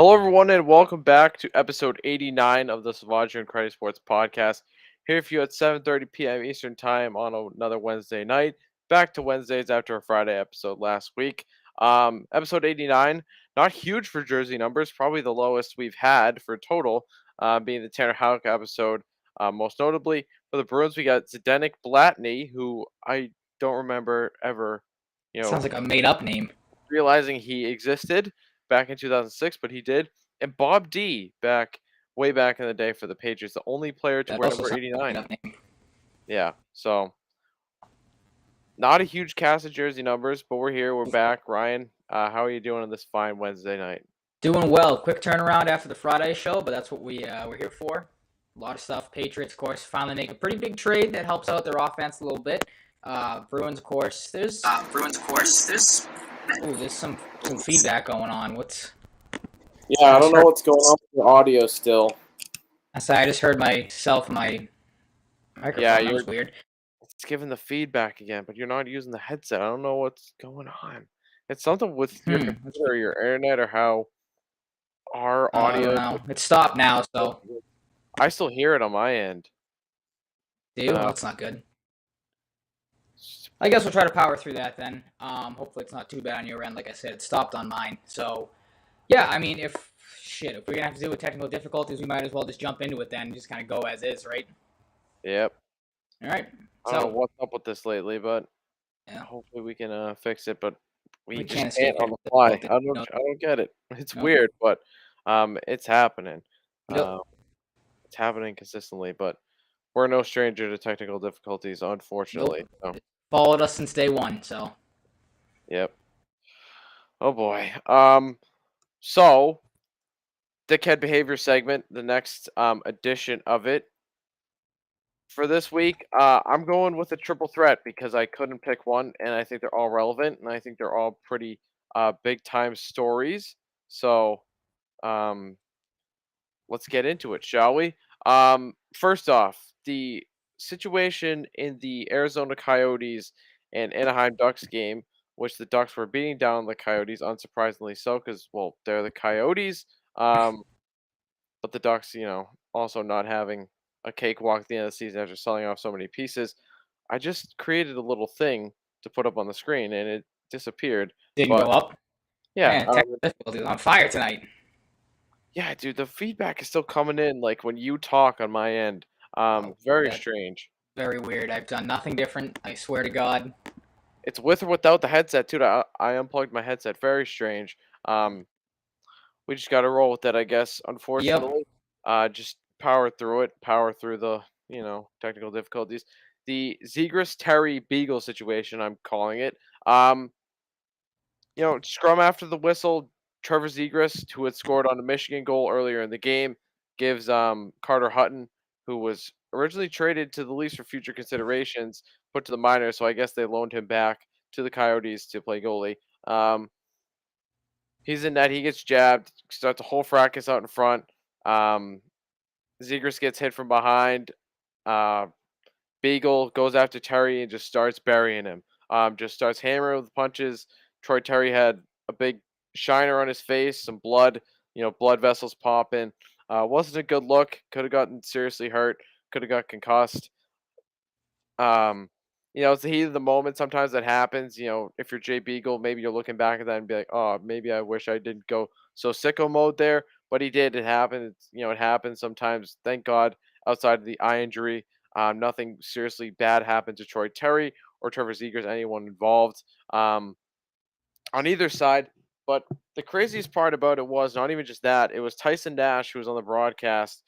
Hello, everyone, and welcome back to episode 89 of the Salvaggio and Cratty Sports Podcast. Here for you at 7:30 p.m. Eastern Time on another Wednesday night. Back to Wednesdays after a Friday episode last week. Episode 89, not huge for jersey numbers, probably the lowest we've had for total, being the Tanner Houck episode. Most notably, for the Bruins, we got Zdenek Blatny, who I don't remember ever, Sounds like a made-up name. realizing he existed back in 2006, but he did. And Bob D way back in the day for the Patriots, the only player to That wear also number sounds like a 89. made-up name. Yeah, so not a huge cast of jersey numbers, but we're here. We're back. Ryan, how are you doing on this fine Wednesday night? Doing well. Quick turnaround after the Friday show, but that's what we're here for. A lot of stuff. Patriots, of course, finally make a pretty big trade that helps out their offense a little bit. Bruins, of course. There's some feedback going on. Yeah, I don't know what's going on with your audio still. I just heard myself and my microphone. Yeah, That was weird. It's giving the feedback again, but you're not using the headset. I don't know what's going on. It's something with your computer or your internet or how our I audio. don't know. It's stopped now, so. I still hear it on my end. Do you? That's not good. I guess we'll try to power through that then. Hopefully it's not too bad on your end. Like I said, it stopped on mine. So, yeah, I mean, if we're going to have to deal with technical difficulties, we might as well just jump into it then and just kind of go as is, right? Yep. All right. I don't know what's up with this lately, but hopefully we can fix it. But we just can't on the fly. I don't get it. It's weird, but it's happening. It's happening consistently, but we're no stranger to technical difficulties, unfortunately. Nope. Followed us since day one, so. Yep. Oh boy. So dickhead behavior segment, the next edition of it. For this week, I'm going with a triple threat because I couldn't pick one, and I think they're all relevant, and I think they're all pretty big time stories. So, let's get into it, shall we? First off, the situation in the Arizona Coyotes and Anaheim Ducks game, which the Ducks were beating down the Coyotes, unsurprisingly so, because well, they're the Coyotes. But the Ducks, also not having a cakewalk at the end of the season after selling off so many pieces. I just created a little thing to put up on the screen, and it disappeared. Didn't go up? Yeah. Man, difficulty on fire tonight. Yeah, dude, the feedback is still coming in, like, when you talk on my end. Very strange. Very weird. I've done nothing different, I swear to God. It's with or without the headset, too. I unplugged my headset. Very strange. We just gotta roll with it, I guess, unfortunately. Just power through it, power through the, technical difficulties. The Zegras Terry Beagle situation, I'm calling it. Scrum after the whistle, Trevor Zegras, who had scored on a Michigan goal earlier in the game, gives Carter Hutton, who was originally traded to the Leafs for future considerations, put to the minors, so I guess they loaned him back to the Coyotes to play goalie. He's in net. He gets jabbed. Starts a whole fracas out in front. Zegras gets hit from behind. Beagle goes after Terry and just starts burying him. Just starts hammering with punches. Troy Terry had a big shiner on his face, some blood, blood vessels popping. Wasn't a good look. Could have gotten seriously hurt. Could have got concussed. It's the heat of the moment. Sometimes that happens. If you're Jay Beagle, maybe you're looking back at that and be like, oh, maybe I wish I didn't go so sicko mode there. But he did. It happened. It happens sometimes. Thank God, outside of the eye injury, nothing seriously bad happened to Troy Terry or Trevor Zegras, anyone involved on either side. But the craziest part about it was not even just that. It was Tyson Nash who was on the broadcast.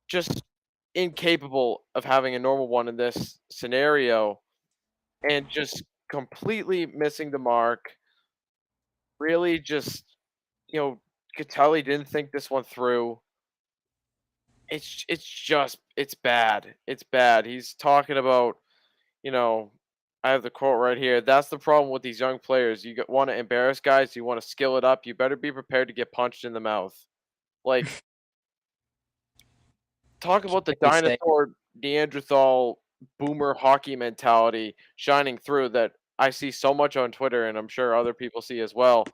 Just incapable of having a normal one in this scenario and just completely missing the mark. Really just, could tell he didn't think this one through. It's bad. It's bad. He's talking about, I have the quote right here. That's the problem with these young players. You want to embarrass guys, you want to skill it up, you better be prepared to get punched in the mouth. Like, talk about the dinosaur Neanderthal boomer hockey mentality shining through that I see so much on Twitter, and I'm sure other people see as well.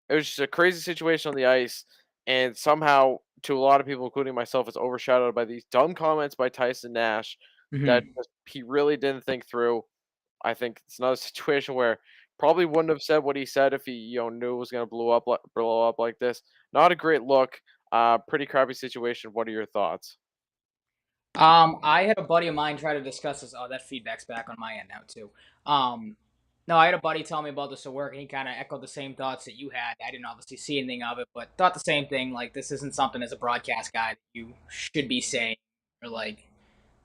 It was just a crazy situation on the ice, and somehow, to a lot of people, including myself, it's overshadowed by these dumb comments by Tyson Nash that Hmm. just he really didn't think through. I think it's another situation where probably wouldn't have said what he said if he, knew it was gonna blow up like this. Not a great look. Pretty crappy situation. What are your thoughts? I had a buddy of mine try to discuss this. Oh, that feedback's back on my end now too. Um, no, I had a buddy tell me about this at work, and he kind of echoed the same thoughts that you had. I didn't obviously see anything of it, but thought the same thing. Like, this isn't something as a broadcast guy that you should be saying, or like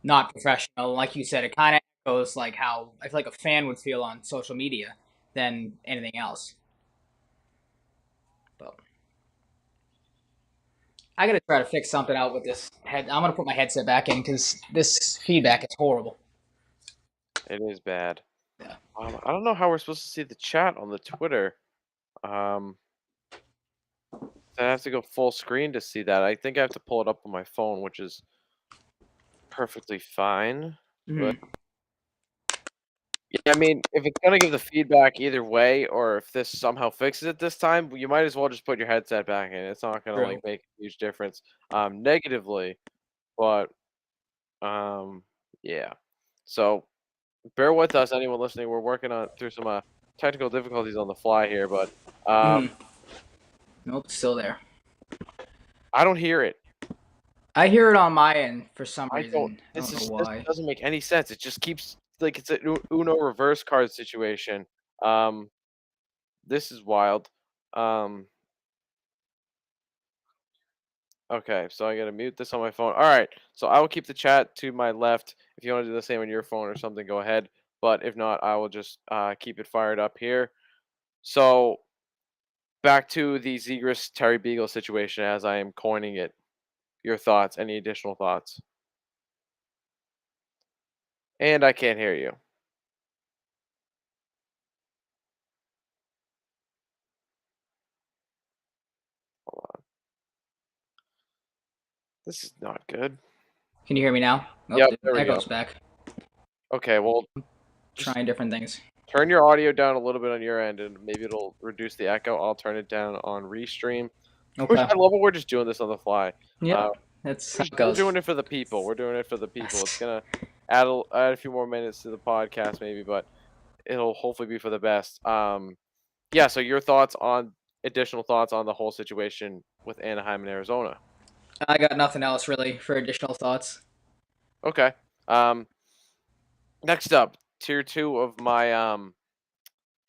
not professional. Like you said, it kind of echoes like how I feel like a fan would feel on social media than anything else. But I gotta try to fix something out with this head. I'm gonna put my headset back in because this feedback is horrible. It is bad. Yeah. I don't know how we're supposed to see the chat on the Twitter. Um, I have to go full screen to see that. I think I have to pull it up on my phone, which is perfectly fine. But Hmm. yeah, I mean, if it's gonna give the feedback either way, or if this somehow fixes it this time, you might as well just put your headset back in. It's not gonna True. like make a huge difference, negatively. But yeah. So bear with us, anyone listening. We're working on through some technical difficulties on the fly here, but Hmm. Nope, it's still there. I don't hear it. I hear it on my end for some I don't. reason. I don't know This why. doesn't make any sense. It just keeps like it's a Uno reverse card situation. Um, this is wild. Um, okay, so I gotta mute this on my phone. All right, so I will keep the chat to my left. If you want to do the same on your phone or something, go ahead. But if not, I will just keep it fired up here. So back to the Zegras Terry Beagle situation as I am coining it. Your thoughts? Any additional thoughts? And I can't hear you. Hold on. This is not good. Can you hear me now? Oh, Yep, the there we go. echo's back. Okay, well, just Trying different things. turn your audio down a little bit on your end, and maybe it'll reduce the echo. I'll turn it down on Restream. Which Okay. I love when we're just doing this on the fly. Uh, Yep. That's how it we're goes. doing it for the people. We're doing it for the people. It's gonna add a few more minutes to the podcast, maybe, but it'll hopefully be for the best. Yeah. So your thoughts on additional thoughts on the whole situation with Anaheim and Arizona? I got nothing else really for additional thoughts. Okay. Um, Next up, tier two of my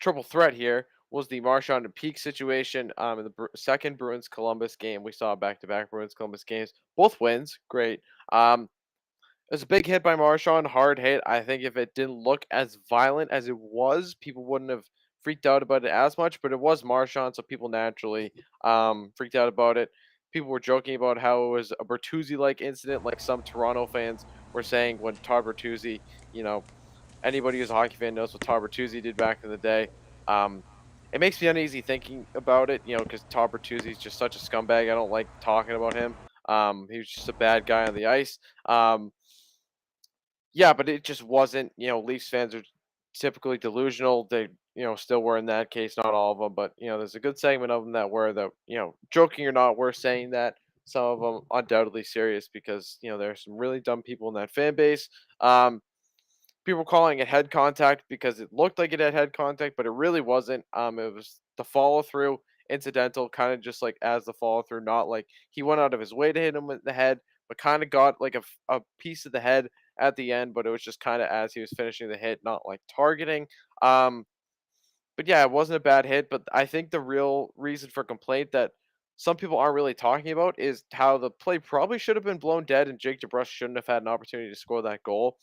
triple threat here was the Marchand and Peak situation. In the second Bruins Columbus game, we saw back to back Bruins Columbus games, both wins, great. It was a big hit by Marchand, hard hit. I think if it didn't look as violent as it was, people wouldn't have freaked out about it as much. But it was Marchand, so people naturally freaked out about it. People were joking about how it was a Bertuzzi-like incident, like some Toronto fans were saying when Todd Bertuzzi, you know, anybody who's a hockey fan knows what Todd Bertuzzi did back in the day. Um, it makes me uneasy thinking about it, because Todd Bertuzzi is just such a scumbag. I don't like talking about him. He was just a bad guy on the ice. Yeah, but it just wasn't. Leafs fans are typically delusional. They, still were in that case. Not all of them, but there's a good segment of them that were that, joking or not, were saying that. Some of them undoubtedly serious because there are some really dumb people in that fan base. Um, People calling it head contact because it looked like it had head contact, but it really wasn't. It was the follow through incidental, kind of just like as the follow through, not like he went out of his way to hit him with the head, but kind of got like a piece of the head at the end, but it was just kind of as he was finishing the hit, not like targeting. Um, but yeah, it wasn't a bad hit. But I think the real reason for complaint that some people aren't really talking about is how the play probably should have been blown dead, and Jake DeBrusk shouldn't have had an opportunity to score that goal.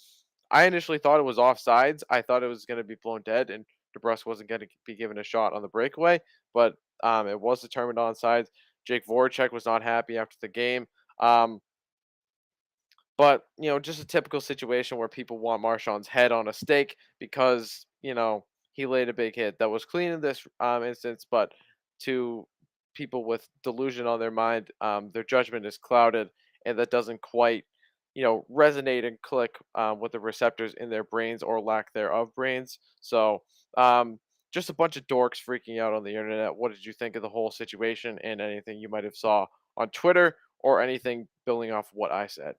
I initially thought it was offsides. I thought it was going to be blown dead, and DeBrusk wasn't going to be given a shot on the breakaway, but it was determined onside. Jake Voracek was not happy after the game. Um, but, just a typical situation where people want Marchand's head on a stake because, he laid a big hit that was clean in this instance, but to people with delusion on their mind, their judgment is clouded, and that doesn't quite, resonate and click with the receptors in their brains or lack thereof brains. So, um, just a bunch of dorks freaking out on the internet. What did you think of the whole situation and anything you might have saw on Twitter or anything building off what I said?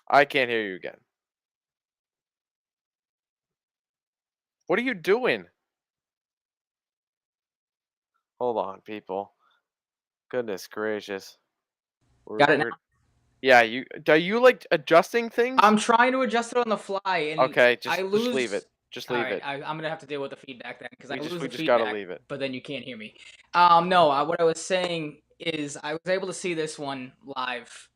I can't hear you again. What are you doing? Hold on, people. Goodness gracious. Got it now. We're yeah, you are you like adjusting things? I'm trying to adjust it on the fly, and Okay, I just leave it. lose. Just All leave right, it. I'm gonna have to deal with the feedback then, because I lose We the just gotta feedback, leave it. but then you can't hear me. No, what I was saying is I was able to see this one live.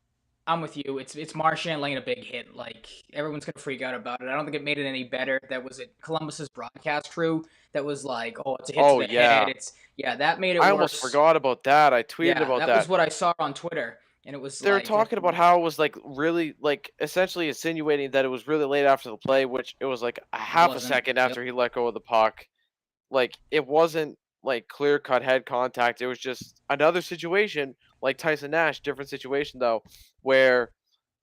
I'm with you. It's Marchand laying a big hit. Like, everyone's gonna freak out about it. I don't think it made it any better. That was it. Columbus's broadcast crew that was like, "Oh, it's a hit to Oh the head." yeah. It's yeah, that made it I almost worse. forgot about that. I tweeted Yeah, about that was that. what I saw on Twitter, and it was They were like just talking about how it was like really like essentially insinuating that it was really late after the play, which it was like a half a wasn't. second Yep. after he let go of the puck. Like it wasn't like clear cut head contact. It was just another situation like Tyson Nash, different situation though, where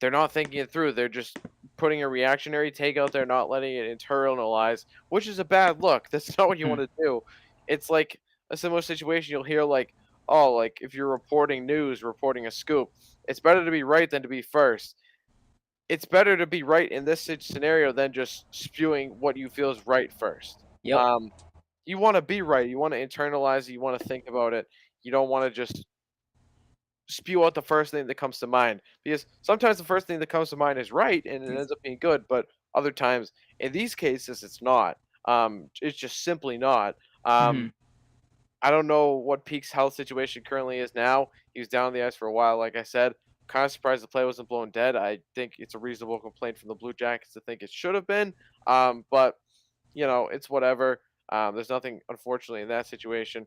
they're not thinking it through. They're just putting a reactionary take out there, not letting it internalize, which is a bad look. That's not what you want Mhm. to do. It's like a similar situation you'll hear like, oh, like if you're reporting news, reporting a scoop, it's better to be right than to be first. It's better to be right in this scenario than just spewing what you feel is right first. Yep. Um, you want to be right. You want to internalize it. You want to think about it. You don't want to just spew out the first thing that comes to mind because sometimes the first thing that comes to mind is right and it ends up being good, but other times, in these cases, it's not. It's just simply not. Um, Mhm. I don't know what Peake's health situation currently is now. He was down on the ice for a while, like I said. Kind of surprised the play wasn't blown dead. I think it's a reasonable complaint from the Blue Jackets to think it should have been. But it's whatever. There's nothing, unfortunately, in that situation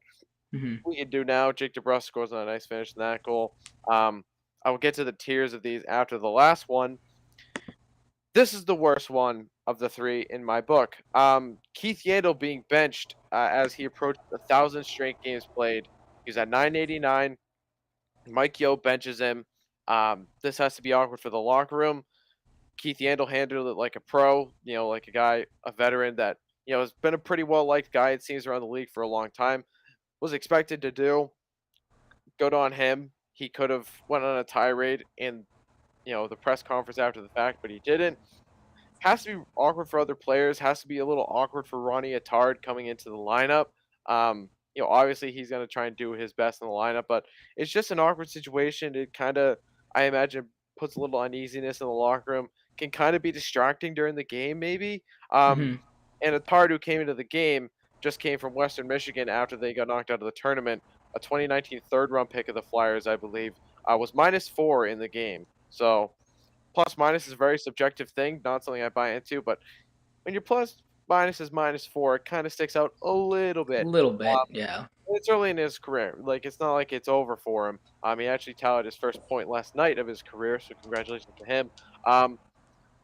Mhm. we can do now. Jake DeBrusk scores on a nice finish in that goal. I will get to the tiers of these after the last one. This is the worst one of the three in my book. Keith Yandle being benched as he approached 1,000 straight games played. He's at 989. Mike Yeo benches him. This has to be awkward for the locker room. Keith Yandle handled it like a pro, like a guy, a veteran that, has been a pretty well liked guy, it seems, around the league for a long time. Was expected to do. Good on him. He could have went on a tirade in, the press conference after the fact, but he didn't. Has to be awkward for other players. Has to be a little awkward for Ronnie Attard coming into the lineup. Obviously he's going to try and do his best in the lineup, but it's just an awkward situation. It kind of, I imagine, puts a little uneasiness in the locker room. Can kind of be distracting during the game, maybe. Um, Mhm. and Attard, who came into the game, just came from Western Michigan after they got knocked out of the tournament. A 2019 third round pick of the Flyers, I believe, was -4 in the game. So plus minus is a very subjective thing, not something I buy into. But when your plus minus is -4, it kind of sticks out a little A bit. little bit, Um, yeah. it's early in his career. Like it's not like it's over for him. He actually tallied his first point last night of his career, so congratulations to him. Um,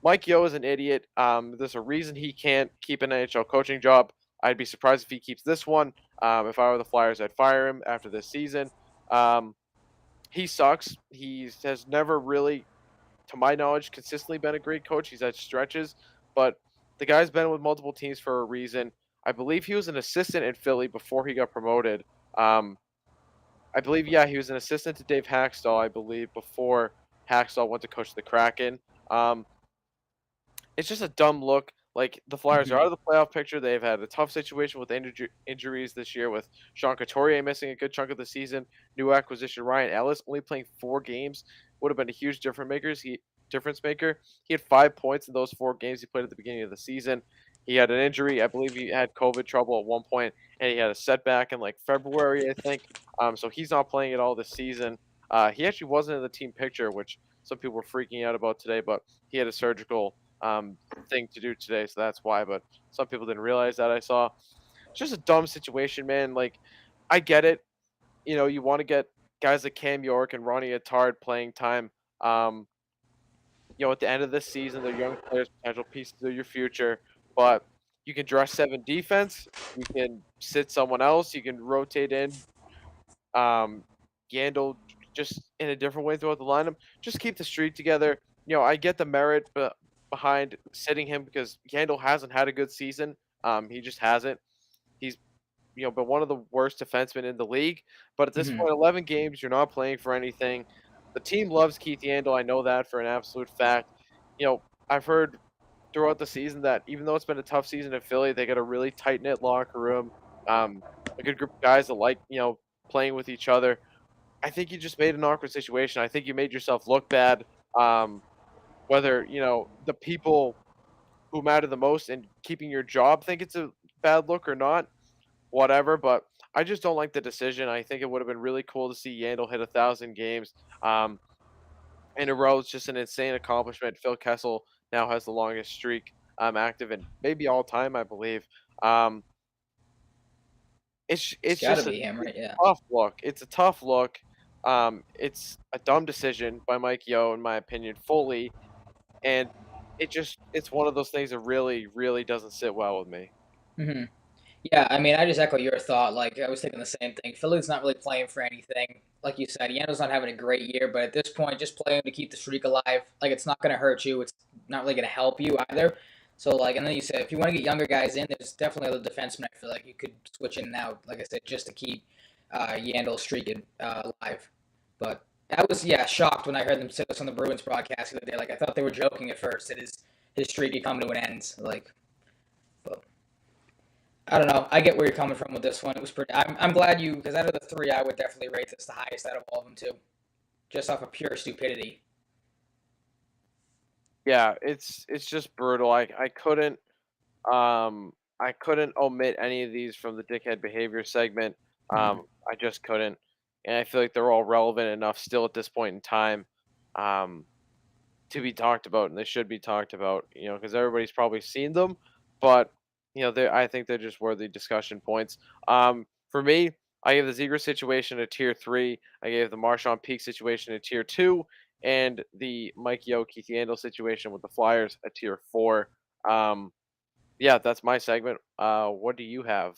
Mike Yeo is an idiot. There's a reason he can't keep an NHL coaching job. I'd be surprised if he keeps this one. If I were the Flyers, I'd fire him after this season. Um, he sucks. He has never really, to my knowledge, consistently been a great coach. He's had stretches, but the guy's been with multiple teams for a reason. I believe he was an assistant in Philly before he got promoted. Um, I believe, yeah, he was an assistant to Dave Hackstall, I believe, before Hackstall went to coach the Kraken. Um, it's just a dumb look. Like the Flyers are Mhm. out of the playoff picture. They've had a tough situation with injuries this year, with Sean Couturier missing a good chunk of the season. New acquisition Ryan Ellis only playing 4 games would have been a huge difference maker. He had 5 points in those 4 games he played at the beginning of the season. He had an injury. I believe he had COVID trouble at one point, and he had a setback in like February, I think. So he's not playing at all this season. He actually wasn't in the team picture, which some people were freaking out about today, but he had a surgical thing to do today, so that's why. But some people didn't realize that. I saw it's just a dumb situation, man. Like I get it. You want to get guys like Cam York and Ronnie Attard playing time. Um, at the end of this season, they're young players, potential pieces of your future. But you can dress seven defense. You can sit someone else. You can rotate in um, Yandle just in a different way throughout the lineup. Just keep the streak together. I get the merit behind sitting him because Yandle hasn't had a good season He just hasn't. He's been one of the worst defensemen in the league. But at this Hmm. point, 11 games, you're not playing for anything. The team loves Keith Yandle. I know that for an absolute fact. I've heard throughout the season that even though it's been a tough season in Philly, they got a really tight knit locker room, um, a good group of guys that like playing with each other. I think you just made an awkward situation. I think you made yourself look bad. Um, whether the people who matter the most and keeping your job think it's a bad look or not, whatever. But I just don't like the decision. I think it would have been really cool to see Yandel hit 1,000 games in a row. It's just an insane accomplishment. Phil Kessel now has the longest streak active and maybe all time, I believe. Um, It's it's got to just a, be him, it's right? Yeah. a tough look. It's a tough look. It's a dumb decision by Mike Yeo, in my opinion, fully, and it's one of those things that really, really doesn't sit well with me. Hmm. Yeah, I mean, I just echo your thought. Like, I was thinking the same thing. Philly's not really playing for anything. Like you said, Yano's not having a great year, but at this point, just play him to keep the streak alive. Like, it's not going to hurt you. It's not really going to help you either. So, like, and then you said, if you want to get younger guys in, there's definitely other defensemen I feel like you could switch in and out, like I said, just to keep Yandel's streak alive. But I was, yeah, shocked when I heard them say this on the Bruins broadcast the other day. Like, I thought they were joking at first that his streak had come to an end. Like, but I don't know. I get where you're coming from with this one. It was pretty. I'm glad you, because out of the three, I would definitely rate this the highest out of all of them too, just off of pure stupidity. Yeah, it's just brutal. I couldn't omit any of these from the dickhead behavior segment. Mhm. I just couldn't, and I feel like they're all relevant enough still at this point in time, um, to be talked about, and they should be talked about. Because everybody's probably seen them, but I think they're just worthy discussion points. For me, I gave the Ziegler situation a tier three. I gave the Marshawn Peak situation a tier two, and the Mike Yo Keith Yandel situation with the Flyers a tier four. Um, yeah, that's my segment. What do you have?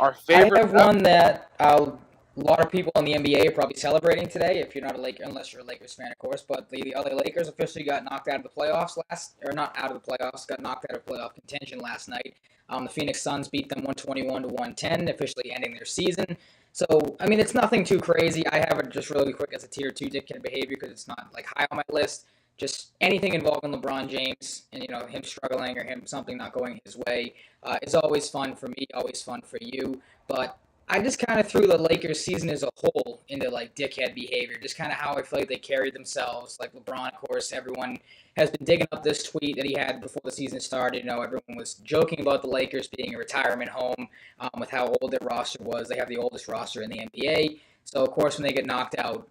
Our I favorite have one that a lot of people in the NBA are probably celebrating today. If you're not a Laker, unless you're a Lakers fan, of course. But the LA Lakers officially got knocked out of the playoffs or not out of the playoffs, got knocked out of playoff contention last night. The Phoenix Suns beat them 121 to 110, officially ending their season. So, I mean, it's nothing too crazy. I have it just really quick as a tier two dickhead behavior because it's not like high on my list. Just anything involving LeBron James and him struggling or him something not going his way is always fun for me, always fun for you. But I just kind of threw the Lakers season as a whole into like dickhead behavior, just kind of how I feel like they carried themselves. Like LeBron, of course, everyone has been digging up this tweet that he had before the season started. Everyone was joking about the Lakers being a retirement home with how old their roster was. They have the oldest roster in the NBA. So, of course, when they get knocked out,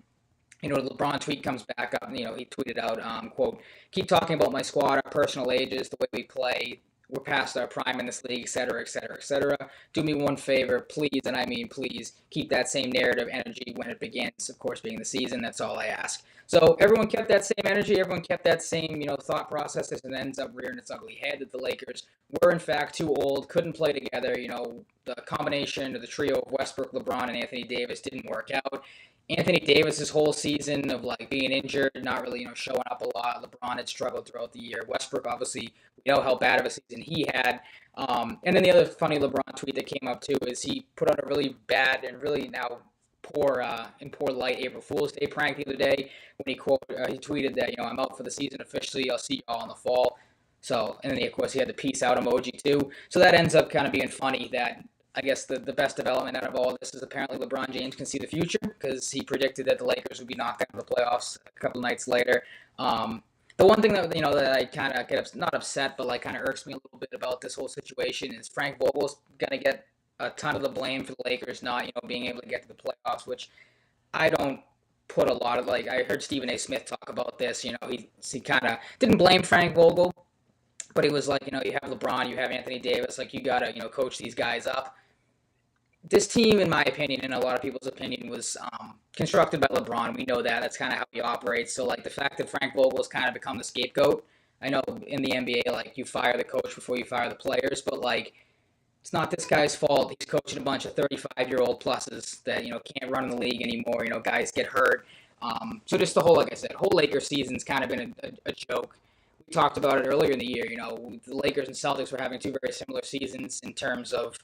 the LeBron tweet comes back up. He tweeted out, quote, keep talking about my squad, our personal ages, the way we play. We're past our prime in this league, et cetera, et cetera, et cetera. Do me one favor, please, and I mean please, keep that same narrative energy when it begins, of course, being the season. That's all I ask. So everyone kept that same energy. Everyone kept that same, thought process as it ends up rearing its ugly head that the Lakers were, in fact, too old, couldn't play together. The combination of the trio of Westbrook, LeBron, and Anthony Davis didn't work out. Anthony Davis's whole season of like being injured, not really, showing up a lot. LeBron had struggled throughout the year. Westbrook, obviously, we know how bad of a season he had. And then the other funny LeBron tweet that came up too is he put out a really bad and really now poor light April Fool's Day prank the other day when he tweeted that I'm out for the season officially. I'll see y'all in the fall. So and then of course he had the peace out emoji too. So that ends up kind of being funny that I guess the best development out of all of this is apparently LeBron James can see the future because he predicted that the Lakers would be knocked out of the playoffs a couple nights later. The one thing that that I kind of get not upset, but like kind of irks me a little bit about this whole situation is Frank Vogel's gonna get a ton of the blame for the Lakers not being able to get to the playoffs, which I don't put a lot of like. I heard Stephen A. Smith talk about this. He kind of didn't blame Frank Vogel, but he was like, you have LeBron, you have Anthony Davis, like you gotta coach these guys up. This team, in my opinion, and a lot of people's opinion, was constructed by LeBron. We know that. That's kind of how he operates. So, like, the fact that Frank Vogel's kind of become the scapegoat, I know in the NBA, like, you fire the coach before you fire the players, but, like, it's not this guy's fault. He's coaching a bunch of 35-year-old pluses that, can't run in the league anymore. Guys get hurt. So just the whole, like I said, whole Lakers season's kind of been a joke. We talked about it earlier in the year. The Lakers and Celtics were having two very similar seasons in terms of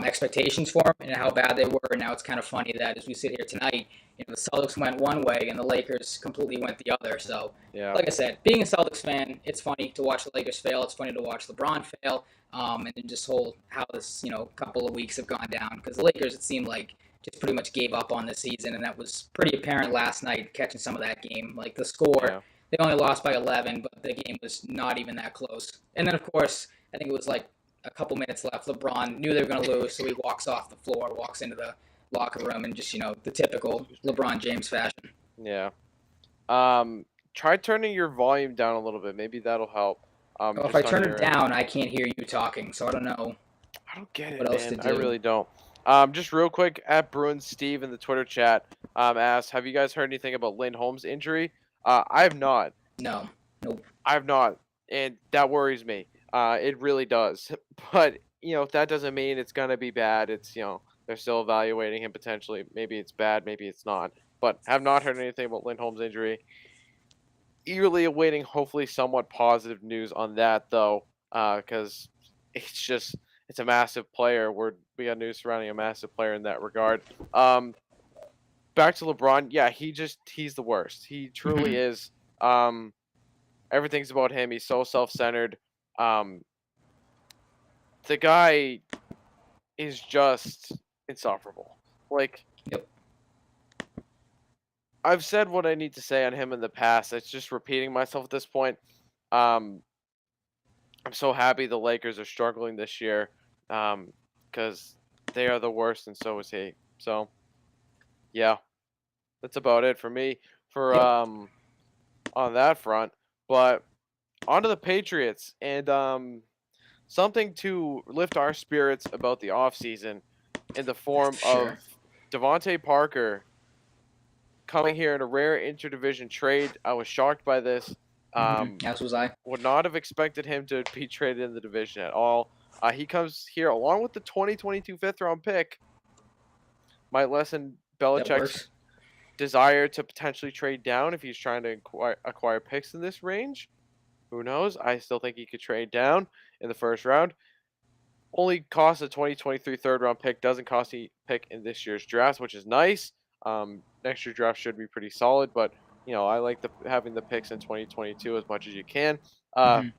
expectations for them and how bad they were. And now it's kind of funny that as we sit here tonight, the Celtics went one way and the Lakers completely went the other. So, Yeah. like I said, being a Celtics fan, it's funny to watch the Lakers fail. It's funny to watch LeBron fail. And then just how this, couple of weeks have gone down. Because the Lakers, it seemed like, just pretty much gave up on the season. And that was pretty apparent last night, catching some of that game. Like, the score, Yeah. they only lost by 11, but the game was not even that close. And then, of course, I think it was like a couple minutes left. LeBron knew they were going to lose, so he walks off the floor, walks into the locker room, and just, the typical LeBron James fashion. Yeah. Try turning your volume down a little bit. Maybe that'll help. If I turn it down, I can't hear you talking, so I don't know. I don't get it, what else man. to do. I really don't. Just real quick, at Bruins Steve in the Twitter chat asked, have you guys heard anything about Lindholm's injury? I have not. No. Nope. I have not, and that worries me. It really does. But, that doesn't mean it's going to be bad. It's, they're still evaluating him potentially. Maybe it's bad, maybe it's not. But have not heard anything about Lindholm's injury. Eagerly awaiting, hopefully, somewhat positive news on that, though, because it's a massive player. We got news surrounding a massive player in that regard. Back to LeBron. Yeah, he's the worst. He truly is. Everything's about him. He's so self-centered. The guy is just insufferable. Like, Yep. I've said what I need to say on him in the past. It's just repeating myself at this point. I'm so happy the Lakers are struggling this year, because they are the worst, and so is he. So, yeah, that's about it for me for on that front. But on to the Patriots, and something to lift our spirits about the offseason in the form Sure. of Devante Parker coming here in a rare interdivision trade. I was shocked by this. As was I. Would not have expected him to be traded in the division at all. He comes here along with the 2022 fifth-round pick. Might lessen Belichick's desire to potentially trade down if he's trying to acquire picks in this range. Who knows? I still think he could trade down in the first round. Only costs a 2023 third-round pick. Doesn't cost a pick in this year's draft, which is nice. Next year's draft should be pretty solid, but I like having the picks in 2022 as much as you can. 6'3",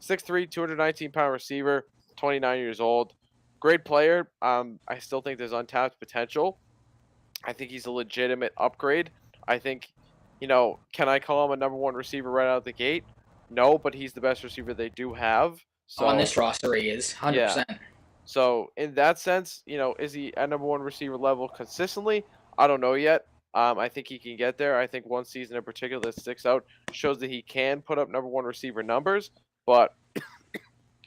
219-pound receiver, 29 years old. Great player. I still think there's untapped potential. I think he's a legitimate upgrade. I think, can I call him a number one receiver right out of the gate? No, but he's the best receiver they do have. So on this roster, he is 100%. Yeah. So in that sense, is he at number one receiver level consistently? I don't know yet. I think he can get there. I think one season in particular that sticks out shows that he can put up number one receiver numbers. But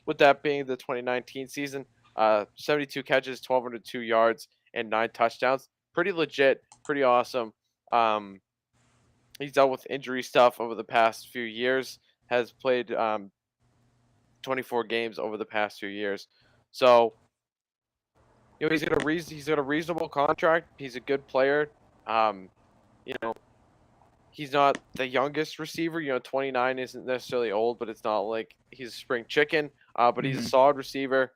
with that being the 2019 season, 72 catches, 1,202 yards, and 9 touchdowns. Pretty legit, pretty awesome. He's dealt with injury stuff over the past few years. Has played 24 games over the past few years. So, he's got a reasonable contract. He's a good player. He's not the youngest receiver. 29 isn't necessarily old, but it's not like he's a spring chicken. But he's a solid receiver.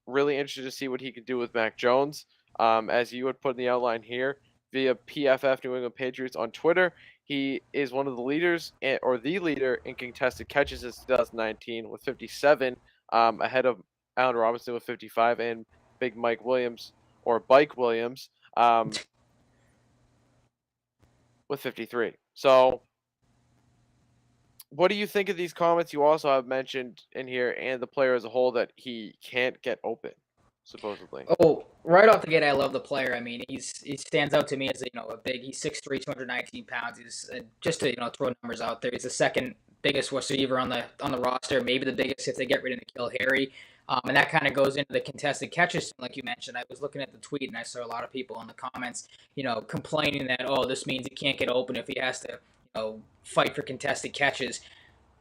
Really interested to see what he could do with Mac Jones. As you would put in the outline here, via PFF New England Patriots on Twitter, he is one of the leaders, or the leader, in contested catches since 2019 with 57, ahead of Allen Robinson with 55, and Big Mike Williams, or Bike Williams, with 53. So, what do you think of these comments you also have mentioned in here, and the player as a whole, that he can't get open, supposedly? Oh, right off the gate, I love the player. I mean, he stands out to me as a big. He's 6'3", 219 pounds. He's just to throw numbers out there. He's the second biggest receiver on the roster, maybe the biggest if they get rid of N'Keal Harry. And that kind of goes into the contested catches, like you mentioned. I was looking at the tweet, and I saw a lot of people in the comments, complaining that, this means he can't get open if he has to, fight for contested catches.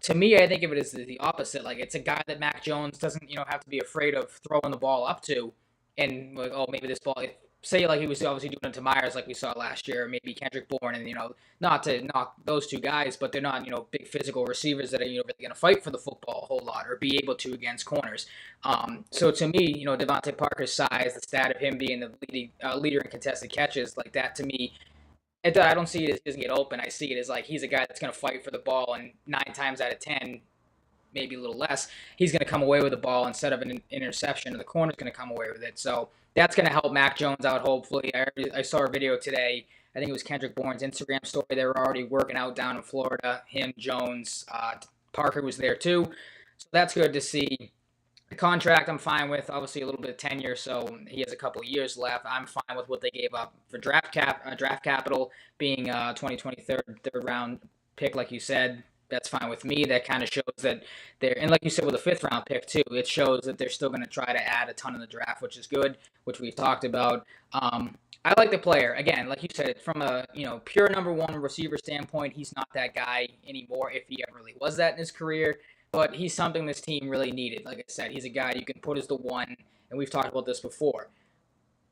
To me, I think of it as the opposite. Like, it's a guy that Mac Jones doesn't, have to be afraid of throwing the ball up to, and like, maybe this ball, say like he was obviously doing it to Myers like we saw last year, maybe Kendrick Bourne, and not to knock those two guys, but they're not big physical receivers that are really going to fight for the football a whole lot or be able to against corners. So to me, Devante Parker's size, the stat of him being the leader in contested catches, like that to me, I don't see it as he doesn't get open. I see it as like he's a guy that's going to fight for the ball, and 9 times out of 10, maybe a little less, he's going to come away with the ball instead of an interception, and the corner's going to come away with it. So that's going to help Mac Jones out, hopefully. I saw a video today. I think it was Kendrick Bourne's Instagram story. They were already working out down in Florida. Him, Jones, Parker was there too. So that's good to see. The contract I'm fine with. Obviously, a little bit of tenure, so he has a couple of years left. I'm fine with what they gave up for draft capital, being 2023 third round pick, like you said. That's fine with me. That kind of shows that they're, and like you said with a fifth round pick too, it shows that they're still going to try to add a ton in the draft, which is good, which we've talked about. I like the player. Again, like you said, from a pure number one receiver standpoint, he's not that guy anymore. If he ever really was that in his career, but he's something this team really needed. Like I said, he's a guy you can put as the one, and we've talked about this before.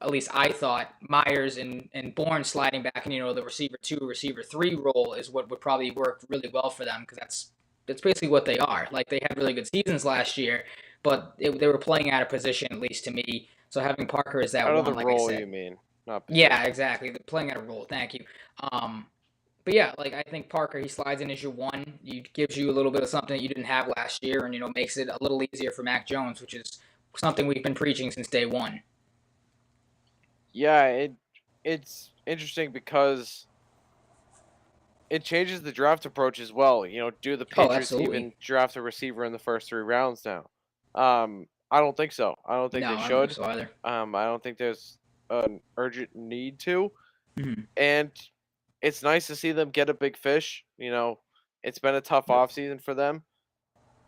At least I thought Myers and Bourne sliding back in, the receiver 2, receiver 3 role is what would probably work really well for them, because that's basically what they are. Like, they had really good seasons last year, but they were playing out of position, at least to me. So having Parker as that Out of one, the like role, I said, you mean? Not position. yeah, exactly. They're playing out of role. Thank you. But yeah, like I think Parker, he slides in as your one. He gives you a little bit of something that you didn't have last year, and makes it a little easier for Mac Jones, which is something we've been preaching since day one. Yeah, it's interesting because it changes the draft approach as well. Do the Oh, Patriots absolutely. even draft a receiver in the first 3 rounds now? I don't think so. I don't think No, they I don't think should. so either. I don't think there's an urgent need to. Mm-hmm. And it's nice to see them get a big fish. It's been a tough Yep. offseason for them.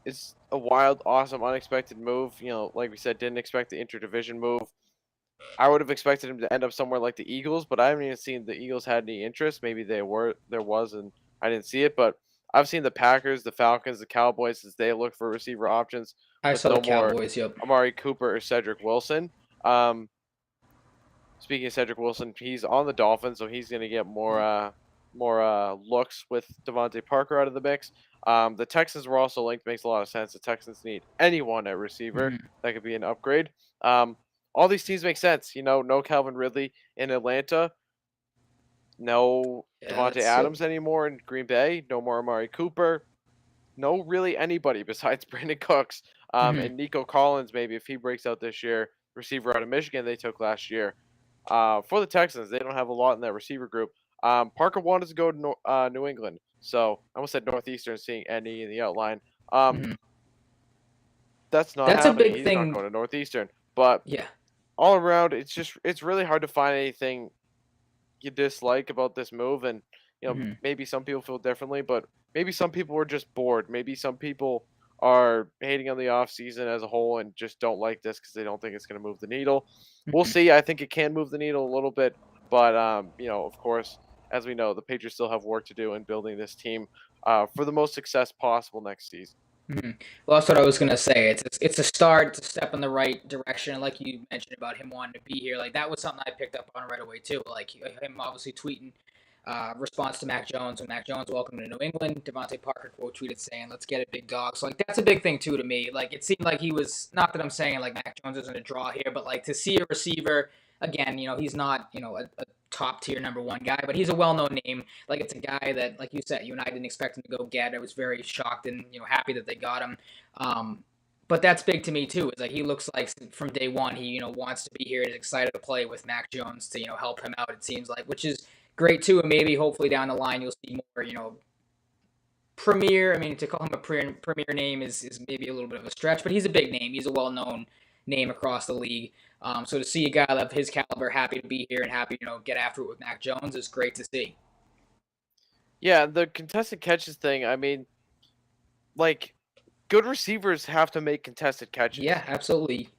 It's a wild, awesome, unexpected move. Like we said, didn't expect the interdivision move. I would have expected him to end up somewhere like the Eagles, but I haven't even seen the Eagles had any interest. Maybe there was, and I didn't see it. But I've seen the Packers, the Falcons, the Cowboys as they look for receiver options I with saw the no more Cowboys. Yep. Amari Cooper or Cedric Wilson. Um, Speaking of Cedric Wilson, he's on the Dolphins, so he's going to get more looks with Devante Parker out of the mix. The Texans were also linked. Makes a lot of sense. The Texans need anyone at receiver Mm-hmm. that could be an upgrade. All these teams make sense. No Calvin Ridley in Atlanta. No Yeah, Devontae that's yep. Adams anymore in Green Bay. No more Amari Cooper. No really anybody besides Brandon Cooks. Mm-hmm. And Nico Collins, maybe if he breaks out this year, receiver out of Michigan they took last year. For the Texans, they don't have a lot in that receiver group. Parker wanted to go to New England, so I almost said Northeastern, seeing NE in the outline. Um, Mm-hmm. that's not That's a happening. big He's not thing. going to Northeastern. But Yeah. all around, it's really hard to find anything you dislike about this move, and Mm-hmm. maybe some people feel differently, but maybe some people were just bored. Maybe some people are hating on the off season as a whole and just don't like this because they don't think it's going to move the needle. We'll Mm-hmm. see. I think it can move the needle a little bit, but of course, as we know, the Patriots still have work to do in building this team for the most success possible next season. Mm-hmm. Well, that's what I was gonna say. It's a start, it's a step in the right direction. Like you mentioned about him wanting to be here, like that was something I picked up on right away too. Like him obviously tweeting response to Mac Jones when Mac Jones welcome to New England. Devontae Parker quote tweeted saying, "Let's get a big dog." So like that's a big thing too to me. Like it seemed like he was, not that I'm saying like Mac Jones isn't a draw here, but like to see a receiver again, he's not a top tier number one guy, but he's a well known name. Like it's a guy that, like you said, you and I didn't expect him to go get. I was very shocked and happy that they got him. But that's big to me too. Is like he looks like from day one he wants to be here and is excited to play with Mac Jones to help him out. It seems like, which is great too. And maybe hopefully down the line you'll see more premier. I mean, to call him a premier name is maybe a little bit of a stretch, but he's a big name. He's a well known name across the league. So to see a guy of his caliber happy to be here and happy get after it with Mac Jones is great to see. Yeah, the contested catches thing. I mean, like, good receivers have to make contested catches. Yeah, absolutely.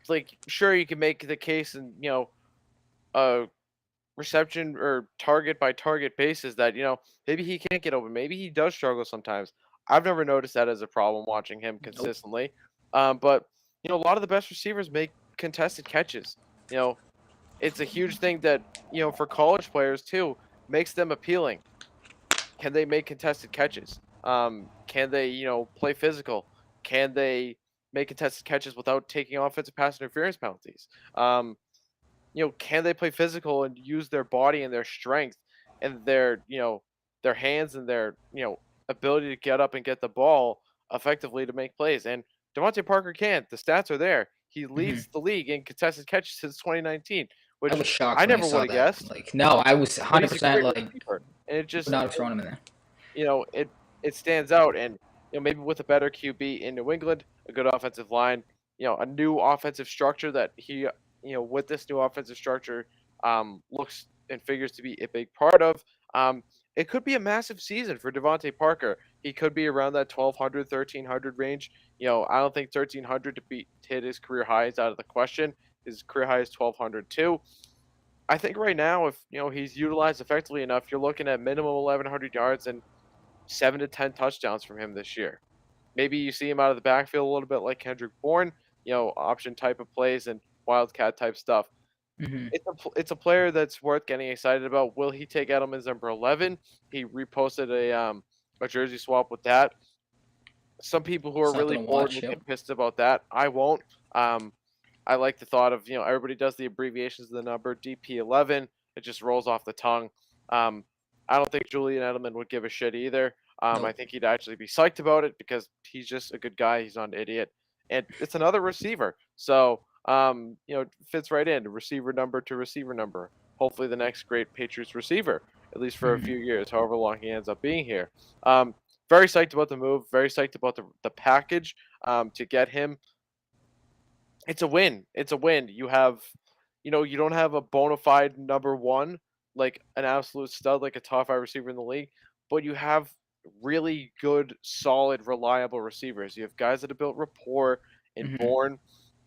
Like, sure, you can make the case and a reception or target by target basis that maybe he can't get open, maybe he does struggle sometimes. I've never noticed that as a problem watching him Nope. consistently. But a lot of the best receivers make contested catches. You know, it's a huge thing that, for college players too, makes them appealing. Can they make contested catches? Can they, play physical? Can they make contested catches without taking offensive pass interference penalties? Um, can they play physical and use their body and their strength and their hands and their, ability to get up and get the ball effectively to make plays? And Devante Parker can. The stats are there. He Hmm. leads the league in contested catches since 2019, I which was shocked I when I never would saw have that. guessed. Like, no, I was But he's a 100% great like receiver, and it would just not have thrown him in there. it stands out. And maybe with a better QB in New England, a good offensive line, a new offensive structure that he with this new offensive structure looks and figures to be a big part of. um it could be a massive season for Devontae Parker. He could be around that 1200, 1300 range. I don't think 1300 to hit his career high is out of the question. His career high is 1200 too. I think right now, if he's utilized effectively enough, you're looking at minimum 1100 yards and 7 to 10 touchdowns from him this year. Maybe you see him out of the backfield a little bit like Kendrick Bourne, option type of plays and wildcat type stuff. Hmm. It's a player that's worth getting excited about. Will he take Edelman's number 11? He reposted a jersey swap with that. Some people who are Something really to bored watch. will Yep. get pissed about that. I won't. Um, I like the thought of, everybody does the abbreviations of the number DP11. It just rolls off the tongue. Um, I don't think Julian Edelman would give a shit either. I Nope. think he'd actually be psyched about it because he's just a good guy. He's not an idiot, and it's another receiver. So, it fits right in receiver number to receiver number. Hopefully, the next great Patriots receiver, at least for a Hmm. few years, however long he ends up being here. Um, Very psyched about the move. Very psyched about the package to get him. It's a win. It's a win. You don't have a bona fide number one, like an absolute stud, like a top five receiver in the league, but you have really good, solid, reliable receivers. You have guys that have built rapport in Hmm. Bourne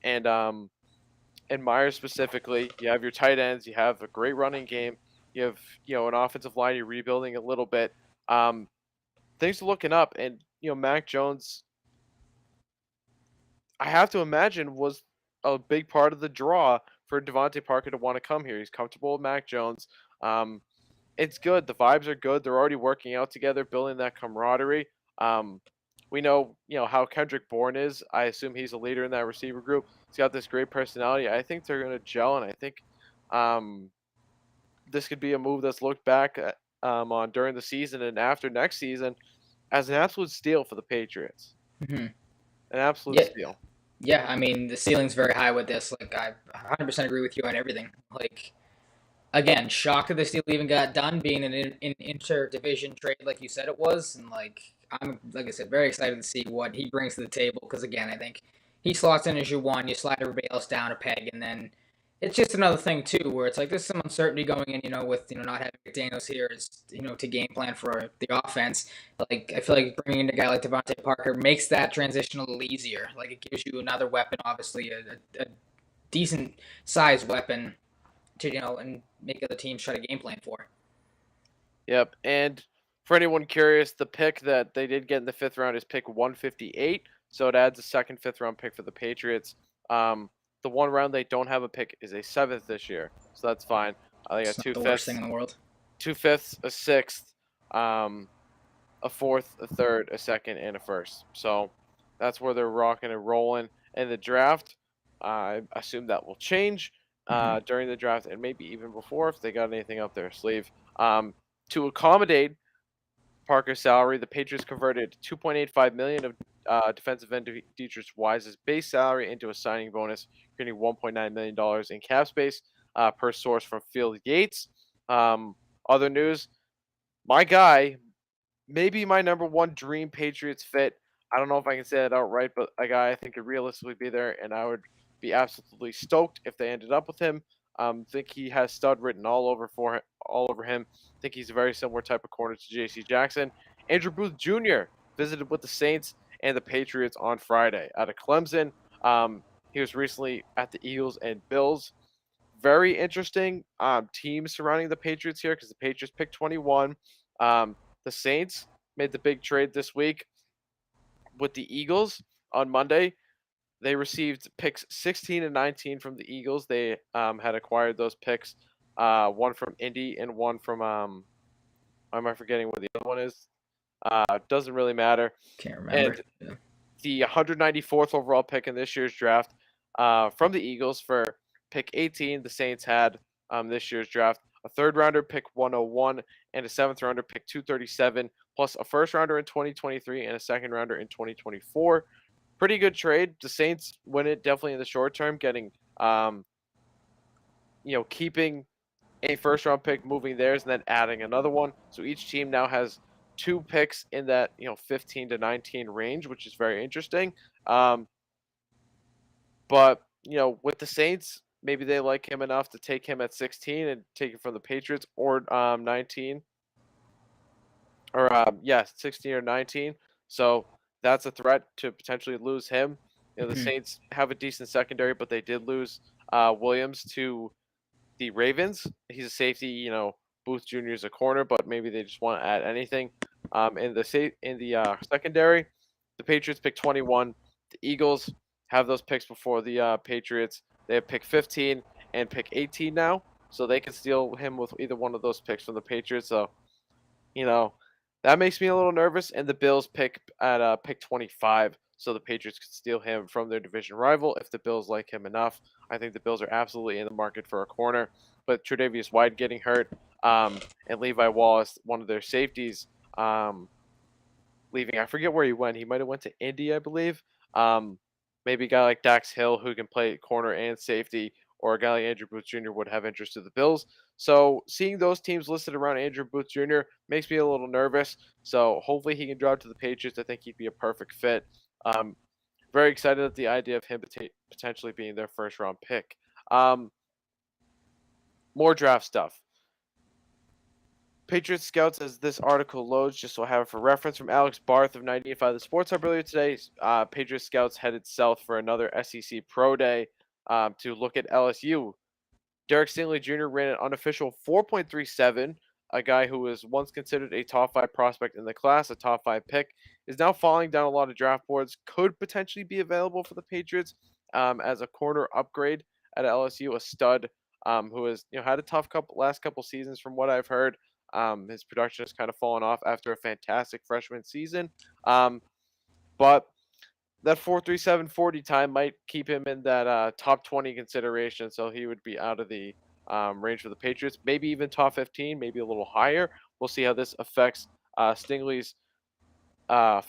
and Myers specifically. You have your tight ends. You have a great running game. You have an offensive line. You're rebuilding a little bit. Um, Things are looking up, and Mac Jones, I have to imagine, was a big part of the draw for Devontae Parker to want to come here. He's comfortable with Mac Jones. Um, it's good. The vibes are good. They're already working out together, building that camaraderie. Um, we know, how Kendrick Bourne is. I assume he's a leader in that receiver group. He's got this great personality. I think they're going to gel, and I think um, this could be a move that's looked back on during the season and after next season as an absolute steal for the Patriots. Hmm. An absolute Yeah. steal. Yeah. I mean, the ceiling's very high with this. Like, I 100% agree with you on everything. Like, again, shocked that this deal even got done, being an inter-division trade like you said it was, and I'm like I said, very excited to see what he brings to the table. Because again, I think he slots in as your one, you slide everybody else down a peg, and then it's just another thing too, where it's like there's some uncertainty going in, with not having McDaniels here is to game plan for the offense. Like I feel like bringing in a guy like Devante Parker makes that transition a little easier. Like it gives you another weapon, obviously a decent sized weapon to and make other teams try to game plan for. Yep. And for anyone curious, the pick that they did get in the fifth round is pick 158. So it adds a second fifth round pick for the Patriots. The one round they don't have a pick is a seventh this year. So that's fine. They got It's not two the worst thing fifths, in the world. a sixth, um, a fourth, a third, a second, and a first. So that's where they're rocking and rolling. In the draft, I assume that will change Hmm. during the draft and maybe even before if they got anything up their sleeve. To accommodate Parker's salary, the Patriots converted 2.85 million of defensive end Dietrich Wise's base salary into a signing bonus, creating 1.9 million dollars in cap space, per source from Phil Yates. Um, Other news: my guy, maybe my number one dream Patriots fit. I don't know if I can say it outright, but a guy I think could realistically be there, and I would be absolutely stoked if they ended up with him. Think he has stud written all over him. Think he's a very similar type of corner to J.C. Jackson. Andrew Booth Jr. visited with the Saints and the Patriots on Friday out of Clemson. He was recently at the Eagles and Bills. Very interesting teams surrounding the Patriots here because the Patriots picked 21. The Saints made the big trade this week with the Eagles on Monday. They received picks 16 and 19 from the Eagles. They had acquired those picks, one from Indy and one from why am I forgetting what the other one is? Doesn't really matter. Can't remember. And Yeah. the 194th overall pick in this year's draft from the Eagles for pick 18. The Saints had this year's draft a third rounder pick 101 and a seventh rounder pick 237, plus a first rounder in 2023 and a second rounder in 2024. Pretty good trade. The Saints win it definitely in the short term, getting keeping a first round pick, moving theirs, and then adding another one. So each team now has two picks in that 15 to 19 range, which is very interesting. But with the Saints, maybe they like him enough to take him at 16 and take it from the Patriots, or 19, or 16 or 19. So that's a threat to potentially lose him. The Mhm. Saints have a decent secondary, but they did lose Williams to the Ravens. He's a safety. Booth Jr. is a corner, but maybe they just want to add anything. In the secondary, the Patriots pick 21. The Eagles have those picks before the Patriots. They have pick 15 and pick 18 now, so they can steal him with either one of those picks from the Patriots. So you know that makes me a little nervous. And the Bills pick at pick 25, so the Patriots could steal him from their division rival if the Bills like him enough. I think the Bills are absolutely in the market for a corner, but Tre'Davious White getting hurt, and Levi Wallace, one of their safeties, leaving. I forget where he went. He might have went to Indy, I believe. Um, Maybe a guy like Dax Hill who can play corner and safety, or a guy like Andrew Booth Jr. would have interest to the Bills. So seeing those teams listed around Andrew Booth Jr. makes me a little nervous. So hopefully he can drop to the Patriots. I think he'd be a perfect fit. Um, Very excited at the idea of him potentially being their first round pick. Um, More draft stuff. Patriots scouts, as this article loads, just so I have it for reference, from Alex Barth of 98.5 The Sports Hub earlier today. Patriots scouts headed south for another SEC Pro Day to look at LSU. Derek Stingley Jr. ran an unofficial 4.37. A guy who was once considered a top 5 prospect in the class, a top 5 pick, is now falling down a lot of draft boards. Could potentially be available for the Patriots as a corner upgrade at LSU, a stud who has had a tough last couple seasons from what I've heard. His production has kind of fallen off after a fantastic freshman season. But that 4.37 40 time might keep him in that top 20 consideration, so he would be out of the range for the Patriots. Maybe even top 15, maybe a little higher. We'll see how this affects Stingley's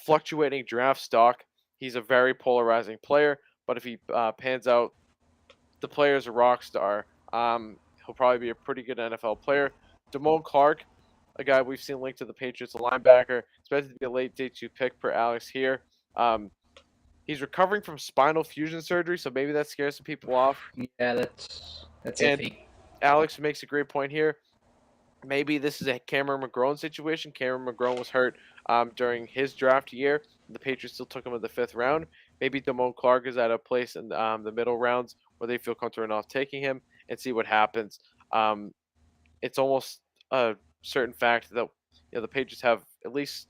fluctuating draft stock. He's a very polarizing player, but if he pans out, the player is a rock star. He'll probably be a pretty good NFL player. Damone Clark, a guy we've seen linked to the Patriots, a linebacker, expected to be a late day 2 pick per Alex here. He's recovering from spinal fusion surgery, so maybe that scares some people off. Yeah, that's And iffy. Alex makes a great point here. Maybe this is a Cameron McGrone situation. Cameron McGrone was hurt during his draft year. The Patriots still took him in the 5th round. Maybe Damone Clark is at a place in the middle rounds where they feel comfortable enough taking him and see what happens. It's almost a certain fact that the Patriots have at least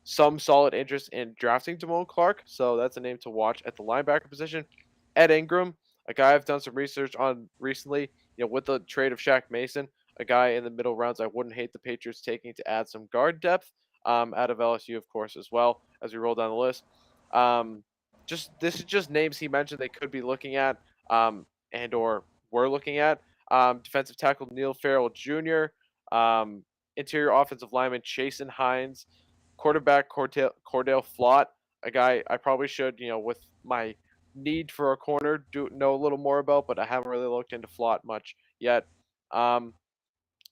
some solid interest in drafting Damone Clark, so that's a name to watch at the linebacker position. Ed Ingram, a guy I've done some research on recently, with the trade of Shaq Mason, a guy in the middle rounds I wouldn't hate the Patriots taking to add some guard depth out of LSU, of course, as well as we roll down the list. Um, this is just names he mentioned they could be looking at and or were looking at. Defensive tackle Neil Farrell Jr., um, interior offensive lineman Chasen Hines, quarterback Cordell Flott, a guy I probably should, with my need for a corner, do know a little more about, but I haven't really looked into Flott much yet. Um,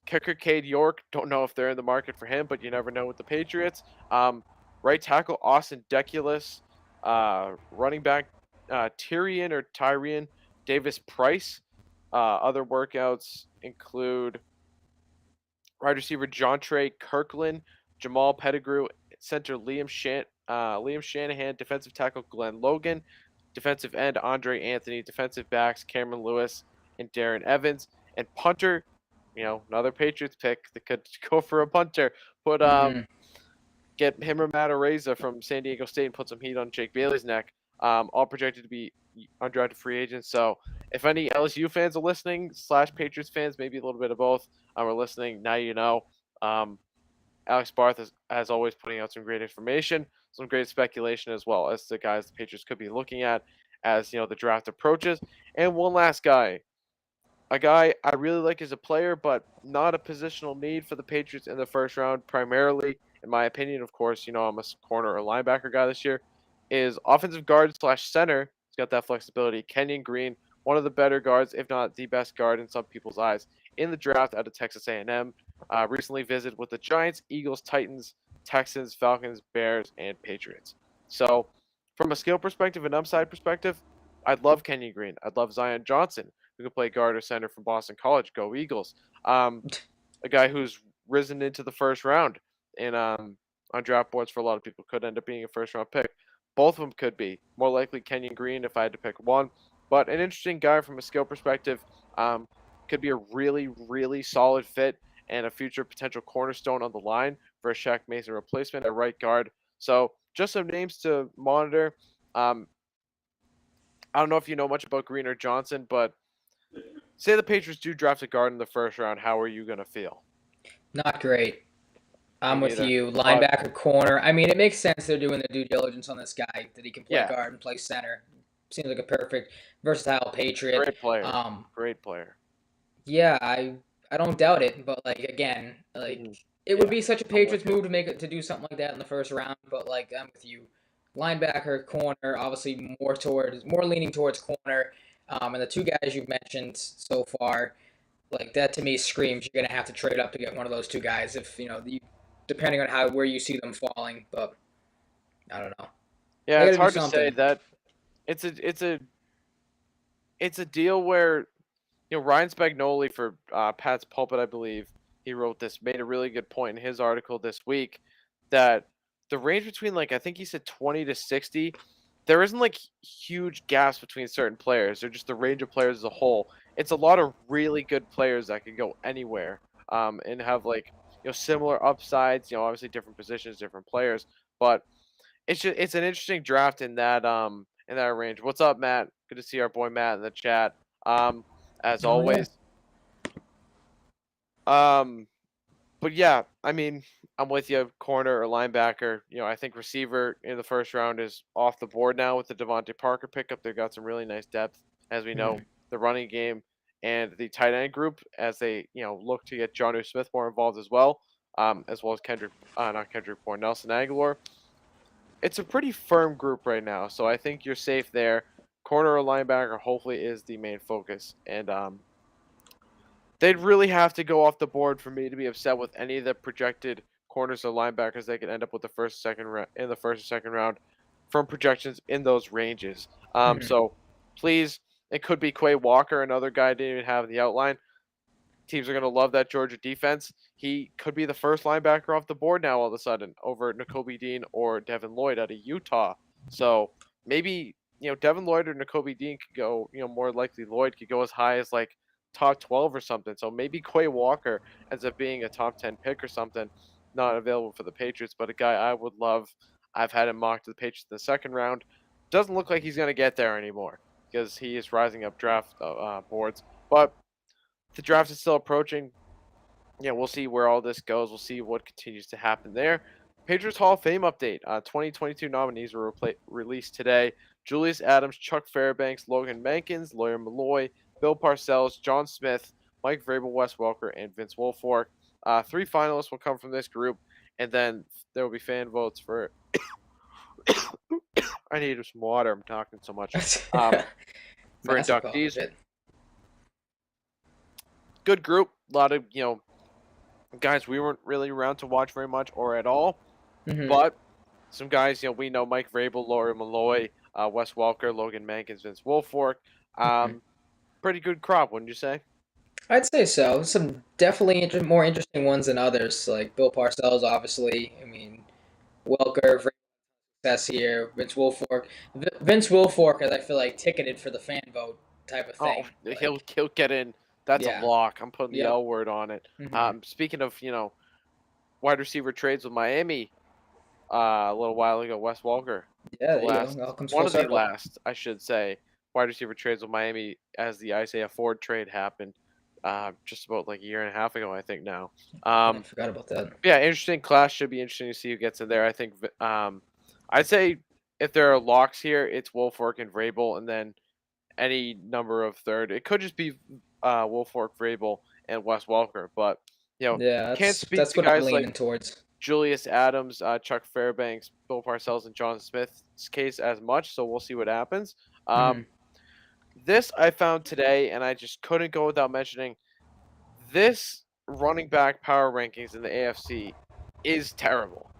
Kicker Cade York, don't know if they're in the market for him, but you never know with the Patriots. Right tackle Austin Deculus, running back Tyrion Davis Price. Other workouts include wide receiver John Trey Kirkland, Jamal Pettigrew, center Liam Shanahan, defensive tackle Glenn Logan, defensive end Andre Anthony, defensive backs Cameron Lewis and Darren Evans, and punter, another Patriots pick that could go for a punter. Mm. Get him or Matt Araiza from San Diego State and put some heat on Jake Bailey's neck. all projected to be undrafted free agents. So if any LSU fans are listening, slash Patriots fans, maybe a little bit of both, are listening, now you know. Um, Alex Barth is, as always, putting out some great information, some great speculation as well as the guys the Patriots could be looking at as the draft approaches. And one last guy, a guy I really like as a player, but not a positional need for the Patriots in the first round, primarily, in my opinion. Of course, I'm a corner or linebacker guy this year, is offensive guard slash center. He's got that flexibility. Kenyon Green, one of the better guards, if not the best guard in some people's eyes, in the draft out of Texas A&M. Recently visited with the Giants, Eagles, Titans, Texans, Falcons, Bears, and Patriots. So, from a skill perspective and upside perspective, I'd love Kenyon Green. I'd love Zion Johnson, who could play guard or center from Boston College. Go Eagles. A guy who's risen into the first round in on draft boards for a lot of people, could end up being a first round pick. Both of them could be. More likely Kenyon Green if I had to pick one. But an interesting guy from a skill perspective. Could be a really, really solid fit and a future potential cornerstone on the line for a Shaq Mason replacement at right guard. So just some names to monitor. I don't know if you know much about Green or Johnson, but say the Patriots do draft a guard in the first round, how are you gonna feel? Not great. Me I'm with neither. you. But Linebacker, corner. I mean, it makes sense they're doing the due diligence on this guy that he can play yeah, guard and play center. Seems like a perfect, versatile Patriot. great player. Um, Great player. yeah, I don't doubt it, but like again, like Mhm. it would Yeah, be such a I'm with Patriots you. move to make it to do something like that in the first round. But like I'm with you, linebacker, corner, obviously more leaning towards corner. And the two guys you've mentioned so far, like that to me screams you're gonna have to trade up to get one of those two guys if depending on how where you see them falling. But I don't know. They Yeah, got it's to do hard to say something. that it's a deal where Ryan Spagnoli for Pat's Pulpit, I believe he wrote this, made a really good point in his article this week that the range between I think he said 20 to 60, there isn't huge gaps between certain players. They're just the range of players as a whole. It's a lot of really good players that can go anywhere and have similar upsides. Obviously different positions, different players, but it's an interesting draft in that range. What's up, Matt? Good to see our boy Matt in the chat. As Oh yeah. always. Um, but yeah, I mean, I'm with you. Corner or linebacker. I think receiver in the first round is off the board now with the Devante Parker pickup. They've got some really nice depth, as we know. Mhm. The running game and the tight end group, as they look to get Jonnu Smith more involved as well as not Kendrick Bourne, Nelson Aguilar. It's a pretty firm group right now, so I think you're safe there. Corner or linebacker hopefully is the main focus, and they'd really have to go off the board for me to be upset with any of the projected corners or linebackers they could end up with in the first or second round from projections in those ranges. Mhm. So please, it could be Quay Walker, another guy I didn't even have in the outline. Teams are going to love that Georgia defense. He could be the first linebacker off the board now all of a sudden over Nakobe Dean or Devin Lloyd out of Utah. So maybe, Devin Lloyd or Nakobe Dean could go, more likely Lloyd could go as high as top 12 or something. So maybe Quay Walker ends up being a top 10 pick or something, not available for the Patriots, but a guy I would love. I've had him mocked to the Patriots in the second round. Doesn't look like he's going to get there anymore because he is rising up draft boards. But the draft is still approaching. Yeah, we'll see where all this goes. We'll see what continues to happen there. Patriots Hall of Fame update. 2022 nominees were released today. Julius Adams, Chuck Fairbanks, Logan Mankins, Lawyer Malloy, Bill Parcells, John Smith, Mike Vrabel, Wes Welker, and Vince Wilfork. Three finalists will come from this group, and then there will be fan votes for. I need some water. I'm talking so much. For Massive cough. inductees, Shit. good group. A lot of guys we weren't really around to watch very much or at all, Mhm. but some guys we know: Mike Vrabel, Laurie Malloy, Wes Welker, Logan Mankins, Vince Wilfork. Mhm. Pretty good crop, wouldn't you say? I'd say so. Some definitely more interesting ones than others, like Bill Parcells, obviously. I mean, Welker, success here. Vince Wilfork, as I feel like ticketed for the fan vote type of Oh, thing. he'll get in. That's a Yeah, lock. I'm putting the yep. L word on it. Hmm. Speaking of wide receiver trades with Miami, a little while ago, Wes Welker. Yeah, The there you go. last It all comes one full of the circle. last, I should say, wide receiver trades with Miami as the Isaiah Ford trade happened, just about like a year and a half ago, I think now. Yeah, I Um, forgot about that. yeah, interesting class. Should be interesting to see who gets in there. I think I'd say if there are locks here, it's Wolfork and Vrabel, and then any number of third. It could just be Wolfork, Vrabel, and Wes Welker, but Yeah, can't that's speak that's to what I'm guys like leaning towards. Julius Adams, Chuck Fairbanks, Bill Parcells, and John Smith's case as much. So we'll see what happens. Hmm. This I found today, and I just couldn't go without mentioning this running back power rankings in the AFC is terrible.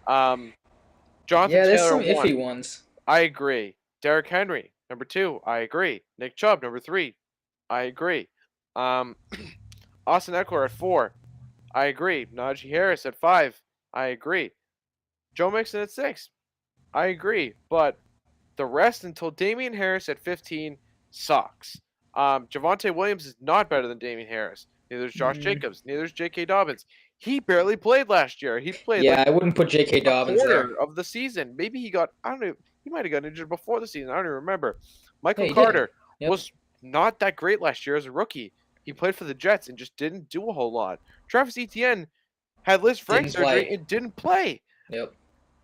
Um, Jonathan Yeah, there's Taylor some one, iffy ones. I agree. Derrick Henry number two, I agree. Nick Chubb number three, I agree. Um, Austin Eckler at four, I agree. Najee Harris at five, I agree. Joe Mixon at six, I agree. But the rest until Damian Harris at 15 sucks. Javonte Williams is not better than Damian Harris. Neither is Josh Mm, Jacobs. Neither is J.K. Dobbins. He barely played last year. He played yeah, like I wouldn't put J.K. a Dobbins there. quarter of the season. Maybe he got, I don't know, he might have got injured before the season. I don't even remember. Yeah, Michael he did. Carter Yep, was not that great last year as a rookie. He played for the Jets and just didn't do a whole lot. Travis Etienne had Liz Frank didn't surgery play. and didn't play. Yep.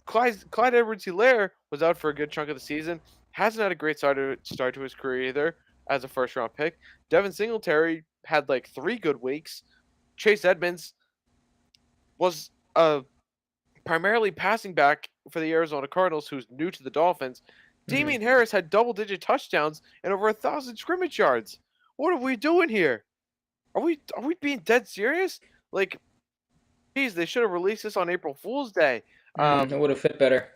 Clyde Edwards-Helaire was out for a good chunk of the season. Hasn't had a great start to his career either as a first-round pick. Devin Singletary had like 3 good weeks. Chase Edmonds was primarily passing back for the Arizona Cardinals, who's new to the Dolphins. Hmm. Damian Harris had double-digit touchdowns and over 1,000 scrimmage yards. What are we doing here? Are we being dead serious? Like, geez, they should have released this on April Fool's Day. It would have fit better.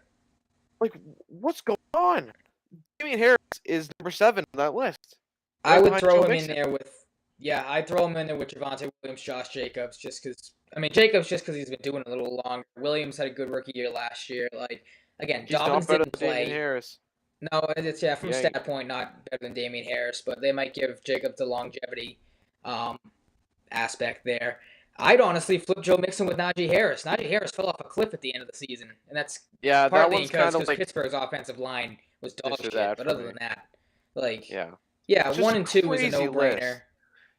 Like, what's going on? Damian Harris is number 7 on that list, I right would behind throw Joe him in Mixon. there with, yeah, I'd throw him in there with Javonte Williams, Josh Jacobs, just because. I mean, Jacobs just because he's been doing it a little longer. Williams had a good rookie year last year. Like again, He's Dobbins not better didn't than Damian play. Harris. No, it's yeah from He a ain't. stat point not better than Damian Harris, but they might give Jacobs the longevity um, aspect there. I'd honestly flip Joe Mixon with Najee Harris. Najee Harris fell off a cliff at the end of the season, and that's Yeah, that partly one's kind of because like Pittsburgh's offensive line was dog this or shit. that But for other me. than that, like Yeah. yeah, It's just one a and two is a crazy no-brainer. list. Yeah.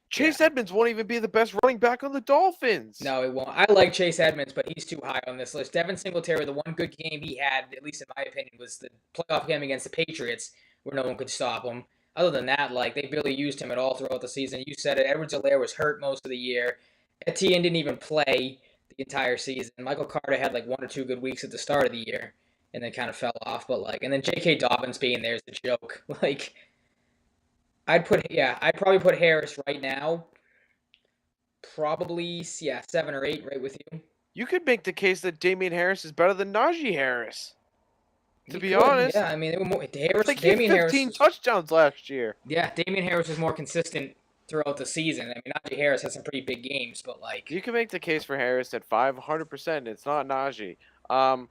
Chase Edmonds won't even be the best running back on the Dolphins. No, it won't. I like Chase Edmonds, but he's too high on this list. Devin Singletary, the one good game he had, at least in my opinion, was the playoff game against the Patriots, where no one could stop him. Other than that, like they barely used him at all throughout the season. You said it. Edwards-Helaire was hurt most of the year. Etienne didn't even play the entire season. Michael Carter had like 1 or 2 good weeks at the start of the year, and then kind of fell off. But like, and then J.K. Dobbins being there is the joke. Like, I'd probably put Harris right now. Probably, yeah, 7 or 8, right with you. You could make the case that Damian Harris is better than Najee Harris. To You be could, yeah. honest, I mean, they were more, Harris, like he had Damian Harris 15 was, touchdowns last year. yeah, Damian Harris was more consistent throughout the season. I mean, Najee Harris had some pretty big games, but You like, can make the case for Harris at 500%. It's not Najee. Um,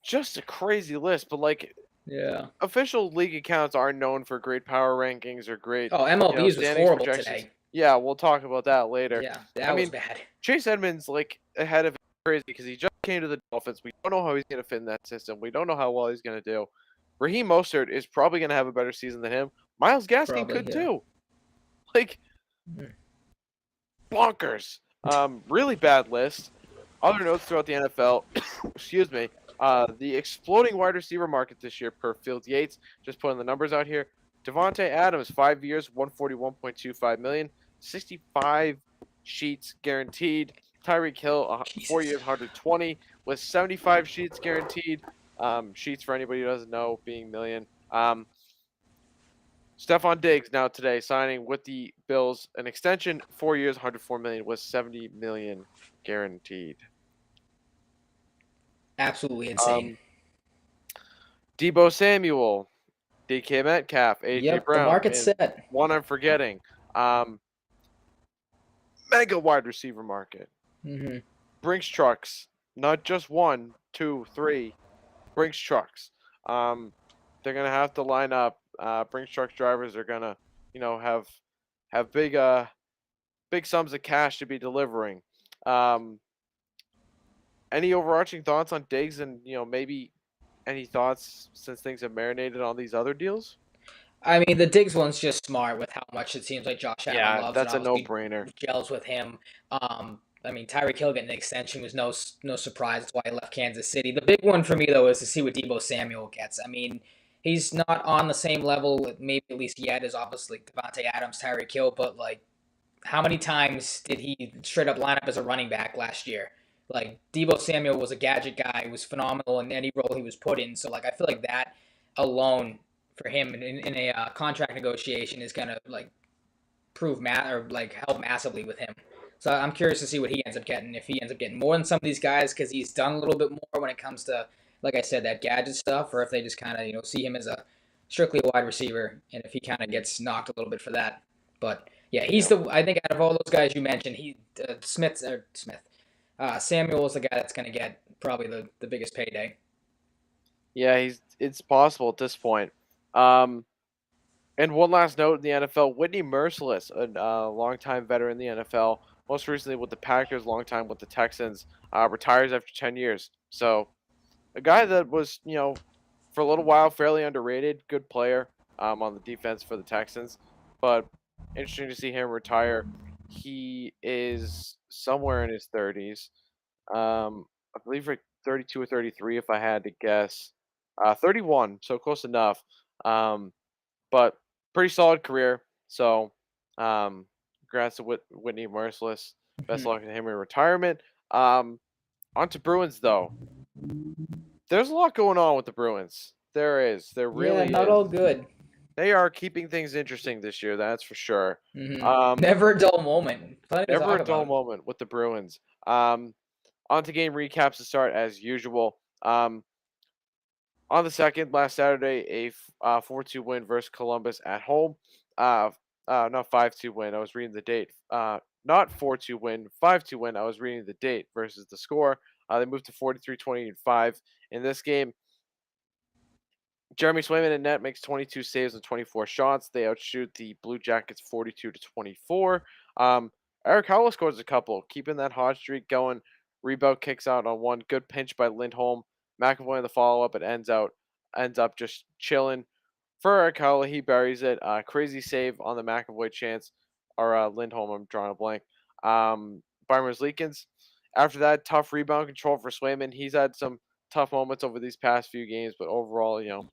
just a crazy list, but like yeah. official league accounts aren't known for great power rankings or great, Oh, MLB's was standings horrible projections. today. Yeah, we'll talk about that later. Yeah, I that was mean, bad. Chase Edmonds like ahead of him is crazy because he just came to the Dolphins. We don't know how he's gonna fit in that system. We don't know how well he's gonna do. Raheem Mostert is probably gonna have a better season than him. Miles Gaskin Probably, could yeah. too. Like Mm. bonkers. Really bad list. Other notes throughout the NFL. Excuse me. The exploding wide receiver market this year per Field Yates. Just putting the numbers out here. Devonte Adams, 5 years, 141.25 million, 65 sheets guaranteed. Tyreek Hill, 4 Jesus. years, 120 with 75 sheets guaranteed. Sheets for anybody who doesn't know being million. Stephon Diggs now today signing with the Bills an extension, 4 years, 104 million with 70 million guaranteed. Absolutely insane. Um, Debo Samuel, DK Metcalf, AJ Yep, the Brown, market's and set. one I'm forgetting. Mega wide receiver market. Mm-hmm. Brinks trucks, not just 1, 2, 3. Brinks trucks. They're gonna have to line up. Brinks trucks drivers are gonna, have big sums of cash to be delivering. any overarching thoughts on Diggs and, maybe any thoughts since things have marinated on these other deals? I mean, the Diggs one's just smart with how much it seems like Josh Allen Yeah, loves and that's a obviously no-brainer. gels with him. I mean, Tyreek Hill getting an extension was no surprise. That's why he left Kansas City. The big one for me though is to see what Debo Samuel gets. I mean, he's not on the same level, maybe at least yet, as obviously Devante Adams, Tyreek Hill, but like, how many times did he straight up line up as a running back last year? Like Debo Samuel was a gadget guy, was phenomenal in any role he was put in. So like I feel like that alone for him in a contract negotiation is gonna like or like help massively with him. So I'm curious to see what he ends up getting. If he ends up getting more than some of these guys because he's done a little bit more when it comes to, like I said, that gadget stuff, or if they just kind of see him as a strictly a wide receiver, and if he kind of gets knocked a little bit for that. But yeah, he's Yeah. the I think out of all those guys you mentioned, Samuel is the guy that's going to get probably the biggest payday. Yeah, it's possible at this point. Um, and one last note in the NFL, Whitney Merciless, a longtime veteran in the NFL, most recently with the Packers, long time with the Texans, retires after 10 years. So a guy that was, for a little while fairly underrated, good player on the defense for the Texans, but interesting to see him retire. He is somewhere in his 30s. I believe like 32 or 33 if I had to guess. 31, so close enough. Um, but pretty solid career. So, congrats to Whitney Merciless. Best of Mhm. luck to him in retirement. On to Bruins though. There's a lot going on with the Bruins. There is. There Yeah, really not is. all good. They are keeping things interesting this year. That's for sure. Um, Never a dull moment. Plenty to never talk a dull about. moment with the Bruins. On to game recaps to start as usual. On the second, last Saturday, a 4-2 win versus Columbus at home. Uh, not 5-2 win. I was reading the date. Not 4-2 win, 5-2 win. I was reading the date versus the score. They moved to 43-20-5 in this game. Jeremy Swayman in net makes 22 saves and 24 shots. They outshoot the Blue Jackets 42-24. Um, Eric Howell scores a couple, keeping that hot streak going. Rebound kicks out on one. Good pinch by Lindholm. McAvoy in the follow up. It ends up just chilling. For Eric Howell, he buries it. Crazy save on the McAvoy chance. Or Lindholm, I'm drawing a blank. Barmer's Leakins. After that, tough rebound control for Swayman. He's had some tough moments over these past few games, but overall, Yep.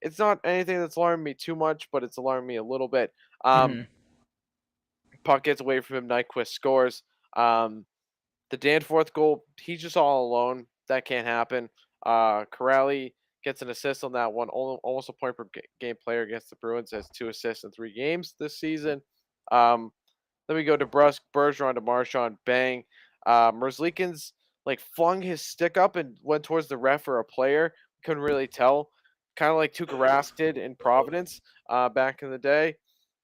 it's not anything that's alarming me too much, but it's alarming me a little bit. Um, hmm Puck gets away from him. Nyquist scores. Um, the Danforth goal, he's just all alone. That can't happen. Corelli gets an assist on that one. Almost a point per game player against the Bruins. Has 2 assists in 3 games this season. Um, then we go to Brusque, Bergeron to Marchand, bang. Merzlikins like flung his stick up and went towards the ref or a player. Couldn't really tell. Kind of like Tuukka Rask did in Providence back in the day.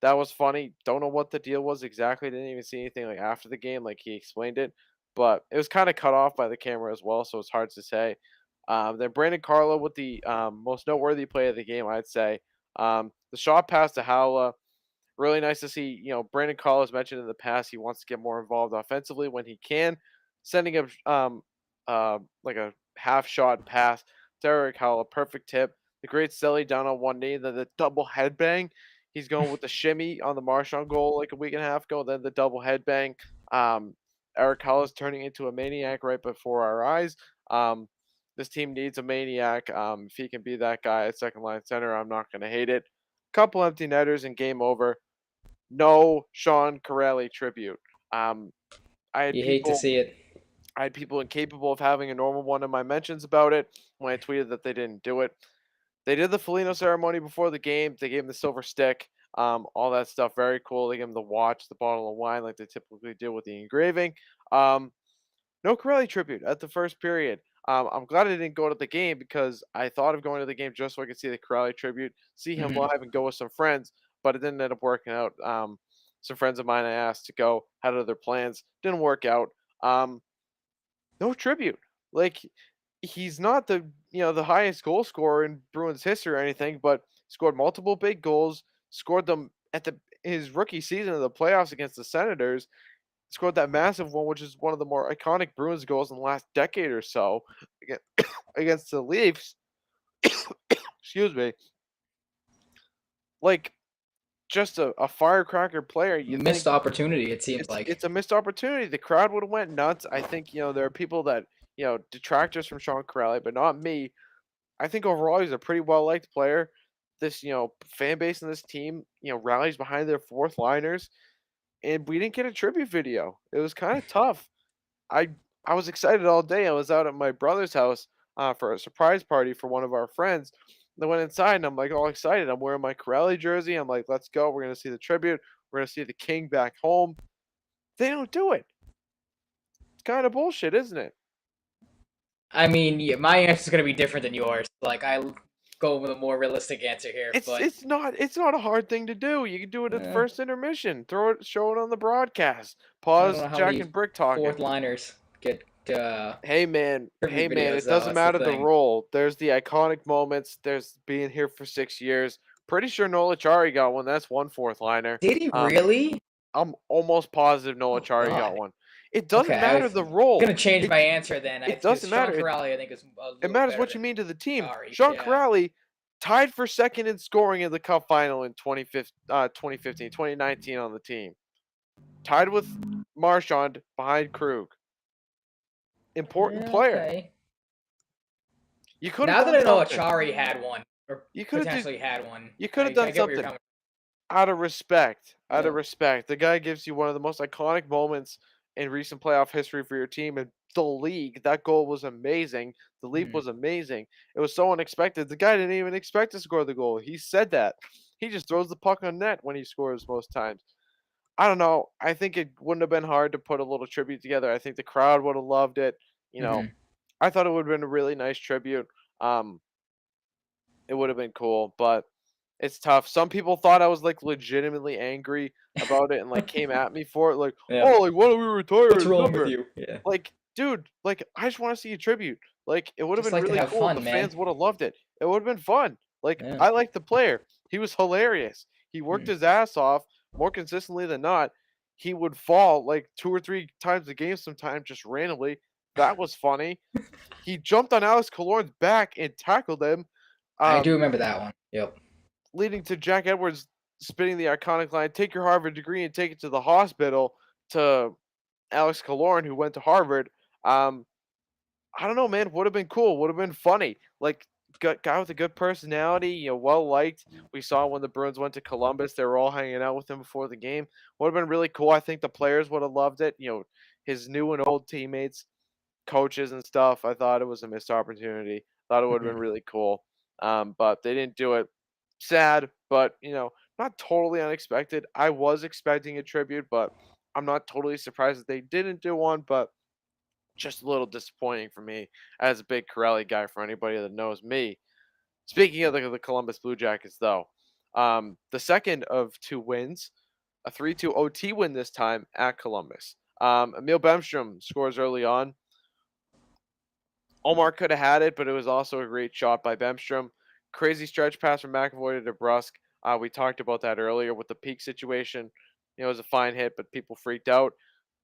That was funny. Don't know what the deal was exactly. Didn't even see anything like after the game, like he explained it. But it was kind of cut off by the camera as well, so it's hard to say. Then Brandon Carlo with the most noteworthy play of the game, I'd say. The shot pass to Howla, really nice to see, Brandon Carlos mentioned in the past he wants to get more involved offensively when he can, sending him like a half shot pass to Eric Howell, a perfect tip. The great silly down on one knee, then the double headbang. He's going with the shimmy on the Marchand goal like a week and a half ago, then the double headbang. Um, Eric Howell is turning into a maniac right before our eyes. Um, this team needs a maniac. If he can be that guy at second line center, I'm not going to hate it. Couple empty netters and game over. No Sean Corelli tribute. Um, I had You hate to people see it. I had people incapable of having a normal one in my mentions about it when I tweeted that they didn't do it. They did the Felino ceremony before the game. They gave him the silver stick, all that stuff. Very cool. They gave him the watch, the bottle of wine, like they typically do with the engraving. Um, no Corelli tribute at the first period. I'm glad I didn't go to the game because I thought of going to the game just so I could see the Corelli tribute, see him hmm live, and go with some friends. But it didn't end up working out. Some friends of mine I asked to go had other plans, didn't work out. Um, no tribute. Like he's not the highest goal scorer in Bruins history or anything, but scored multiple big goals. Scored them at his rookie season of the playoffs against the Senators. scored that massive one, which is one of the more iconic Bruins goals in the last decade or so against the Leafs. Excuse me. Like, just a firecracker player. You Missed think opportunity, it seems it's like. a missed opportunity. The crowd would have went nuts. I think, there are people that, detractors from Sean Corelli, but not me. I think overall he's a pretty well liked player. This, fan base and this team, rallies behind their fourth liners, and we didn't get a tribute video. It was kind of tough. I I was excited all day. I was out at my brother's house for a surprise party for one of our friends. I went inside and I'm like all excited. I'm wearing my Corelli jersey. I'm like, let's go. We're gonna see the tribute. We're gonna see the king back home. They don't do it. It's kind of bullshit, isn't it? I mean, yeah, my answer is gonna be different than yours. Like I go with a more realistic answer here, It's but it's not it's not a hard thing to do. You can do it at the eh, first intermission. Throw it, show it on the broadcast. I don't Pause. know how Jack many and Brick talking. fourth liners get Hey tribute man, videos it though. doesn't That's the matter the thing. role. There's the iconic moments. There's being here for 6 years. Pretty sure Nola Chari got one. That's one fourth liner. Did he Um, really? I'm almost positive Nola Oh Chari got God. one. It doesn't Okay, I matter was the role. gonna change It my answer then. it Because doesn't Sean matter. Corelli, I think, is a It little matters better what you than mean to the team. Jari. Sean Yeah. Corelli tied for second in scoring in the Cup final in 2015, 2019 on the team. Tied with Marchand behind Krug. Important player. Okay. You could have Now that done I know something. Achari had one, or You could have potentially had one, you could I have done get where you're something. coming Out of respect, out from. of respect. The guy gives you one of the most iconic moments in recent playoff history for your team and the league. That goal was amazing. The Yeah. leap was amazing. It was so unexpected. The guy didn't even expect to score the goal. He said that. He just throws the puck on net when he scores most times. I don't know. I think it wouldn't have been hard to put a little tribute together. I think the crowd would have loved it. You know, Hmm. I thought it would have been a really nice tribute. Um, it would have been cool, but it's tough. Some people thought I was, like, legitimately angry about it and, like, came at me for it, like, Yeah. "Oh, like, why don't we retire What's his wrong with number?" you? Yeah. Like, dude, like, I just wanna see a tribute. Like, it would've Just been like to really have cool. The fun, man. fans would have loved it. It would've been fun. Like, Yeah. I like the player. He was hilarious. He worked Mm. his ass off more consistently than not. He would fall, like, 2 or 3 times a game sometimes just randomly. That was funny. He jumped on Alex Killorn's back and tackled him. I do Um remember that one. Yep. leading to Jack Edwards spitting the iconic line, "Take your Harvard degree and take it to the hospital," to Alex Killorn, who went to Harvard. Um, I don't know, man. Would have been cool. Would have been funny. Like, guy with a good personality, well liked. We saw when the Bruins went to Columbus, they were all hanging out with him before the game. Would have been really cool. I think the players would have loved it. His new and old teammates, coaches and stuff. I thought it was a missed opportunity. Thought it would have been Mhm. really cool. But they didn't do it. Sad, but not totally unexpected. I was expecting a tribute, but I'm not totally surprised that they didn't do one, but just a little disappointing for me as a big Corelli guy for anybody that knows me. Speaking of the Columbus Blue Jackets, though, the second of two wins, a 3-2 OT win this time at Columbus. Emil Bemstrom scores early on. Omar could have had it, but it was also a great shot by Bemstrom. Crazy stretch pass from McAvoy to DeBrusque. We talked about that earlier with the peak situation. It was a fine hit, but people freaked out.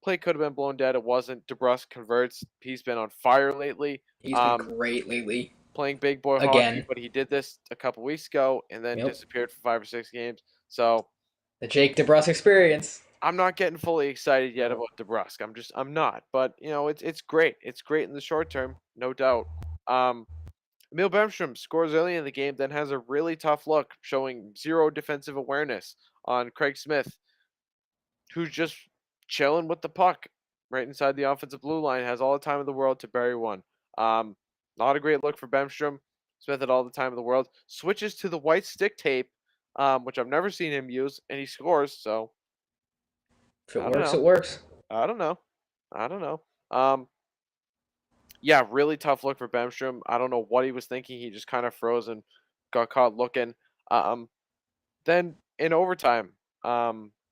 Play could have been blown dead. It wasn't. DeBrusque converts. He's been on fire lately. He's been Um, great lately. playing big boy hockey, Again. but he did this a couple weeks ago and then Yep. disappeared for 5 or 6 games. So The Jake DeBrus experience. I'm not getting fully excited yet Nope. about DeBrusque. I'm not. But it's great. It's great in the short term, no doubt. Um, Emil Bemstrom scores early in the game, then has a really tough look, showing zero defensive awareness on Craig Smith, who's just chilling with the puck right inside the offensive blue line, has all the time in the world to bury one. Um, not a great look for Bemstrom. Smith had all the time in the world. Switches to the white stick tape, which I've never seen him use, and he scores. So If it I don't works, know. it works. I don't know. I don't know. Yeah, really tough look for Bemstrom. I don't know what he was thinking. He just kind of froze and got caught looking. Um, Then in overtime,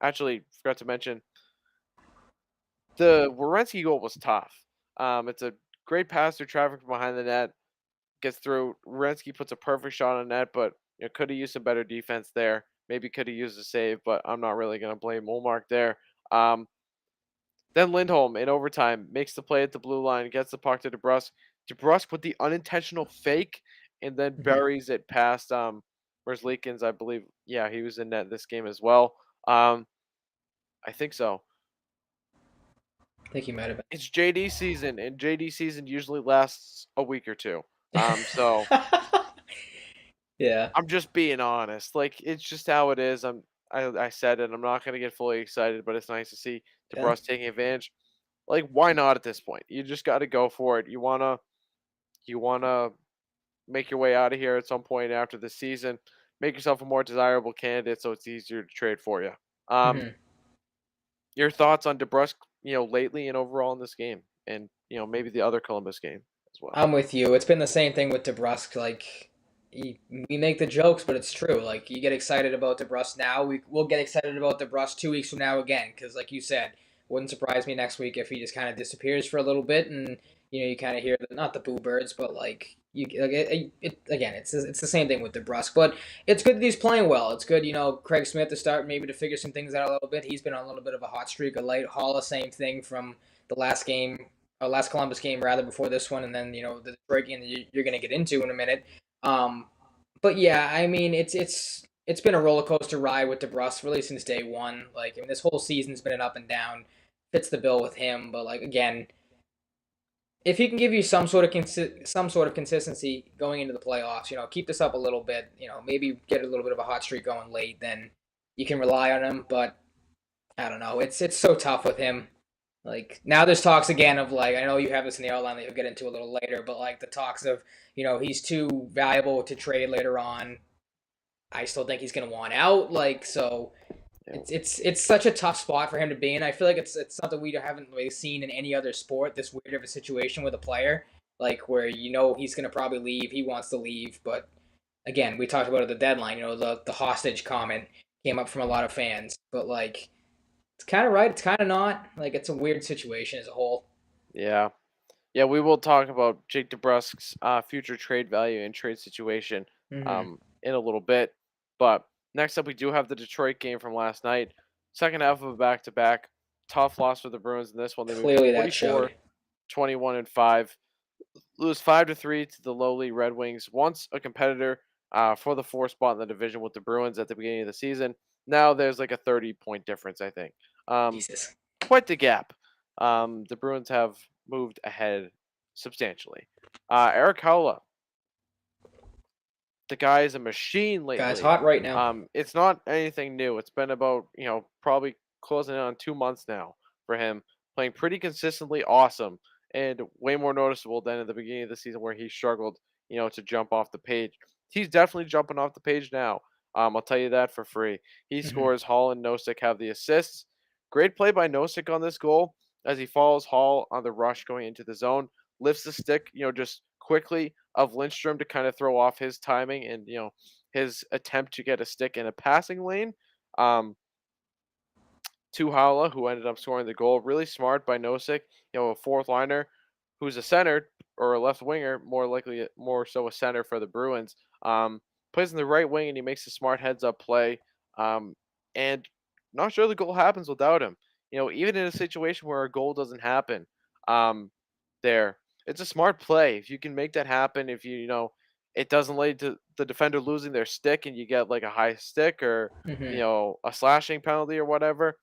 actually forgot to mention the Werenski goal was tough. It's a great pass through traffic from behind the net, gets through. Werenski puts a perfect shot on net, but could have used some better defense there. Maybe could have used a save, but I'm not really gonna blame Olmark there. Um, Then Lindholm in overtime makes the play at the blue line, gets the puck to DeBrusk. DeBrusk with the unintentional fake and then Mhm. buries it past where's Leakins, I believe. Yeah, he was in net this game as well. Um, I think so. I think he might have It's JD season, and JD season usually lasts a week or two. been. So Yeah. I'm just being honest. Like it's just how it is. I said it. I'm not gonna get fully excited, but it's nice to see Yeah. DeBrusk taking advantage. Like why not at this point? You just got to go for it. You wanna make your way out of here at some point after the season. Make yourself a more desirable candidate, so it's easier to trade for you. Um, Mhm. your thoughts on DeBrusk, lately and overall in this game, and maybe the other Columbus game as well. I'm with you. It's been the same thing with DeBrusque. Like, we make the jokes, but it's true. Like, you get excited about DeBrusque now. We'll get excited about DeBrusque 2 weeks from now again. Because, like you said, wouldn't surprise me next week if he just kind of disappears for a little bit, and you kind of hear not the boo birds, but like again, it's the same thing with DeBrusque. But it's good that he's playing well. It's good, Craig Smith to start maybe to figure some things out a little bit. He's been on a little bit of a hot streak of late. Halla, same thing from the last game, last Columbus game rather before this one, and then the Detroit game that you're going to get into in a minute. Um, but yeah, I mean it's been a roller coaster ride with DeBrusque really since day one. Like I mean, this whole season's been an up and down. Fits the bill with him, but like again, if he can give you some sort of consistency going into the playoffs, keep this up a little bit. Maybe get a little bit of a hot streak going late, then you can rely on him. But I don't know. It's so tough with him. Like now, there's talks again of like I know you have this in the outline that you'll get into a little later, but like the talks of he's too valuable to trade later on. I still think he's gonna want out. Like so, Yeah. it's such a tough spot for him to be in. I feel like it's something we haven't really seen in any other sport. This weird of a situation with a player, like where he's gonna probably leave. He wants to leave, but again, we talked about at the deadline. The hostage comment came up from a lot of fans, but like it's kind of right. It's kind of not. Like it's a weird situation as a whole. Yeah. Yeah, we will talk about Jake DeBrusk's future trade value and trade situation Mm-hmm. in a little bit. But next up, we do have the Detroit game from last night. Second half of a back to back. Tough loss for the Bruins in this one. They moved to Clearly, that showed. 44, 21, and 5. Lose 5-3 to the lowly Red Wings. Once a competitor for the fourth spot in the division with the Bruins at the beginning of the season. Now there's like a 30-point difference, I think. Um, Jesus. quite the gap. The Bruins have moved ahead substantially. Eric Howla, the guy is a machine Guy's lately. hot right now. It's not anything new. It's been about probably closing in on 2 months now for him, playing pretty consistently, awesome, and way more noticeable than at the beginning of the season where he struggled, to jump off the page. He's definitely jumping off the page now. I'll tell you that for free. He Mm-hmm. scores. Hall and Nosek have the assists. Great play by Nosek on this goal as he follows Hall on the rush going into the zone, lifts the stick, just quickly of Lindstrom to kind of throw off his timing and his attempt to get a stick in a passing lane. Um, to Hala, who ended up scoring the goal. Really smart by Nosek, a fourth liner who's a center or a left winger, more likely more so a center for the Bruins. Plays in the right wing and he makes a smart heads up play. Um, and not sure the goal happens without him. Even in a situation where a goal doesn't happen, um, there it's a smart play. If you can make that happen, if it doesn't lead to the defender losing their stick and you get like a high stick or Mm-hmm. a slashing penalty or whatever,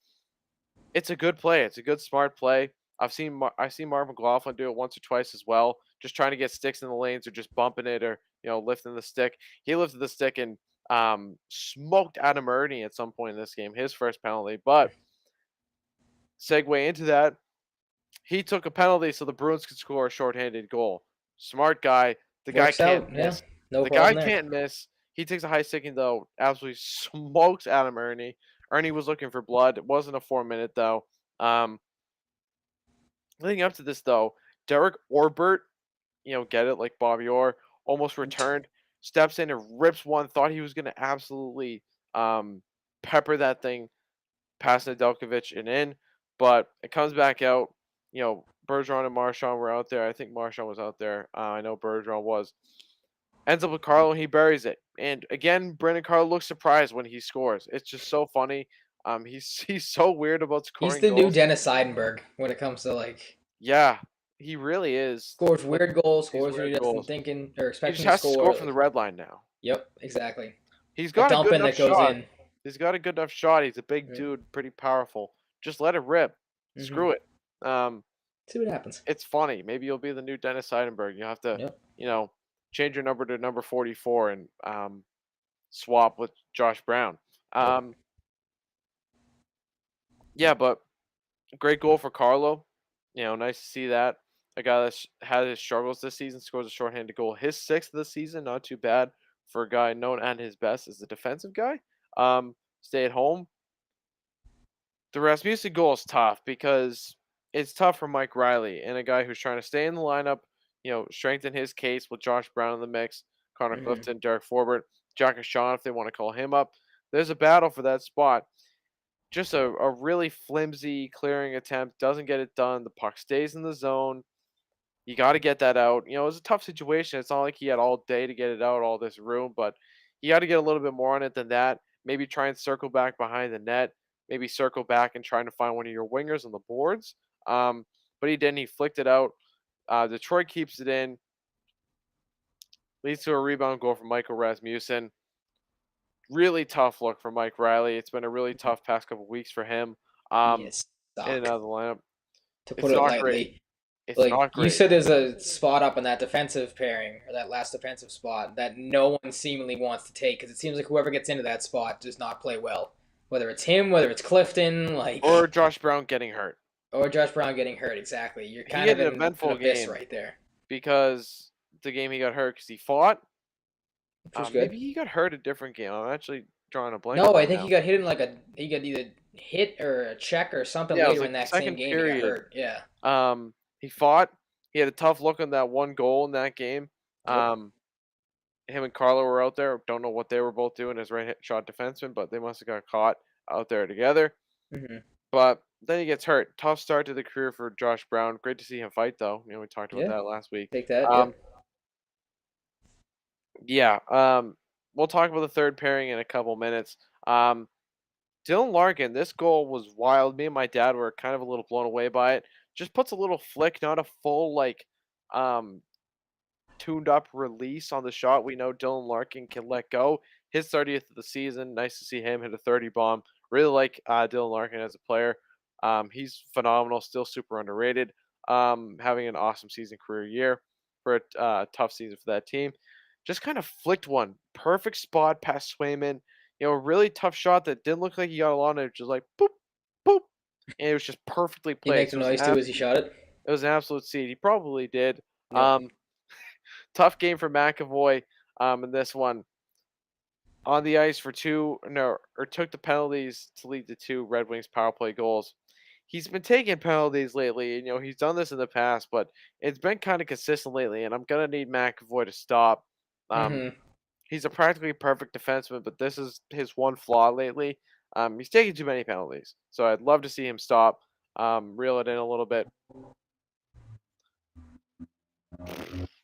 it's a good play. It's a good smart play. I've seen Mark McLaughlin do it once or twice as well, just trying to get sticks in the lanes or just bumping it or lifting the stick. He lifted the stick and smoked Adam Ernie at some point in this game, his first penalty. But segue into that, he took a penalty so the Bruins could score a shorthanded goal. Smart guy. The guy Works can't out. Yeah. miss. No The guy problem there. can't miss. He takes a high sticking though, absolutely smokes Adam Ernie. Ernie was looking for blood. It wasn't a 4 minute though. Um, Leading up to this though, Derek Orbert, get it like Bobby Orr, almost returned, steps in and rips one. Thought he was gonna absolutely um, pepper that thing past Nedeljkovic and in, but it comes back out. Bergeron and Marchand were out there. I think Marchand was out there. I know Bergeron was. Ends up with Carlo, he buries it. And again, Brandon Carlo looks surprised when he scores. It's just so funny. He's so weird about He's scoring the new goals. Dennis Seidenberg when it comes to like Yeah, he really is. scores With weird goals, these scores when he weird doesn't goals. thinking or He just expecting to has to score score. from the Like, red line now. yep, exactly. He's A got a dump good in enough that goes shot. in. He's got a good enough shot. He's a big Mm-hmm. dude, pretty powerful. Just let it rip. Mm-hmm. Screw it. Um, See what happens. it's funny. Maybe you'll be the new Dennis Seidenberg. You have to, Yep. you know, change your number to number 44 and swap with Josh Brown. Yep. Um, yeah, but great goal for Carlo. Nice to see that. A guy that's had his struggles this season scores a shorthanded goal. His sixth of the season, not too bad for a guy known at his best as a defensive guy. Stay at home. The Rasmussen goal is tough because it's tough for Mike Riley and a guy who's trying to stay in the lineup, strengthen his case with Josh Brown in the mix, Connor Mm-hmm. Clifton, Derek Forbert, Jack and Sean if they want to call him up. There's a battle for that spot. Just a really flimsy clearing attempt, doesn't get it done. The puck stays in the zone. You got to get that out. It was a tough situation. It's not like he had all day to get it out, all this room, but you got to get a little bit more on it than that. Maybe try and circle back behind the net. Maybe circle back and trying to find one of your wingers on the boards. But he didn't. He flicked it out. Detroit keeps it in. Leads to a rebound goal from Michael Rasmussen. Really tough look for Mike Riley. It's been a really tough past couple weeks for him. He Um, is in and sucked, out of the lineup. to put It's it not great. lightly. It's Like not you great. said, there's a spot up in that defensive pairing or that last defensive spot that no one seemingly wants to take because it seems like whoever gets into that spot does not play well. Whether it's him, whether it's Clifton, Or like Josh Brown getting hurt. or Josh Brown getting hurt. Exactly, you're He kind had of an in an eventful abyss game right there, because the game he got hurt because he fought. which was good. Maybe he got hurt a different game. I'm actually drawing a blank No, I right think he now. got hit in he got either hit or a check or something Yeah, it was later like in the that same second game. He got period. hurt. Yeah. He fought. He had a tough look on that one goal in that game. Yep. Him and Carlo were out there. Don't know what they were both doing as right shot defensemen, but they must have got caught out there together. Hmm. But then he gets hurt. Tough start to the career for Josh Brown. Great to see him fight, though. We talked about Yeah. that last week. Take that. Um, Yep. yeah. We'll talk about the third pairing in a couple minutes. Dylan Larkin, this goal was wild. Me and my dad were kind of a little blown away by it. Just puts a little flick, not a full um tuned up release on the shot. We know Dylan Larkin can let go. His 30th of the season. Nice to see him hit a 30 bomb. Really like Dylan Larkin as a player. He's phenomenal. Still super underrated. Having an awesome season career year for a tough season for that team. Just kind of flicked one. Perfect spot past Swayman. A really tough shot that didn't look like he got a lot of it. Just like boop, boop. And it was just perfectly You make placed. the noise too as he shot it. It was an absolute seed. He probably did. Yep. Tough game for McAvoy in this one. On the ice for two, no, or took the penalties to lead to two Red Wings power play goals. He's been taking penalties lately, and he's done this in the past, but it's been kind of consistent lately. And I'm gonna need McAvoy to stop. Um, Hmm. he's a practically perfect defenseman, but this is his one flaw lately. He's taking too many penalties, so I'd love to see him stop. Reel it in a little bit.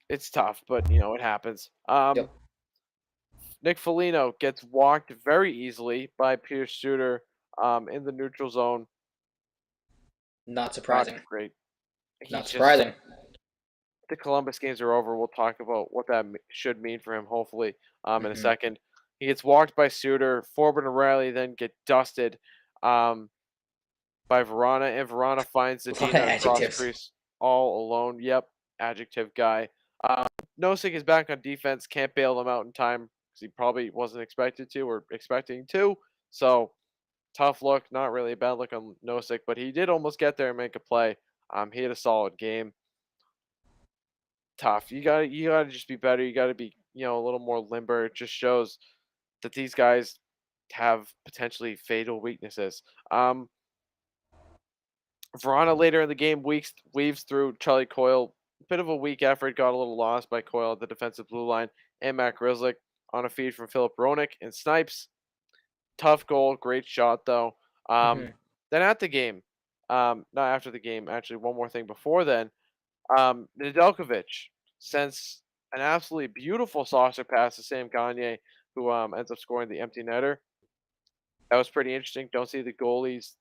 It's tough, but it happens. Yep. Nick Foligno gets walked very easily by Peter Suter in the neutral zone. Not Not surprising. great. He Not just surprising. the Columbus games are over. We'll talk about what that should mean for him, hopefully, in a Hmm. second. He gets walked by Suter. Forbin and Riley then get dusted um, by Verona, and Verona finds A lot of Zadina across adjectives. crease all alone. Yep, adjective guy. Nosek is back on defense. Can't bail them out in time because he probably wasn't expected to or expecting to. So tough look. Not really a bad look on Nosek, but he did almost get there and make a play. He had a solid game. Tough. You gotta just be better. You gotta be a little more limber. It just shows that these guys have potentially fatal weaknesses. Verona later in the game weaves through Charlie Coyle. Bit of a weak effort, got a little lost by Coyle at the defensive blue line, and Matt Grzelcyk on a feed from Philip Roenick and Snipes. Tough goal, great shot though. Um, Hmm. then at the game, not after the game, actually one more thing before then. Nedeljkovic sends an absolutely beautiful saucer pass to Sam Gagne, who ends up scoring the empty netter. That was pretty interesting. Don't see the goalies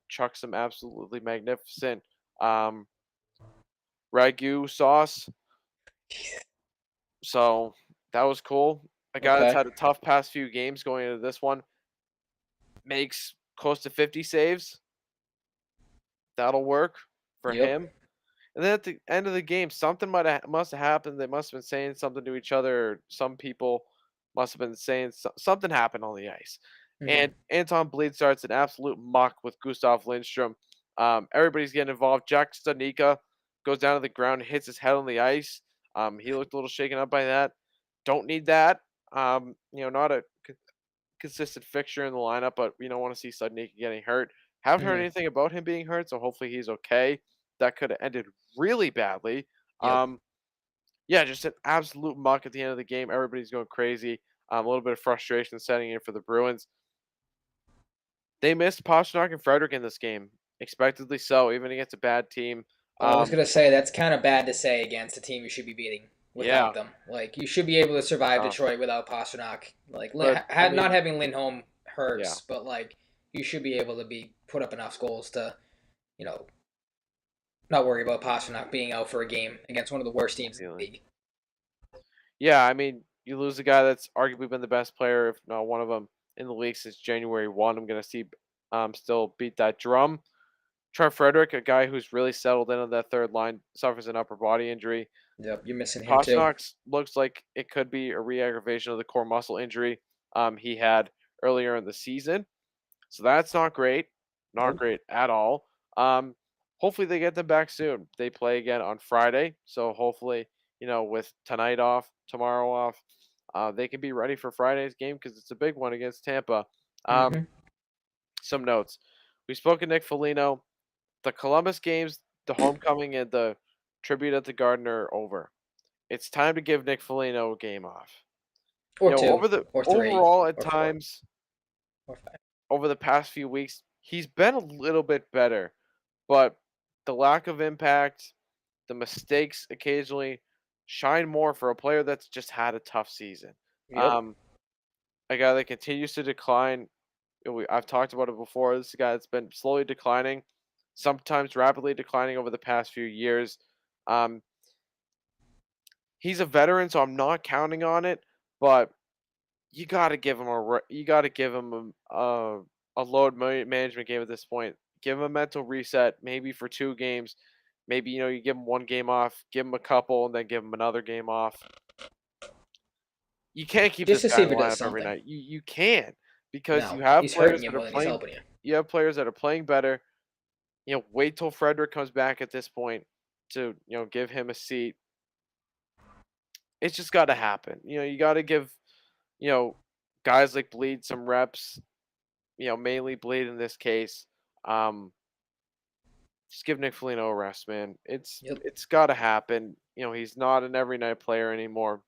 chuck some absolutely magnificent um, ragu sauce. So that was cool. A guy that's Okay. had a tough past few games going into this one makes close to 50 saves. That'll work for Yep. him. And then at the end of the game, something must have happened. They must have been saying something to each other. Or some people must have been saying something happened on the ice. Hmm. And Anton Bleed starts an absolute muck with Gustav Lindstrom. Everybody's getting involved. Jack Stanika goes down to the ground, hits his head on the ice. He looked a little shaken up by that. Don't need that. Not a consistent fixture in the lineup, but we don't want to see Sudnik getting hurt. Haven't heard Hmm. anything about him being hurt, so hopefully he's okay. That could have ended really badly. Yep. Um, yeah, just an absolute muck at the end of the game. Everybody's going crazy. A little bit of frustration setting in for the Bruins. They missed Pastrnak and Frederick in this game, expectedly so, even against a bad team. I was Um, gonna say that's kind of bad to say against a team you should be beating yeah, without them. Like you should be able to survive uh, Detroit without Pasternak. Like but I not mean, having Lindholm yeah, hurts, but like you should be able to be put up enough goals to, you know, not worry about Pasternak being out for a game against one of the worst teams in the dealing. league. Yeah, I mean, you lose a guy that's arguably been the best player, if not one of them, in the league since January 1. I'm gonna see still beat that drum. Trent Frederick, a guy who's really settled in on that third line, suffers an upper body injury. Yep, you're missing him too. Pastrnak looks like it could be a re-aggravation of the core muscle injury he had earlier in the season. So that's not great. Not Nope. great at all. Um, hopefully they get them back soon. They play again on Friday. So hopefully, with tonight off, tomorrow off, they can be ready for Friday's game because it's a big one against Tampa. Um, Mm-hmm. some notes. We spoke of Nick Foligno. The Columbus games, the homecoming and the tribute at the Garden are over. It's time to give Nick Foligno a game off. Or two, Over the or three, overall at or four, times or five. over the past few weeks, he's been a little bit better, but the lack of impact, the mistakes occasionally shine more for a player that's just had a tough season. Yep. Um, a guy that continues to decline. I've talked about it before. This is a guy that's been slowly declining, sometimes rapidly declining over the past few years. Um, he's a veteran, so I'm not counting on it, but you gotta give him you gotta give him a load management game at this point. Give him a mental reset, maybe for 2 games. Maybe, you give him 1 game off, give him a couple, and then give him another game off. You can't keep Just this to guy see in if the it does lineup every something. night. You can't because No, he's hurting you more than he's helping you. you have players that are playing better. Wait till Frederick comes back at this point to, give him a seat. It's just gotta happen. You gotta give, you know, guys like Bleed some reps, mainly Bleed in this case. Um, just give Nick Foligno a rest, man. Yep. It's got to happen. He's not an every night player anymore.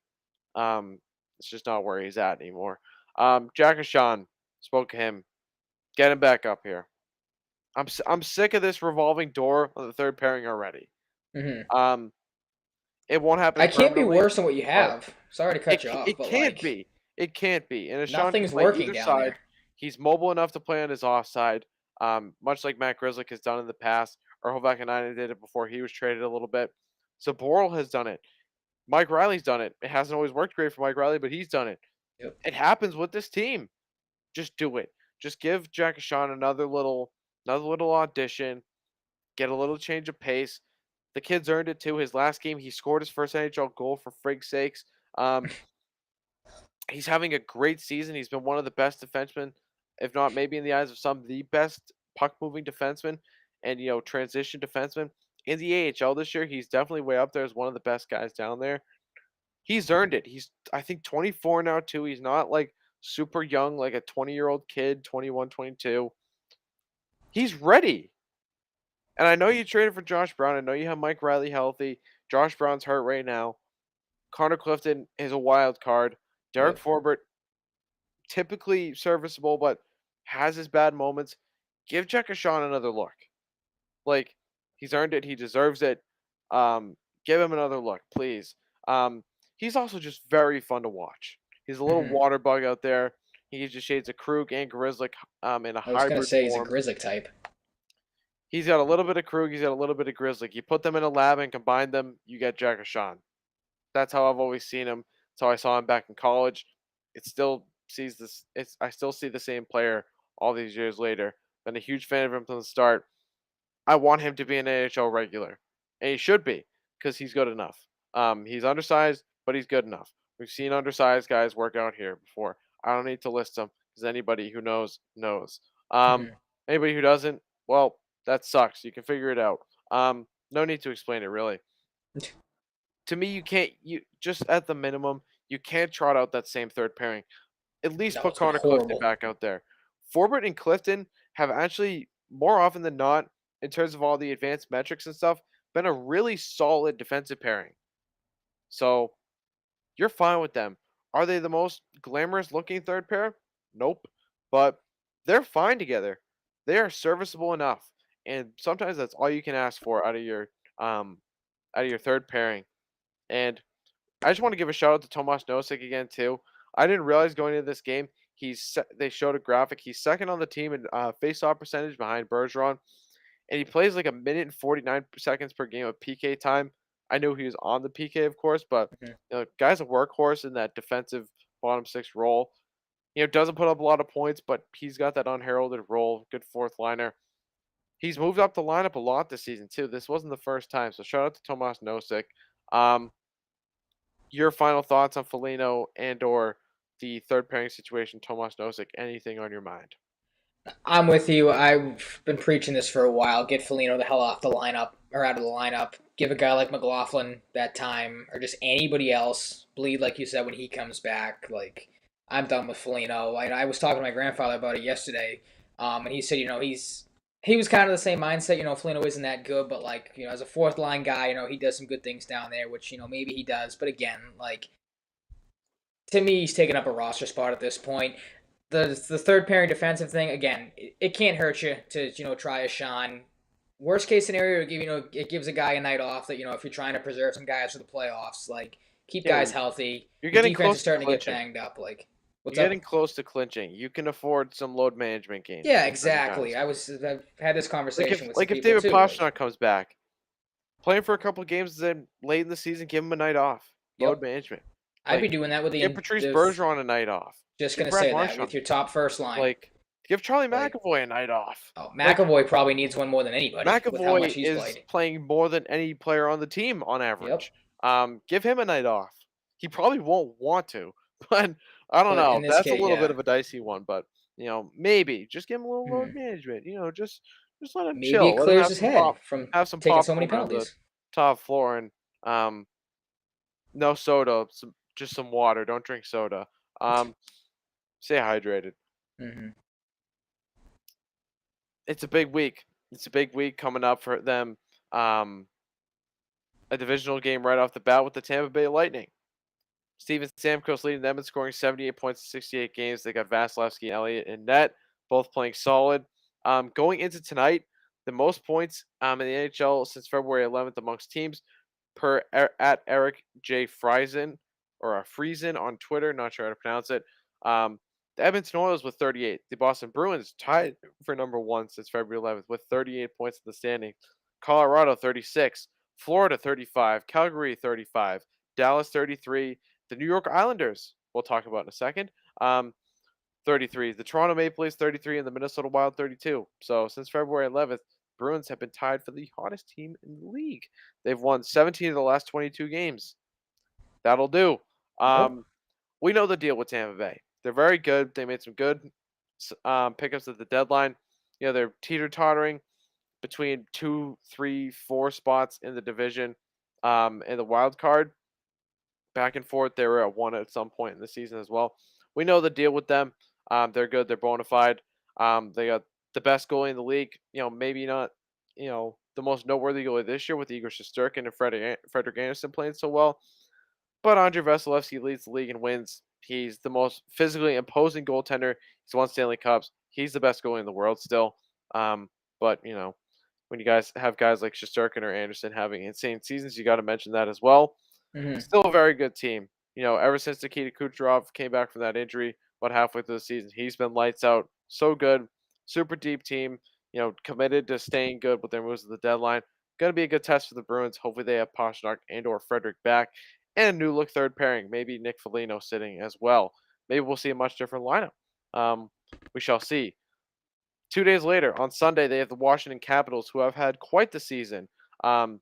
Um, it's just not where he's at anymore. Jack and Sean spoke to him. Get him back up here. I'm sick of this revolving door on the third pairing already. Hmm. Um, it won't happen I can't be permanently, worse than what you but have. Sorry to cut you off, it but can't like be. It can't be. And if Sean can nothing's play working either down side, there. he's mobile enough to play on his offside, much like Matt Grizzlick has done in the past, or Hovak did it before he was traded a little bit. So Boral has done it. Mike Riley's done it. It hasn't always worked great for Mike Riley, but he's done it. Yep. It happens with this team. Just do it. Just give Jack and Sean another little audition. Get a little change of pace. The kid's earned it too. His last game, he scored his first NHL goal for frig's sakes. Um, he's having a great season. He's been one of the best defensemen, if not maybe in the eyes of some, the best puck moving defenseman and transition defenseman in the AHL this year. He's definitely way up there as one of the best guys down there. He's earned it. He's I think 24 now too. He's not like super young like a 20-year-old kid, 21, 22. He's ready. And I know you traded for Josh Brown. I know you have Mike Riley healthy. Josh Brown's hurt right now. Connor Clifton is a wild card. Derek Yep. Forbert, typically serviceable, but has his bad moments. Give Sean another look. Like, he's earned it. He deserves it. Give him another look, please. He's also just very fun to watch. He's a little Hmm. water bug out there. He gives you shades of Krug and Grzelcyk in a I was gonna hybrid say he's a form. Grizzly type. He's got a little bit of Krug, he's got a little bit of Grzelcyk. You put them in a lab and combine them, you get Jack O'Shawn. That's how I've always seen him. That's how I saw him back in college. It still sees this. I still see the same player all these years later. Been a huge fan of him from the start. I want him to be an NHL regular, and he should be because he's good enough. He's undersized, but he's good enough. We've seen undersized guys work out here before. I don't need to list them because anybody who knows knows. Um, Mhm. Anybody who doesn't, well, that sucks. You can figure it out. No need to explain it really. To me, you can't. You just at the minimum, you can't trot out that same third pairing. At least No, put it's been Connor Clifton horrible. back out there. Forbert and Clifton have actually, more often than not, in terms of all the advanced metrics and stuff, been a really solid defensive pairing. So you're fine with them. Are they the most glamorous looking third pair? Nope. But they're fine together. They are serviceable enough. And sometimes that's all you can ask for um out of your third pairing. And I just want to give a shout out to Tomas Nosek again too. I didn't realize going into this game, they showed a graphic. He's second on the team in face-off percentage behind Bergeron, and he plays like a minute and 49 seconds per game of PK time. I knew he was on the PK, of course, but Mhm. guy's a workhorse in that defensive bottom six role. Doesn't put up a lot of points, but he's got that unheralded role. Good fourth liner. He's moved up the lineup a lot this season too. This wasn't the first time, so shout out to Tomas Nosek. Um, your final thoughts on Foligno and or the third pairing situation, Tomas Nosek, anything on your mind? I'm with you. I've been preaching this for a while. Get Foligno the hell off the lineup or out of the lineup. Give a guy like McLaughlin that time, or just anybody else. Bleed like you said when he comes back. Like I'm done with Foligno. I was talking to my grandfather about it yesterday, and he said he was kind of the same mindset. Foligno isn't that good, but like as a fourth line guy, he does some good things down there, which maybe he does. But again, like to me, he's taking up a roster spot at this point. The third pairing defensive thing again, it can't hurt you to try a Sean. Worst case scenario, it gives a guy a night off that if you're trying to preserve some guys for the playoffs, like keep Yeah, guys healthy. you're Your getting defense is close to starting to get clinching. banged up. Like, what's You're getting up? close to clinching. You can afford some load management games Yeah, from certain exactly. guys. I've had this conversation with some If people David too. Like, Pastrnak comes back, playing for a couple of games, then late in the season, give him a night off. Load yep, management. I'd be Like, doing that with give Patrice the Bergeron a night off. just Give gonna Brad say that Marchand. with your top first line. Like, give Charlie Like, McAvoy a night off. oh, Like, McAvoy probably needs one more than anybody with how much McAvoy he's is played. playing more than any player on the team on Yep. average. Give him a night off. He probably won't want to, but I don't But in know. this That's a case, little bit yeah, of a dicey one, but maybe just give him a little load hmm management. Just let him maybe it chill. Let him clears his head from have some taking so many popcorn on the penalties. top floor, and um, no soda, just some water. Don't drink soda. Um, Stay hydrated. hmm It's a big week. It's a big week coming up for them. Um, a divisional game right off the bat with the Tampa Bay Lightning. Steven Stamkos leading them and scoring 78 points in 68 games. They got Vasilevsky and Elliott in net, both playing solid. Going into tonight, the most points in the NHL since February 11th amongst teams at Eric J. Friesen or Friesen on Twitter. Not sure how to pronounce it. Um, the Edmonton Oilers with 38. The Boston Bruins tied for number one since February 11th with 38 points in the standing. Colorado 36. Florida 35. Calgary 35. Dallas 33. The New York Islanders, we'll talk about in a second, 33. The Toronto Maple Leafs 33 and the Minnesota Wild 32. So since February 11th, Bruins have been tied for the hottest team in the league. They've won 17 of the last 22 games. That'll do. Yep. We know the deal with Tampa Bay. They're very good. They made some good pickups at the deadline. They're teeter-tottering between 2, 3, 4 spots in the division and the wild card. Back and forth. They were at one at some point in the season as well. We know the deal with them. They're good. They're bona fide. They got the best goalie in the league. Maybe not. The most noteworthy goalie this year with Igor Shesterkin and Frederick Anderson playing so well. But Andrei Vasilevsky leads the league in wins. He's the most physically imposing goaltender. He's won Stanley Cups. He's the best goalie in the world still. But when you guys have guys like Shesterkin or Anderson having insane seasons, you got to mention that as well. hmm Still a very good team. Ever since Nikita Kucherov came back from that injury, but halfway through the season, he's been lights out. So good, super deep team. Committed to staying good with their moves at the deadline. Going to be a good test for the Bruins. Hopefully, they have Pastrnak and/or Frederick back, and a new look third pairing. Maybe Nick Foligno sitting as well. Maybe we'll see a much different lineup. We shall see. 2 days later, on Sunday, they have the Washington Capitals, who have had quite the season. Um,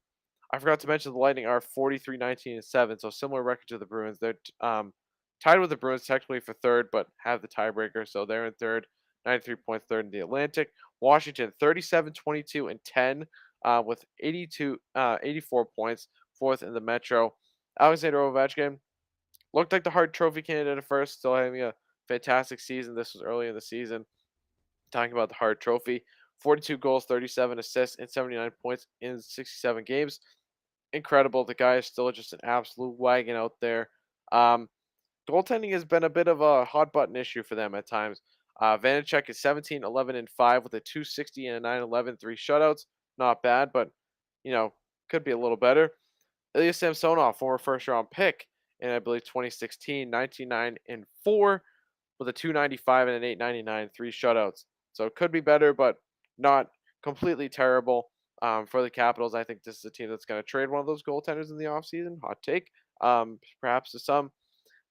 I forgot to mention the Lightning are 43-19-7, so similar record to the Bruins. They're tied with the Bruins technically for third, but have the tiebreaker, so they're in third, 93 points, third in the Atlantic. Washington 37-22-10 with 84 points, fourth in the Metro. Alexander Ovechkin looked like the Hart Trophy candidate at first, still having a fantastic season. This was early in the season. Talking about the Hart Trophy, 42 goals, 37 assists, and 79 points in 67 games. Incredible. The guy is still just an absolute wagon out there. Um, Goaltending has been a bit of a hot button issue for them at times. Vanacek is 17, 11, and 5 with a 260 and a 9-11, 3 shutouts. Not bad, but, could be a little better. Ilya Samsonov, former first round pick in, I believe, 2016, 19-9 and 4 with a 295 and an 899, 3 shutouts. So it could be better, but not completely terrible for the Capitals. I think this is a team that's going to trade one of those goaltenders in the offseason. Hot take, perhaps to some.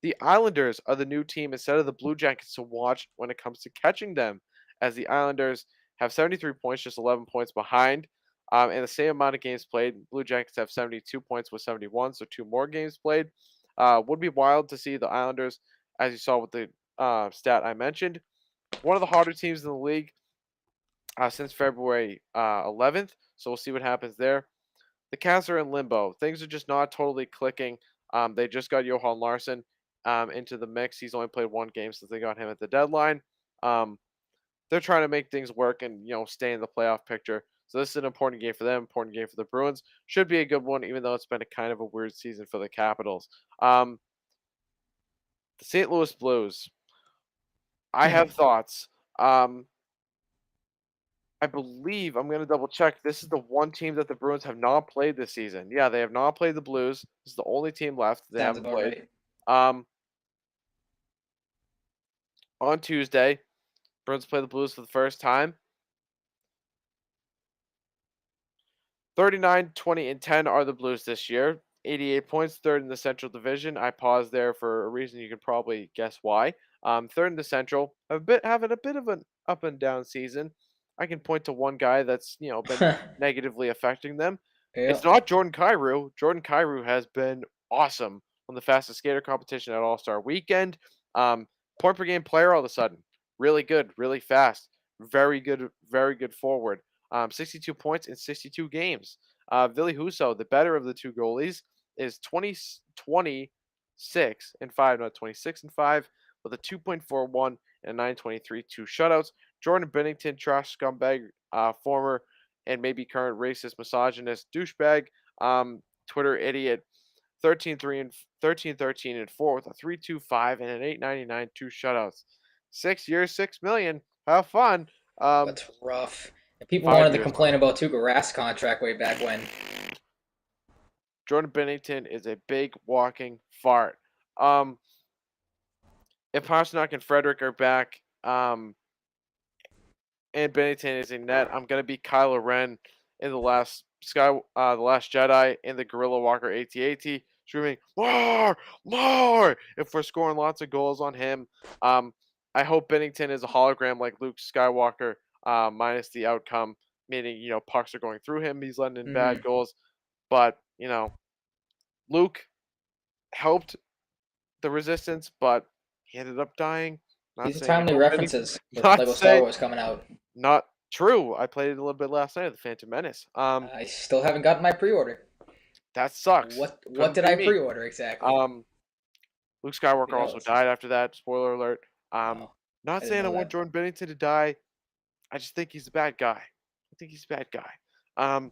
The Islanders are the new team instead of the Blue Jackets to watch when it comes to catching them, as the Islanders have 73 points, just 11 points behind, and the same amount of games played. Blue Jackets have 72 points with 71, so 2 more games played. Would be wild to see the Islanders, as you saw with the stat I mentioned, one of the harder teams in the league since February 11th. So we'll see what happens there. The Cavs are in limbo. Things are just not totally clicking. They just got Johan Larsson into the mix. He's only played 1 game since they got him at the deadline. They're trying to make things work and stay in the playoff picture. So this is an important game for them. Important game for the Bruins. Should be a good one, even though it's been a kind of a weird season for the Capitals. The St. Louis Blues. I have thoughts. I believe I'm going to double check. This is the one team that the Bruins have not played this season. Yeah, they have not played the Blues. This is the only team left they Sounds haven't about played. right. On Tuesday, Bruins play the Blues for the first time. 39, 20, and 10 are the Blues this year. 88 points, third in the Central Division. I paused there for a reason you can probably guess why. Third in the Central, having a bit of an up and down season. I can point to one guy that's been negatively affecting them. Yeah. It's not Jordan Kyrou. Jordan Kyrou has been awesome on the fastest skater competition at All Star Weekend. Point per game player all of a sudden, really good, really fast, very good forward. 62 points in 62 games. Ville Husso, the better of the 2 goalies, is 26 and 5, not 26 and 5, with a 2.41 and 923, 2 shutouts. Jordan Bennington, trash scumbag, former and maybe current racist, misogynist douchebag, Twitter idiot, 13 and 4 with a 325 and an 899, 2 shutouts. 6 years, 6 million. Have fun. That's rough. And people 5 wanted to years complain now. about Tuukka Rask's contract way back when. Jordan Bennington is a big walking fart. If Pastrnak and Frederick are back, and Bennington is in net, I'm gonna be Kylo Ren in the Last Jedi, in the Gorilla Walker AT-AT, screaming more. If we're scoring lots of goals on him, I hope Bennington is a hologram like Luke Skywalker, minus the outcome, meaning pucks are going through him, he's letting in bad Mm-hmm. goals, but Luke helped the Resistance, but he ended up dying. Not These are saying I timely hope Bennington. references with Not Lego Star saying Wars coming out. Not true. I played it a little bit last night at the Phantom Menace. I still haven't gotten my pre-order. That sucks. What Couldn't did be I me. pre-order exactly? Luke Who Skywalker also knows? died after that. Spoiler alert. Oh, Not I didn't saying I know want that. Jordan Bennington to die. I just think he's a bad guy. I think he's a bad guy.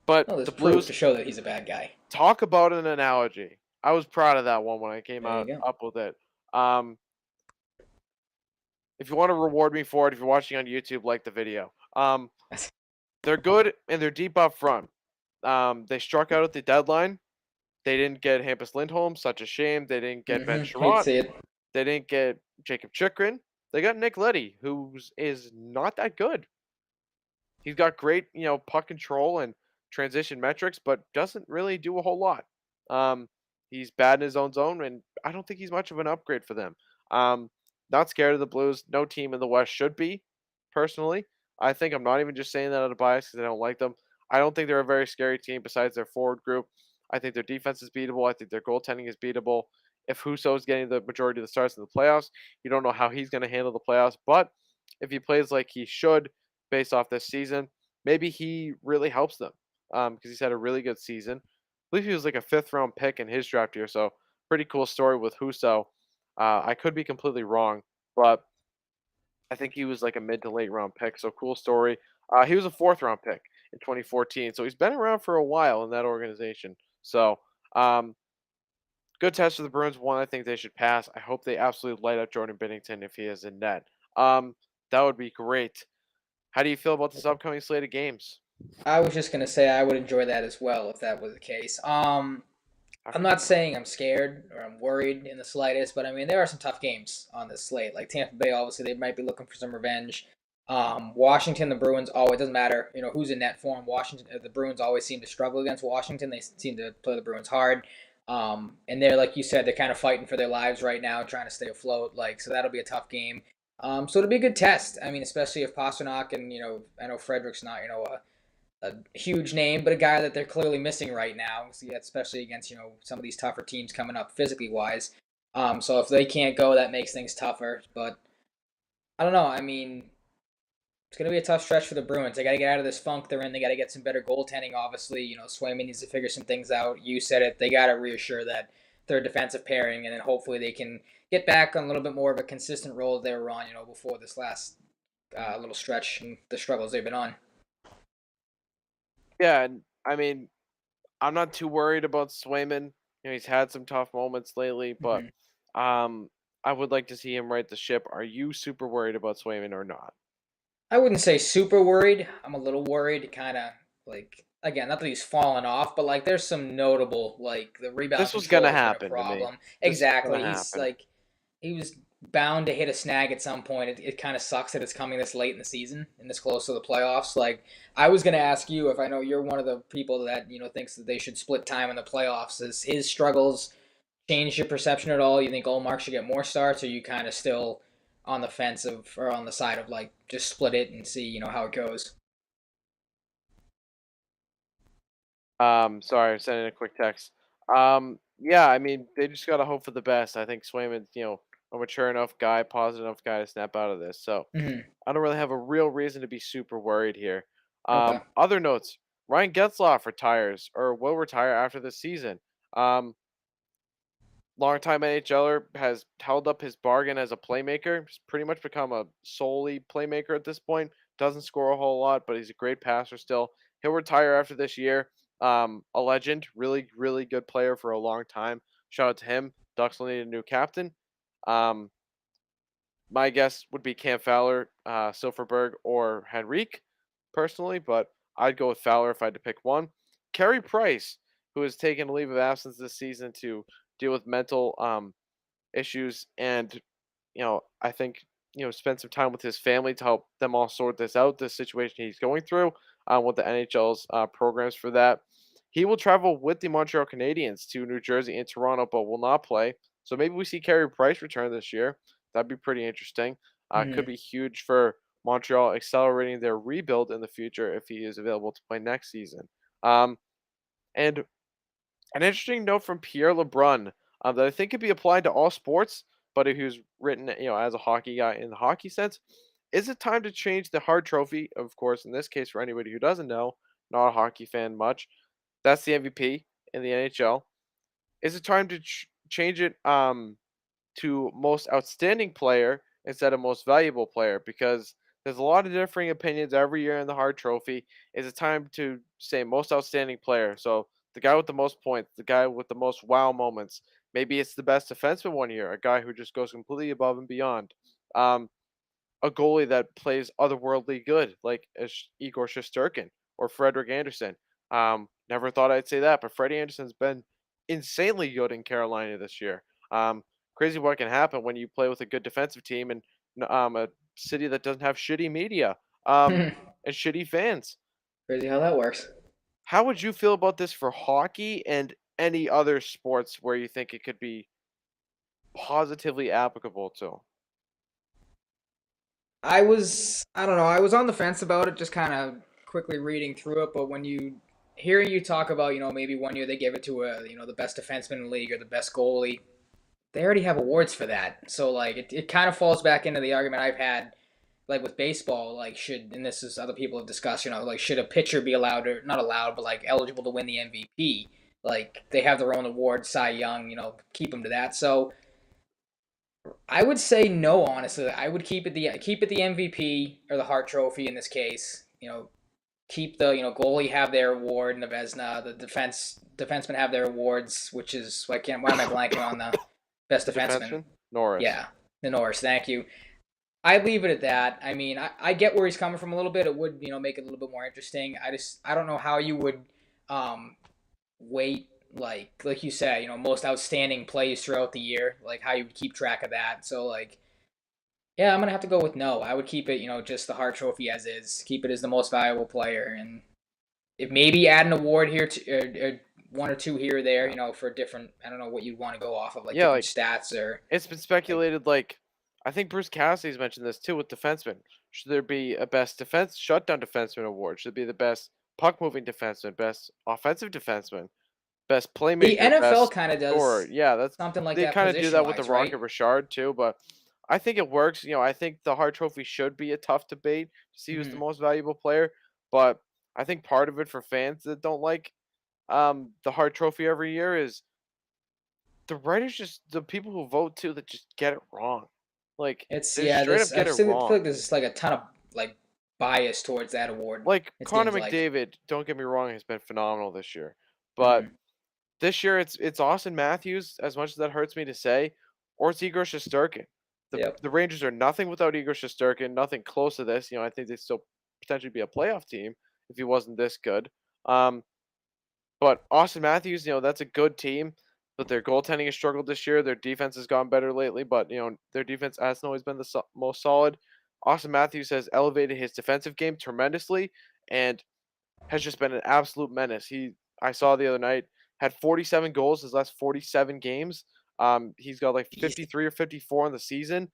But No, there's the proof to Blues, show that he's a bad guy. talk about an analogy. I was proud of that one when I came There you out go. up with it. If you want to reward me for it, if you're watching on YouTube, like the video. They're good and they're deep up front. They struck out at the deadline. They didn't get Hampus Lindholm, such a shame. They didn't get Ben Mm-hmm. Hate to Sherratt. see it. They didn't get Jacob Chikrin. They got Nick Leddy, who is not that good. He's got great, puck control and transition metrics, but doesn't really do a whole lot. He's bad in his own zone, and I don't think he's much of an upgrade for them. Um, Not scared of the Blues. No team in the West should be, personally. I think I'm not even just saying that out of bias because I don't like them. I don't think they're a very scary team besides their forward group. I think their defense is beatable. I think their goaltending is beatable. If Husso is getting the majority of the starts in the playoffs, you don't know how he's going to handle the playoffs. But if he plays like he should, based off this season, maybe he really helps them because he's had a really good season. I believe he was like a fifth round pick in his draft year, so pretty cool story with Huso. I could be completely wrong, but I think he was like a mid to late round pick, so cool story. He was a fourth round pick in 2014, so he's been around for a while in that organization. So um, good test for the Bruins. One, I think they should pass. I hope they absolutely light up Jordan Binnington if he is in net. Um, that would be great. How do you feel about this upcoming slate of games? I was just gonna say I would enjoy that as well if that was the case. I I'm forget. not saying I'm scared or I'm worried in the slightest, but I mean there are some tough games on this slate. Like Tampa Bay, obviously they might be looking for some revenge. Washington, the Bruins. Oh, it doesn't matter. Who's in net for them. Washington, the Bruins always seem to struggle against Washington. They seem to play the Bruins hard. And they're like you said, they're kind of fighting for their lives right now, trying to stay afloat. Like so, that'll be a tough game. So it'll be a good test. I mean, especially if Pasternak and I know Frederick's not a huge name, but a guy that they're clearly missing right now, especially against some of these tougher teams coming up physically wise. So if they can't go, that makes things tougher. But I don't know. I mean, it's going to be a tough stretch for the Bruins. They got to get out of this funk they're in. They got to get some better goaltending. Obviously, Swayman needs to figure some things out. You said it. They got to reassure that their defensive pairing, and then hopefully they can get back on a little bit more of a consistent role they were on. Before this last little stretch and the struggles they've been on. Yeah, and I mean, I'm not too worried about Swayman. He's had some tough moments lately, but Mm-hmm. um, I would like to see him right the ship. Are you super worried about Swayman or not? I wouldn't say super worried. I'm a little worried, kind of like again, not that he's fallen off, but like there's some notable like the rebound This was gonna control has been a happen to me. problem. This was Exactly. gonna He's happen. like he was bound to hit a snag at some point. It kind of sucks that it's coming this late in the season and this close to the playoffs. Like I was gonna ask you if I know you're one of the people that thinks that they should split time in the playoffs. Has his struggles changed your perception at all? You think Olmark should get more starts, or you kind of still on the fence of or on the side of like just split it and see how it goes? Sorry, I'm sending a quick text. Yeah, I mean, they just gotta hope for the best. I think Swayman's, a mature enough guy, positive enough guy to snap out of this. So Hmm. I don't really have a real reason to be super worried here. Okay. Other notes: Ryan Getzlaf retires or will retire after this season. Um, Longtime NHLer has held up his bargain as a playmaker. He's pretty much become a solely playmaker at this point. Doesn't score a whole lot, but he's a great passer still. He'll retire after this year. A legend, really, really good player for a long time. Shout out to him. Ducks will need a new captain. Um, my guess would be Cam Fowler, Silverberg, or Henrique, personally, but I'd go with Fowler if I had to pick one. Carey Price, who has taken a leave of absence this season to deal with mental issues, and I think spend some time with his family to help them all sort this out, this situation he's going through, with the NHL's programs for that. He will travel with the Montreal Canadiens to New Jersey and Toronto, but will not play. So maybe we see Carey Price return this year. That'd be pretty interesting. Could Hmm. be huge for Montreal, accelerating their rebuild in the future if he is available to play next season. And an interesting note from Pierre LeBrun that I think could be applied to all sports, but if he was written, as a hockey guy in the hockey sense, is it time to change the Hart Trophy? Of course, in this case, for anybody who doesn't know, not a hockey fan much, that's the MVP in the NHL. Is it time to change it to most outstanding player instead of most valuable player? Because there's a lot of differing opinions every year in the Hart Trophy. Is it time to say most outstanding player? So the guy with the most points, the guy with the most wow moments. Maybe it's the best defenseman one year, a guy who just goes completely above and beyond. Um, a goalie that plays otherworldly good, like Igor Shesterkin or Frederick Anderson. Never thought I'd say that, but Freddie Anderson's been insanely good in Carolina this year. crazy what can happen when you play with a good defensive team and a city that doesn't have shitty media and shitty fans. Crazy how that works. How would you feel about this for hockey and any other sports where you think it could be positively applicable to? I don't know, I was on the fence about it, just kind of quickly reading through it, but hearing you talk about, maybe one year they give it to the best defenseman in the league or the best goalie, they already have awards for that. So like it kind of falls back into the argument I've had like with baseball, like and this is other people have discussed, like should a pitcher be allowed or not allowed, but like eligible to win the MVP? Like they have their own award, Cy Young, keep them to that. So I would say no, honestly. I would keep it the MVP or the Hart Trophy in this case. Keep the goalie have their award and the Vezina, the defensemen have their awards, which is why am I blanking on the best defenseman? Defenseman? Norris. Yeah, the Norris. Thank you. I'd leave it at that. I mean, I get where he's coming from a little bit. It would make it a little bit more interesting. I don't know how you would weight like you said, most outstanding plays throughout the year, like how you would keep track of that. So like, yeah, I'm gonna have to go with no. I would keep it, just the Hart Trophy as is. Keep it as the most valuable player, and if maybe add an award here to one or two here or there, for different. I don't know what you'd want to go off of, like Yeah, different like stats or it's been like. speculated. Like I think Bruce Cassidy's mentioned this too with defensemen. Should there be a best defense shutdown defenseman award? Should it be the best puck moving defenseman, best offensive defenseman, best The playmaker, NFL best kind of scorer? does Yeah, that's something like they that kind of do position that with the wise, Rocket right? Richard too. But I think it works. I think the Hart Trophy should be a tough debate to see who's the Hmm. most valuable player. But I think part of it for fans that don't like the Hart Trophy every year is the writers just the people who vote too that just get it wrong. Like It's they just yeah. straight This up I get it feel wrong. like there's like a ton of like bias towards that award. Like It Connor seems like. McDavid, don't get me wrong, has been phenomenal this year. But Hmm. this year it's Austin Matthews, as much as that hurts me to say, or it's Igor Shesterkin. Yep. The Rangers are nothing without Igor Shesterkin, nothing close to this. I think they'd still potentially be a playoff team if he wasn't this good. Um, but Austin Matthews, that's a good team, but their goaltending has struggled this year. Their defense has gone better lately, but their defense hasn't always been the most solid. Austin Matthews has elevated his defensive game tremendously and has just been an absolute menace. I saw the other night, had 47 goals his last 47 games. He's got like Easy. 53 or 54 in the season.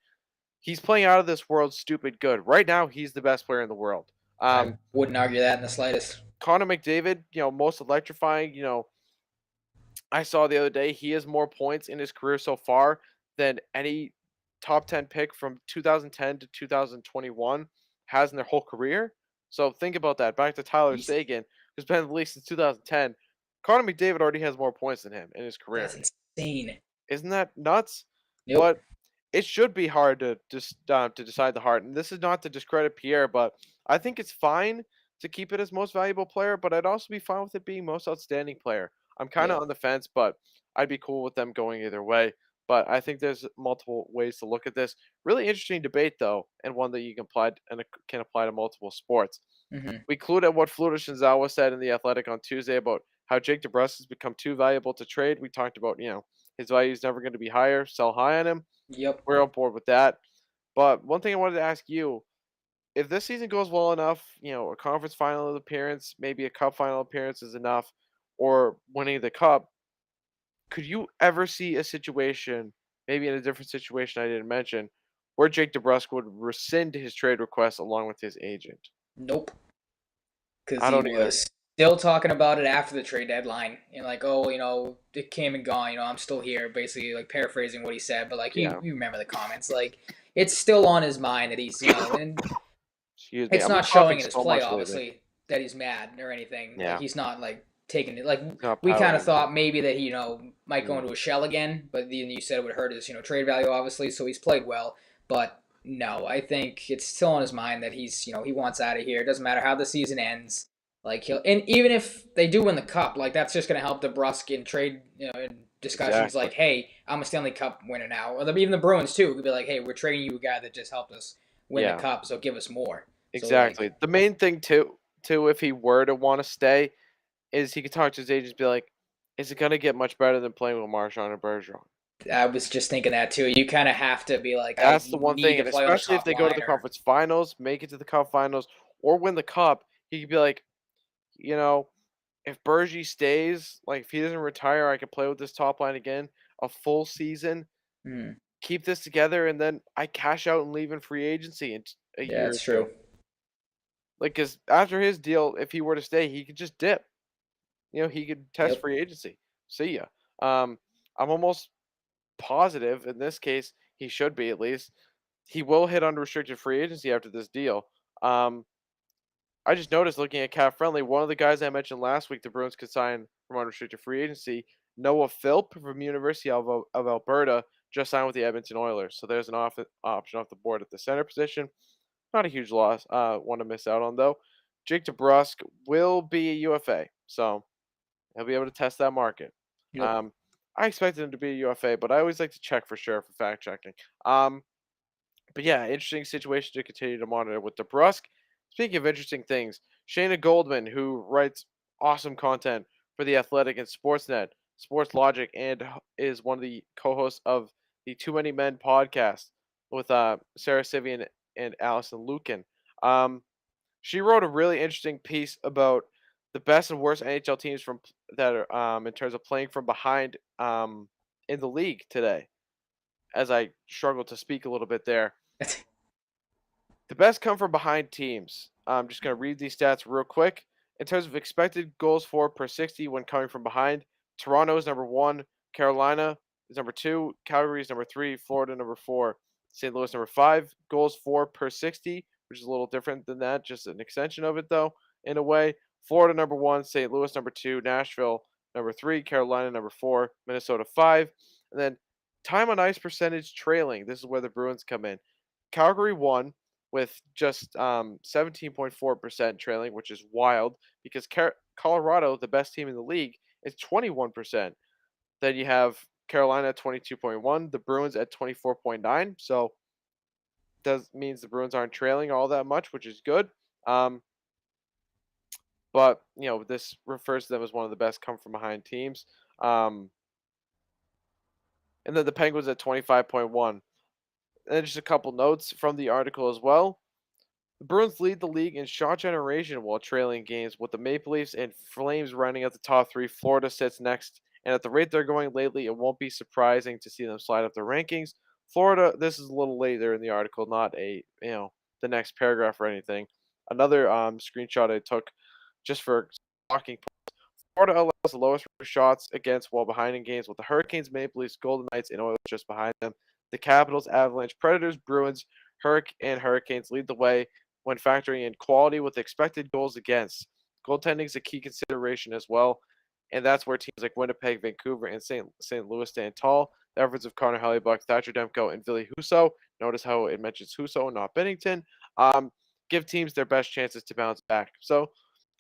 He's playing out of this world stupid good. Right now, he's the best player in the world. I Um, wouldn't argue that in the slightest. Connor McDavid, most electrifying, I saw the other day he has more points in his career so far than any top 10 pick from 2010 to 2021 has in their whole career. So think about that. Back to Tyler Easy. Seguin, who's been in the league since 2010. Connor McDavid already has more points than him in his That's career. insane. Isn't that nuts? Nope. But it should be hard to just to decide the heart. And this is not to discredit Pierre, but I think it's fine to keep it as most valuable player. But I'd also be fine with it being most outstanding player. I'm kind of Yep. on the fence, but I'd be cool with them going either way. But I think there's multiple ways to look at this. Really interesting debate though, and one that you can can apply to multiple sports. Hmm. We clued at what Fluter Shinzawa said in the Athletic on Tuesday about how Jake DeBrusk has become too valuable to trade. We talked about his value is never going to be higher. Sell high on him. Yep. We're on board with that. But one thing I wanted to ask you, if this season goes well enough, a conference final appearance, maybe a cup final appearance is enough, or winning the cup, could you ever see a situation, maybe in a different situation I didn't mention, where Jake DeBrusk would rescind his trade request along with his agent? Nope. Because I he don't either. was still talking about it after the trade deadline, and like, oh, it came and gone. I'm still here. Basically, like paraphrasing what he said, but like Yeah. you remember the comments. Like, it's still on his mind that he's and Excuse me. it's I've been not coughing showing in his so play, much lately. obviously, that he's mad or anything. Like Yeah. he's not like taking it. Like He's not we kind of pouting. thought maybe that he might go Mm. into a shell again, but then you said it would hurt his trade value, obviously. So he's played well, but no, I think it's still on his mind that he's he wants out of here. It doesn't matter how the season ends. Like and even if they do win the cup, like that's just gonna help DeBrusque in trade in discussions. Exactly. Like, hey, I'm a Stanley Cup winner now, or even the Bruins too could be like, hey, we're trading you a guy that just helped us win the Yeah. cup, so give us more. So Exactly. like, The main thing too, if he were to want to stay, is he could talk to his agents, be like, "Is it gonna get much better than playing with Marchand and Bergeron?" I was just thinking that too. You kind of have to be like, I That's the one need thing, to and play on the especially if top they go to line, the or conference finals, make it to the cup finals, or win the cup, he could be like, you know, if Bergie stays, like if he doesn't retire, I could play with this top line again a full season, hmm, keep this together, and then I cash out and leave in free agency in a yeah, year or it's two. true. Like, cause after his deal, if he were to stay, he could just dip. He could test Yep. free agency. See ya. Um, I'm almost positive in this case he should be at least. He will hit unrestricted free agency after this deal. Um, I just noticed looking at Cap Friendly, one of the guys I mentioned last week, the Bruins could sign from unrestricted free agency. Noah Philp from University of Alberta just signed with the Edmonton Oilers. So there's an option off the board at the center position. Not a huge loss. One to miss out on though. Jake DeBrusk will be a UFA, so he'll be able to test that market. Yep. Um, I expected him to be a UFA, but I always like to check for sure for fact checking. But yeah, interesting situation to continue to monitor with DeBrusk. Speaking of interesting things, Shayna Goldman, who writes awesome content for The Athletic and Sportsnet, Sports Logic, and is one of the co-hosts of the Too Many Men podcast with Sarah Sivian and Allison Lukin. Um, she wrote a really interesting piece about the best and worst NHL teams that are in terms of playing from behind in the league today. As I struggled to speak a little bit there, the best come from behind teams. I'm just going to read these stats real quick. In terms of expected goals for per 60 when coming from behind, Toronto is number one, Carolina is number two, Calgary is number three, Florida number four, St. Louis number five. Goals for per 60, which is a little different than that, just an extension of it though, in a way. Florida number one, St. Louis number two, Nashville number three, Carolina number four, Minnesota five, and then time on ice percentage trailing. This is where the Bruins come in. Calgary one, with just 17.4% trailing, which is wild because Colorado, the best team in the league, is 21%. Then you have Carolina at 22.1, the Bruins at 24.9. So does means the Bruins aren't trailing all that much, which is good. Um, but this refers to them as one of the best come from behind teams. Um, and then the Penguins at 25.1. And just a couple notes from the article as well. The Bruins lead the league in shot generation while trailing games, with the Maple Leafs and Flames running at the top three. Florida sits next, and at the rate they're going lately, it won't be surprising to see them slide up the rankings. Florida, this is a little later in the article, not the next paragraph or anything. Another screenshot I took just for talking. Florida allows the lowest rate of shots against while behind in games, with the Hurricanes, Maple Leafs, Golden Knights, and Oilers just behind them. The Capitals, Avalanche, Predators, Bruins, and Hurricanes lead the way when factoring in quality with expected goals against. Goaltending is a key consideration as well, and that's where teams like Winnipeg, Vancouver, and St. Louis stand tall. The efforts of Connor Hellebuck, Thatcher Demko, and Ville Husso. Notice how it mentions Husso, not Bennington. Um, give teams their best chances to bounce back. So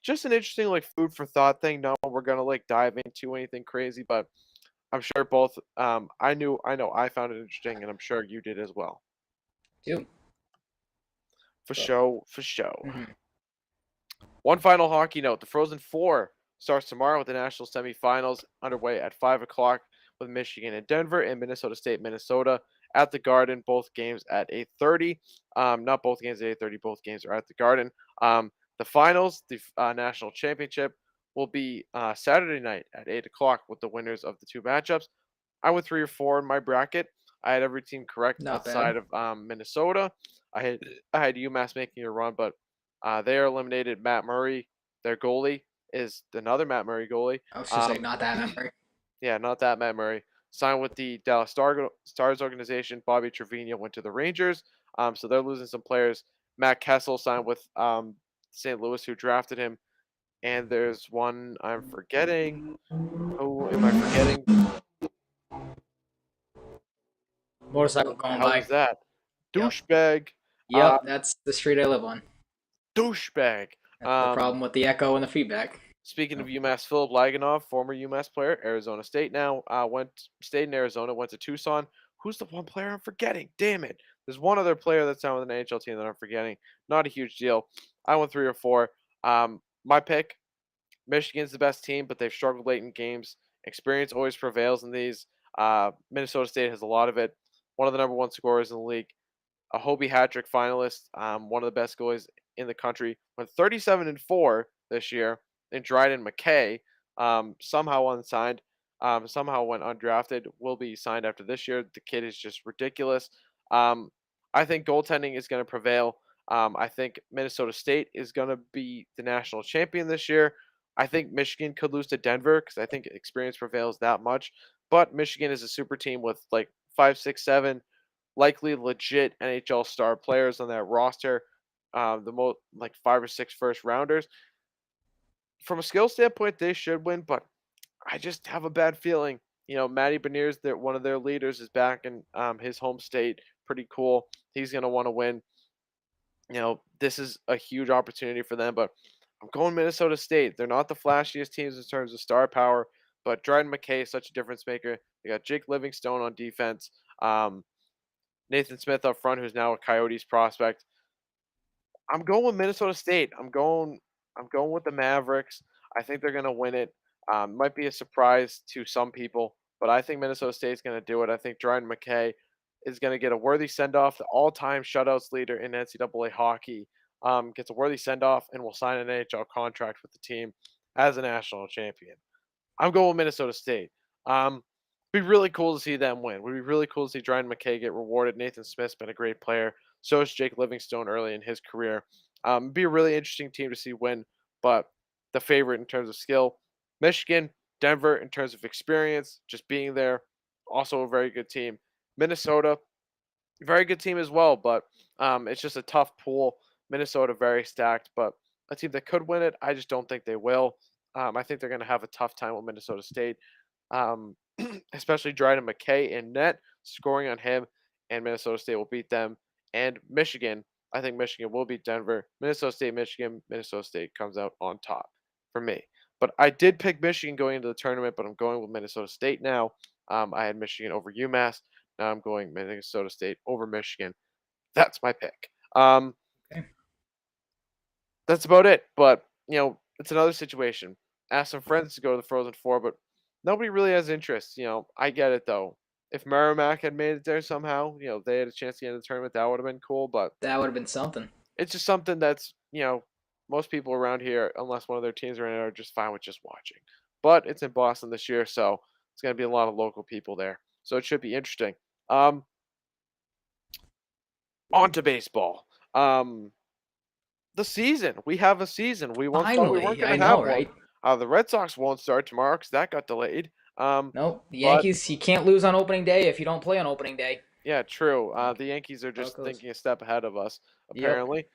just an interesting like food for thought thing. No, we're gonna like dive into anything crazy, but I'm sure both. I know I found it interesting, and I'm sure you did as well. Too. For So, show, for show. mhm. One final hockey note: the Frozen Four starts tomorrow with the national semifinals underway at 5 o'clock with Michigan and Denver and Minnesota State, Minnesota at the Garden. Both games at 8:30. Not both games at 8:30. Both games are at the Garden. The finals, the national championship, will be Saturday night at 8 o'clock with the winners of the two matchups. I went 3 or 4 in my bracket. I had every team correct Not bad. outside of Minnesota. I had UMass making a run, but they are eliminated. Matt Murray, their goalie, is another Matt Murray goalie. I was just say Um, not that memory. yeah, not that Matt Murray. Signed with the Dallas Stars organization. Bobby Trevino went to the Rangers. So they're losing some players. Matt Kessel signed with St. Louis, who drafted him. And there's one I'm forgetting. Who am I forgetting? Motorcycle What the going hell by. was that? Yep. Douchebag. Uh, Yep. That's the street I live on. douchebag. That's the problem with the echo and the feedback. Speaking of So, UMass, Philip Laganov, former UMass player, Arizona State now, stayed in Arizona, went to Tucson. Who's the one player I'm forgetting? Damn it. There's one other player that's now with an NHL team that I'm forgetting. Not a huge deal. I went 3 or 4. My pick, Michigan's the best team, but they've struggled late in games. Experience always prevails in these. Minnesota State has a lot of it. One of the number one scorers in the league, a Hobie hat trick finalist, one of the best goalies in the country, went 37-4 this year. And Dryden McKay, somehow unsigned, somehow went undrafted, will be signed after this year. The kid is just ridiculous. Um, I think goaltending is going to prevail. I think Minnesota State is going to be the national champion this year. I think Michigan could lose to Denver because I think experience prevails that much. But Michigan is a super team with like 5, 6, 7 likely legit NHL star players on that roster. The most like 5 or 6 first rounders. From a skill standpoint, they should win, but I just have a bad feeling. Matty Beniers, one of their leaders, is back in his home state. Pretty cool. He's gonna want to win. This is a huge opportunity for them, but I'm going Minnesota State. They're not the flashiest teams in terms of star power, but Dryden McKay is such a difference maker. They got Jake Livingstone on defense. Nathan Smith up front, who's now a Coyotes prospect. I'm going with Minnesota State. I'm going with the Mavericks. I think they're gonna win it. Might be a surprise to some people, but I think Minnesota State's gonna do it. I think Dryden McKay is gonna get a worthy send off. The all-time shutouts leader in NCAA hockey gets a worthy send off and will sign an NHL contract with the team as a national champion. I'm going with Minnesota State. Be really cool to see them win. Would be really cool to see Dryden McKay get rewarded. Nathan Smith's been a great player. So is Jake Livingstone early in his career. Be a really interesting team to see win, but the favorite in terms of skill, Michigan, Denver in terms of experience, just being there, also a very good team. Minnesota, very good team as well, but it's just a tough pool. Minnesota very stacked, but a team that could win it, I just don't think they will. I think they're going to have a tough time with Minnesota State, um, especially Dryden McKay in net, scoring on him, and Minnesota State will beat them. And Michigan, I think Michigan will beat Denver. Minnesota State, Michigan, Minnesota State comes out on top for me. But I did pick Michigan going into the tournament, but I'm going with Minnesota State now. I had Michigan over UMass. Now I'm going Minnesota State over Michigan. That's my pick. Okay. That's about it. But it's another situation. Ask some friends to go to the Frozen Four, but nobody really has interest. I get it though. If Merrimack had made it there somehow, they had a chance to get in the tournament, that would have been cool. But That would have been something. it's just something that's most people around here, unless one of their teams are in it, are just fine with just watching. But it's in Boston this year, so it's going to be a lot of local people there. So it should be interesting. Um, On to baseball. Um, the season. We have a season. We once thought we weren't Finally, going I to have know, one. right? The Red Sox won't start tomorrow because that got delayed. Nope. The But Yankees, you can't lose on opening day if you don't play on opening day. yeah, true. Like, The Yankees are how it just goes. thinking a step ahead of us, Yep. apparently.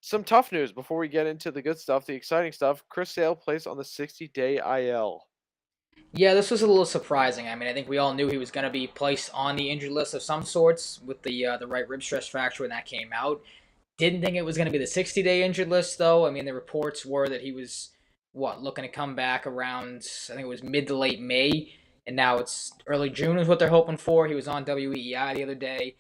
Some tough news before we get into the good stuff, the exciting stuff. Chris Sale placed on the 60-day IL. Yeah, this was a little surprising. I mean, I think we all knew he was going to be placed on the injured list of some sorts with the right rib stress fracture when that came out. Didn't think it was going to be the 60-day injured list, though. I mean, the reports were that he was, looking to come back around, I think it was mid to late May, and now it's early June is what they're hoping for. He was on WEEI the other day,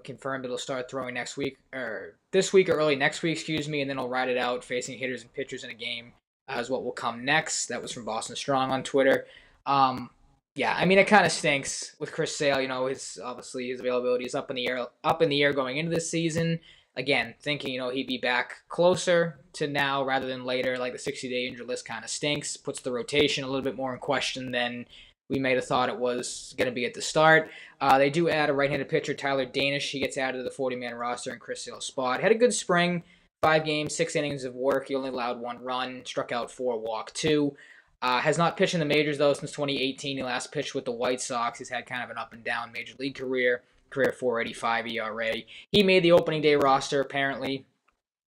confirmed it'll start throwing next week, or this week or early next week, excuse me, and then he'll ride it out facing hitters and pitchers in a game is what will come next. That was from Boston Strong on Twitter. Um, yeah, I mean, it kind of stinks with Chris Sale. His obviously his availability is up in the air going into this season. Again, thinking he'd be back closer to now rather than later. Like the 60-day injured list kind of stinks, puts the rotation a little bit more in question than we may have thought it was going to be at the start. They do add a right-handed pitcher, Tyler Danish. He gets added to the 40-man roster in Chris Sale's spot. Had a good spring, 5 games, 6 innings of work. He only allowed 1 run, struck out 4, walked 2. Has not pitched in the majors, though, since 2018. He last pitched with the White Sox. He's had kind of an up-and-down major league career 4.85 ERA. He made the opening day roster, apparently.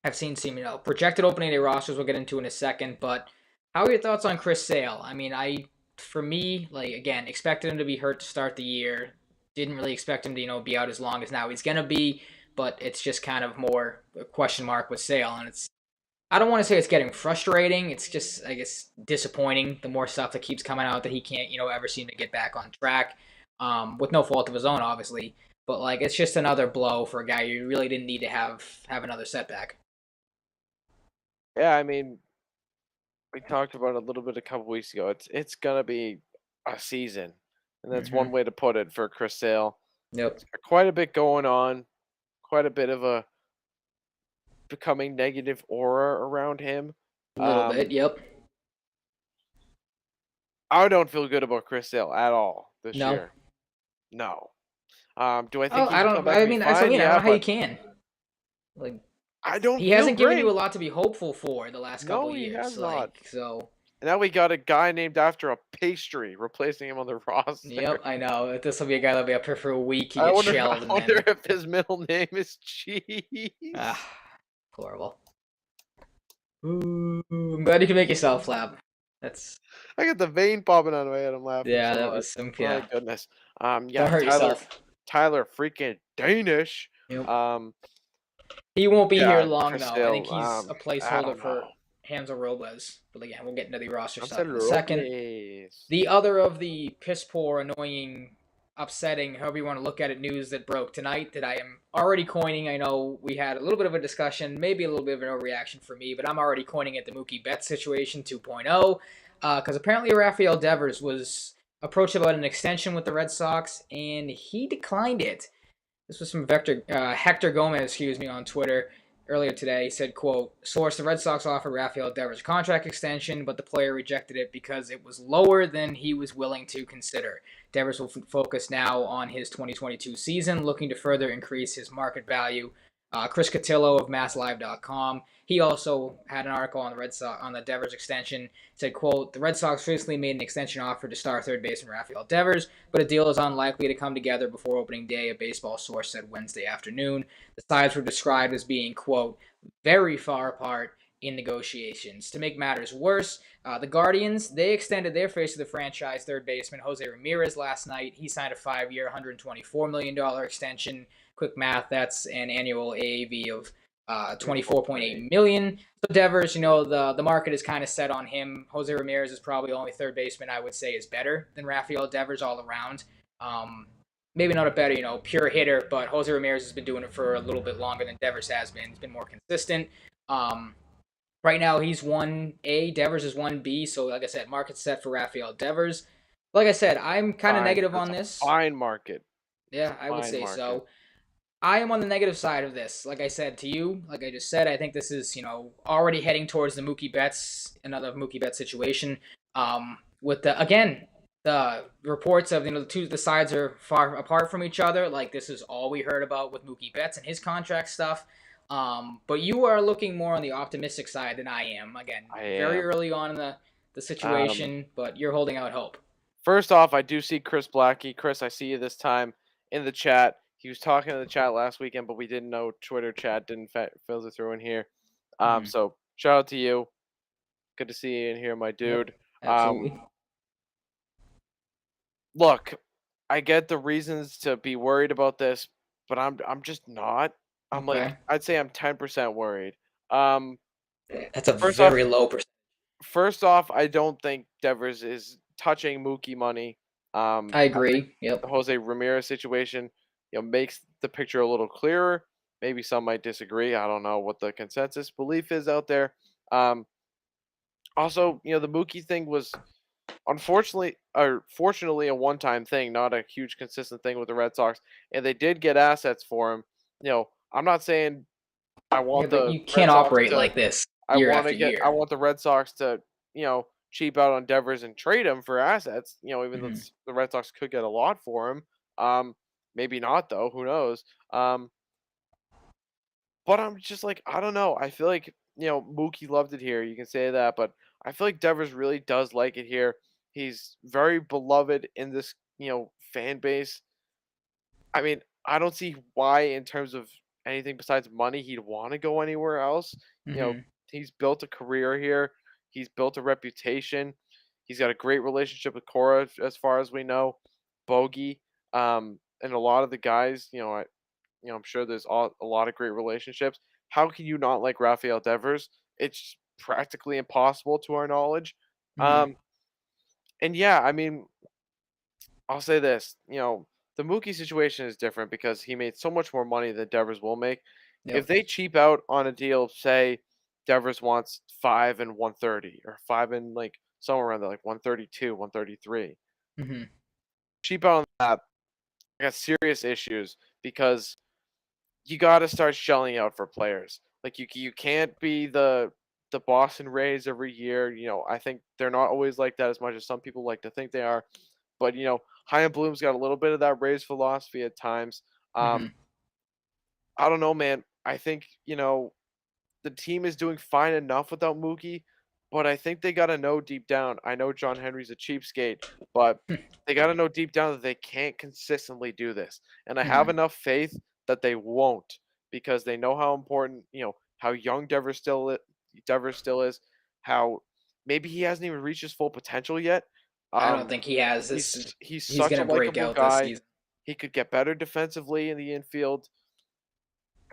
I've seen some, projected opening day rosters we'll get into in a second, but how are your thoughts on Chris Sale? I mean, for me, again, expected him to be hurt to start the year. Didn't really expect him to, be out as long as now he's going to be, but it's just kind of more a question mark with Sale, and I don't want to say it's getting frustrating. It's just, I guess, disappointing. The more stuff that keeps coming out that he can't, ever seem to get back on track, with no fault of his own, obviously. But it's just another blow for a guy you really didn't need to have another setback. Yeah, I mean, we talked about it a little bit a couple weeks ago. It's gonna be a season. and that's one way to put it for Chris Sale. Yep. He's got quite a bit going on, quite a bit of a becoming negative aura around him. A little bit. Yep. I don't feel good about Chris Sale at all this No. year. No. Do I Oh, think he I can come don't. back I and be mean, that's what I fine? mean. I don't Yeah, know how you but can. Like, I don't he feel hasn't given you great. a lot to be hopeful for the last couple No, of he has years. not. Like, so. And now we got a guy named after a pastry replacing him on the roster. Yep, I know. This will be a guy that'll be up here for a week. He I gets wonder. I shelled, and wonder then if his middle name is Cheese. ah, horrible. Ooh, I'm glad you can make yourself laugh. That's I got the vein popping out of my head. I'm laughing yeah, so that hard. was some My yeah. goodness. Don't Yeah, hurt yourself. Tyler freaking Danish. Yep. Um, He won't be here yeah, long Chris though. I think Sale. he's a I placeholder don't for know. Hamza Robles. But again, we'll get into the roster I'm stuff saying in a second. Robles. The other of the piss poor, annoying, upsetting, however you want to look at it, news that broke tonight that I am already coining. I know we had a little bit of a discussion, maybe a little bit of an overreaction for me, but I'm already coining it the Mookie Betts situation 2.0 because apparently Rafael Devers was approached about an extension with the Red Sox and he declined it. This was from Hector Gomez, on Twitter earlier today. He said, quote, source, the Red Sox offered Rafael Devers a contract extension, but the player rejected it because it was lower than he was willing to consider. Devers will focus now on his 2022 season, looking to further increase his market value. Chris Cotillo of MassLive.com. He also had an article on the Red Sox on the Devers extension. It said, quote, the Red Sox recently made an extension offer to star third baseman Rafael Devers, but a deal is unlikely to come together before opening day, a baseball source said Wednesday afternoon. The sides were described as being, quote, very far apart in negotiations. To make matters worse, the Guardians, they extended their face of the franchise third baseman Jose Ramirez last night. He signed a 5-year, $124 million extension. Quick math, that's an annual AAV of 24.8 million. So Devers, the market is kind of set on him. Jose Ramirez is probably the only third baseman I would say is better than Rafael Devers all around. Maybe not a better, pure hitter, but Jose Ramirez has been doing it for a little bit longer than Devers has been. He's been more consistent. Right now he's 1A, Devers is 1B. So like I said, market set for Rafael Devers. Like I said, I'm kind of negative on this. Fine market. Yeah, I would say so. I am on the negative side of this. Like I said to you, like I just said, I think this is, already heading towards the another Mookie Betts situation. With the reports of, the sides are far apart from each other. Like this is all we heard about with Mookie Betts and his contract stuff. But you are looking more on the optimistic side than I am. Again, very early on in the situation, but you're holding out hope. First off, I do see Chris Blackie. Chris, I see you this time in the chat. He was talking in the chat last weekend, but we didn't know Twitter chat didn't filter through in here. So shout out to you. Good to see you in here, my dude. Yep, absolutely. Look, I get the reasons to be worried about this, but I'm just not. I'm Okay. I'd say I'm 10% worried. That's a very low percentage. First off, I don't think Devers is touching Mookie money. I agree. Yep. The Jose Ramirez situation, makes the picture a little clearer. Maybe some might disagree. I don't know what the consensus belief is out there. Also, the Mookie thing was fortunately a one-time thing, not a huge consistent thing with the Red Sox, and they did get assets for him. I'm not saying I want but the you Red can't Sox operate to, like this I year want after to get year. I want the Red Sox to, cheap out on Devers and trade him for assets, even though the Red Sox could get a lot for him. Maybe not though, who knows? But I'm just like, I don't know. I feel like, Mookie loved it here. You can say that, but I feel like Devers really does like it here. He's very beloved in this, fan base. I mean, I don't see why, in terms of anything besides money, he'd want to go anywhere else. He's built a career here. He's built a reputation. He's got a great relationship with Cora, as far as we know. Bogey, and a lot of the guys, I'm sure there's a lot of great relationships. How can you not like Rafael Devers? It's practically impossible to our knowledge. And yeah, I mean, I'll say this, the Mookie situation is different because he made so much more money than Devers will make. Yep. If they cheap out on a deal, say Devers wants 5 and 130 or 5 and somewhere around there, like 132, 133. cheap out on that. I got serious issues because you got to start shelling out for players. Like you can't be the Boston Rays every year. I think they're not always like that as much as some people like to think they are. But Chaim Bloom's got a little bit of that Rays philosophy at times. Hmm. I don't know, man. I think the team is doing fine enough without Mookie, but I think they got to know deep down. I know John Henry's a cheapskate, but they got to know deep down that they can't consistently do this. And I have Hmm. enough faith that they won't because they know how important, how young Devers still is, how maybe he hasn't even reached his full potential yet. I don't Um, think he has this. he's He's such a gonna break likable out this guy. season. He could get better defensively in the infield.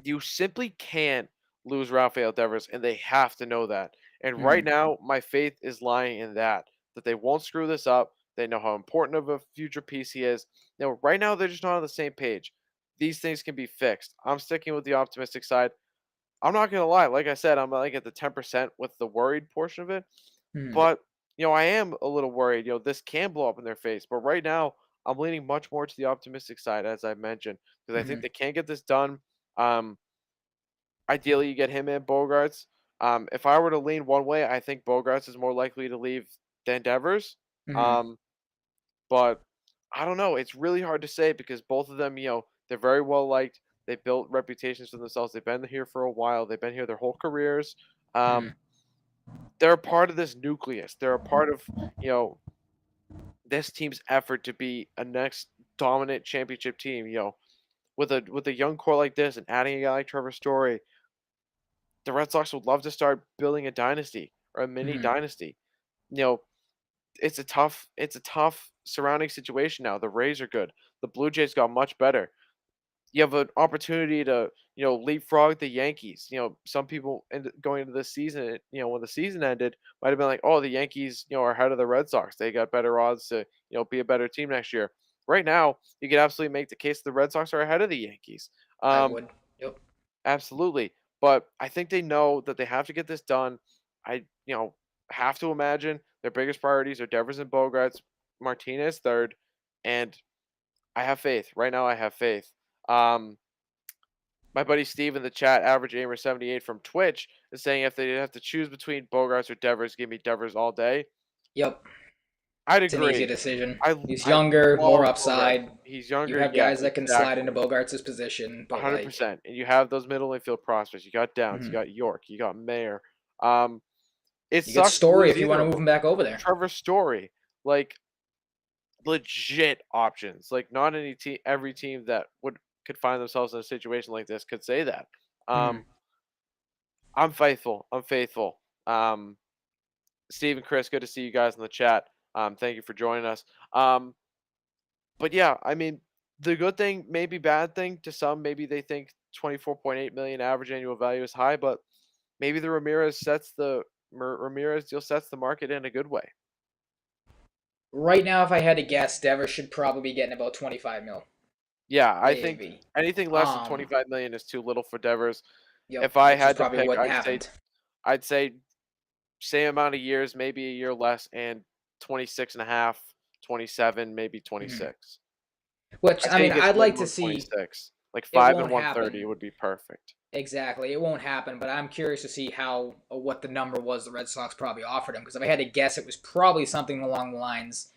You simply can't lose Rafael Devers, and they have to know that. And right Hmm. now, my faith is lying in that they won't screw this up. They know how important of a future piece he is. Right now, they're just not on the same page. These things can be fixed. I'm sticking with the optimistic side. I'm not gonna lie. Like I said, I'm like at the 10% with the worried portion of it. Hmm. But I am a little worried. This can blow up in their face. But right now, I'm leaning much more to the optimistic side, as I mentioned, because I think Hmm. they can get this done. Um, Ideally, you get him in Bogarts. If I were to lean one way, I think Bogarts is more likely to leave than Devers. Hmm. Um, but I don't know. It's really hard to say because both of them, they're very well liked. They built reputations for themselves. They've been here for a while. They've been here their whole careers. Hmm. Um, they're a part of this nucleus. They're a part of you know this team's effort to be a next dominant championship team. With a young core like this and adding a guy like Trevor Story, the Red Sox would love to start building a dynasty or a mini Hmm. dynasty. You know, it's a tough surrounding situation now. The Rays are good. The Blue Jays got much better. You have an opportunity to, leapfrog the Yankees. Some people going into this season, when the season ended, might have been like, "Oh, the Yankees, are ahead of the Red Sox. They got better odds to, be a better team next year." Right now, you could absolutely make the case the Red Sox are ahead of the Yankees. I Um, would. Yep. Absolutely. But I think they know that they have to get this done. I, have to imagine their biggest priorities are Devers and Bogarts, Martinez third, and I have faith. Right now I have faith. Um, my buddy Steve in the chat, average aimer 78 from Twitch, is saying if they have to choose between Bogarts or Devers, give me Devers all day. Yep. I'd It's an easy agree. decision. I He's I younger, more love Bogarts. upside. He's You younger, have yeah, guys that can slide into exactly. Bogarts' position, but like, 100%. And you have those middle infield prospects. You got Downs, you mhm. got York, you got Mayer. Um, it You get sucks to Story lose if you want either to of move him them. back over there. Trevor Story, like legit options. Like not every team that could find themselves in a situation like this could say that. Hmm. Um, I'm faithful. I'm faithful. Um, Steve and Chris, good to see you guys in the chat. Thank you for joining us. Um, but yeah, I mean, the good thing, maybe bad thing to some, maybe they think 24.8 million average annual value is high, but maybe the Ramirez deal sets the market in a good way. Right now, if I had to guess, Devers should probably be getting about 25 mil, Yeah, I think maybe. anything less than Um, 25 million is too little for Devers. yep, If I which is had to probably pick, what I'd say happened. I'd say same amount of years, maybe a year less, and 26 and a half, 27, maybe Mhm. 26. Which I'd I say he mean, gets I'd like to minimum see. 26. Like It 5 and won't 130 happen. would be perfect. Exactly, it won't happen. But I'm curious to see how what the number was the Red Sox probably offered him. Because if I had to guess, it was probably something along the lines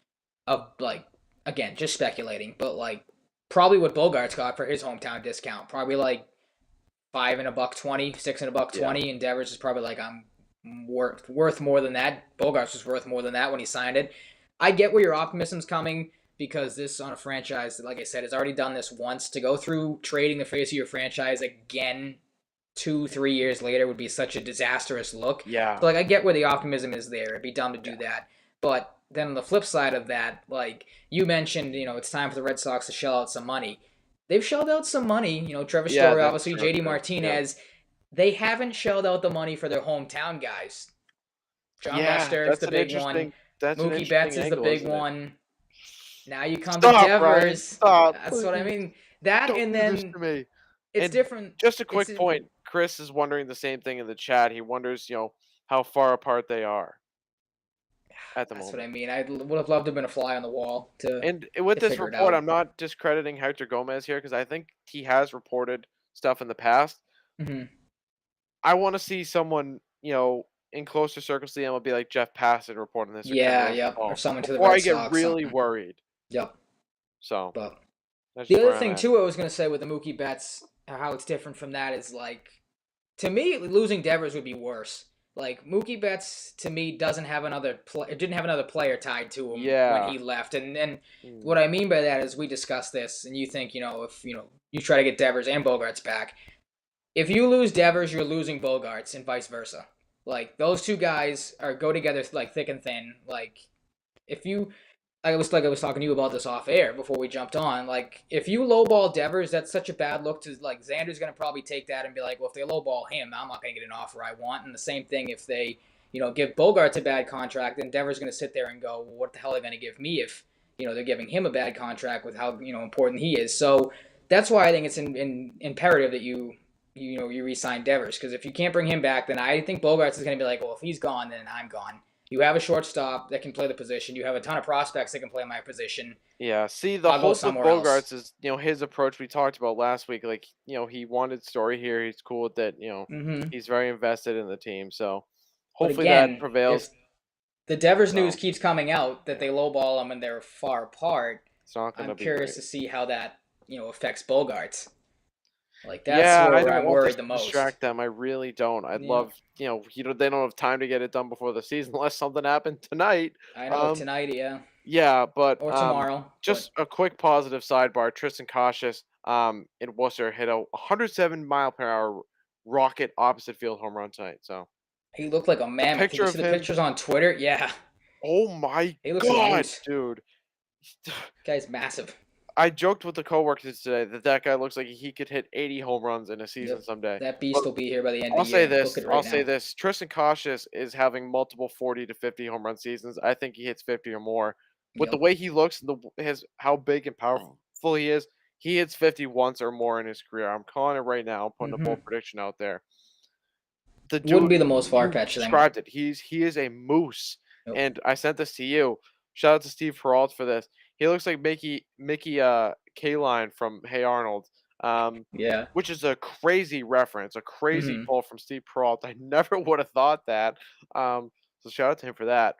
of like, again, just speculating, but like probably what Bogarts got for his hometown discount. Probably like five and a buck 20, 6 and a buck Yeah. 20, and Devers is probably like I'm worth more than that. Bogarts was worth more than that when he signed it. I get where your optimism's coming because this on a franchise that, like I said, has already done this once. To go through trading the face of your franchise again 2, 3 years later would be such a disastrous look. Yeah. So like I get where the optimism is there. It'd be dumb to do that. But then on the flip side of that, like you mentioned, it's time for the Red Sox to shell out some money. They've shelled out some money. Trevor Yeah, Story, that's obviously, true JD too. Yeah. Martinez. They haven't shelled out the money for their hometown guys. John Yeah, Lester is that's the an big one. interesting that's an Mookie Betts interesting is the angle, big isn't it? one. Now you come to Stop, Ryan. Devers. Stop, That's what I please. mean. That Don't and do this then to me. it's And different. just a It's quick point, Chris is wondering the same thing in the chat. He wonders, how far apart they are. at the That's what I moment. mean. I would have loved to have been a fly on the wall And with to this figure it report, out. I'm not discrediting Hector Gomez here because I think he has reported stuff in the past. Hmm. I want to see someone, in closer circles to the MLB like Jeff Passan reporting this or Ken Yeah, yep. Or Rosenthal someone to the before I Red get Sox, really something. worried. Yep. So But that's the just other where I'm thing at. too, I was gonna say with the Mookie Betts, how it's different from that is like, to me, losing Devers would be worse. Like Mookie Betts to me doesn't have didn't have another player tied to him when Yeah. he left, and Mm. what I mean by that is we discussed this, and you think if you try to get Devers and Bogarts back, if you lose Devers, you're losing Bogarts, and vice versa. Like those two guys are go together like thick and thin. Like if you I was talking to you about this off air before we jumped on. Like, if you lowball Devers, that's such a bad look to like Xander's gonna probably take that and be like, well, if they lowball him, I'm not gonna get an offer I want. And the same thing if they, give Bogarts a bad contract, then Devers gonna sit there and go, well, what the hell are they gonna give me if they're giving him a bad contract with how important he is. So that's why I think it's imperative that you re-sign Devers, because if you can't bring him back, then I think Bogarts is gonna be like, well, if he's gone, then I'm gone. You have a shortstop that can play the position. You have a ton of prospects that can play my position. Yeah. See, the I'll go hope with somewhere else. Bogarts is, his approach we talked about last week. Like, he wanted story here. He's cool with it. Hmm. He's very invested in the team. So But hopefully that again, prevails. if the Devers news So keeps coming out that yeah, they lowball them and they're far apart, it's not going I'm to be curious great. to see how that affects Bogarts. Like that's Yeah, I where don't I'm want this worried the to most. distract them. I really don't. I'd Yeah, love, they don't have time to get it done before the season unless something happened tonight. I know Um, tonight, yeah, yeah, but or tomorrow, but just a quick positive sidebar. Tristan Cautious, in Worcester hit a 107 mile per hour rocket opposite field home run tonight. So he looked like a the mammoth. Did picture you of see the him, pictures on Twitter? Yeah, oh my he looks like a god, moose. dude. Guy's massive. I joked with the coworkers today that guy looks like he could hit 80 home runs in a season Yep, someday. that But beast will be here by the end of I'll the say year. Book this. it I'll right say now. this. Tristan Cautious is having multiple 40 to 50 home run seasons. I think he hits 50 or more. With the Yep. way he looks and his how big and powerful he is, he hits 50 once or more in his career. I'm calling it right now. I'm putting a Mm-hmm. bold prediction out there. The Wouldn't dude, be the most far you fetched thing. described it. He is a moose. Nope. And I sent this to you. Shout out to Steve Peralt for this. He looks like Mickey Kaline from Hey Arnold. Um, Yeah. which is a crazy reference, a crazy Mm-hmm. pull from Steve Peralt. I never would have thought that. So shout out to him for that.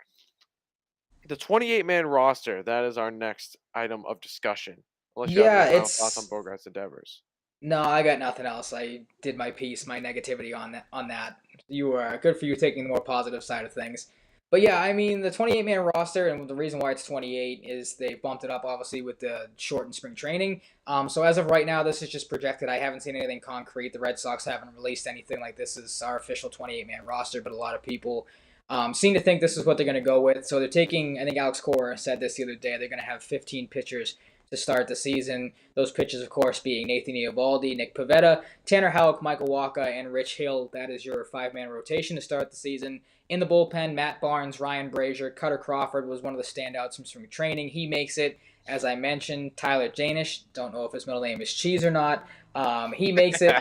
The 28-man roster, that is our next item of discussion. Unless you have any Yeah, final thoughts on it's Bogarts and Devers. no, I got nothing else. I did my piece, my negativity on that. You are good for you taking the more positive side of things. But yeah, I mean the 28-man roster, and the reason why it's 28 is they bumped it up obviously with the shortened spring training. So as of right now, this is just projected. I haven't seen anything concrete. The Red Sox haven't released anything like this is our official 28-man roster, but a lot of people seem to think this is what they're going to go with. So they're taking, I think Alex Cora said this the other day, they're going to have 15 pitchers to start the season. Those pitchers, of course, being Nathan Eovaldi, Nick Pivetta, Tanner Houck, Michael Wacha, and Rich Hill. That is your five-man rotation to start the season. In the bullpen, Matt Barnes, Ryan Brazier, Cutter Crawford was one of the standouts from spring training. He makes it. As I mentioned, Tyler Janish, don't know if his middle name is Cheese or not. He makes it.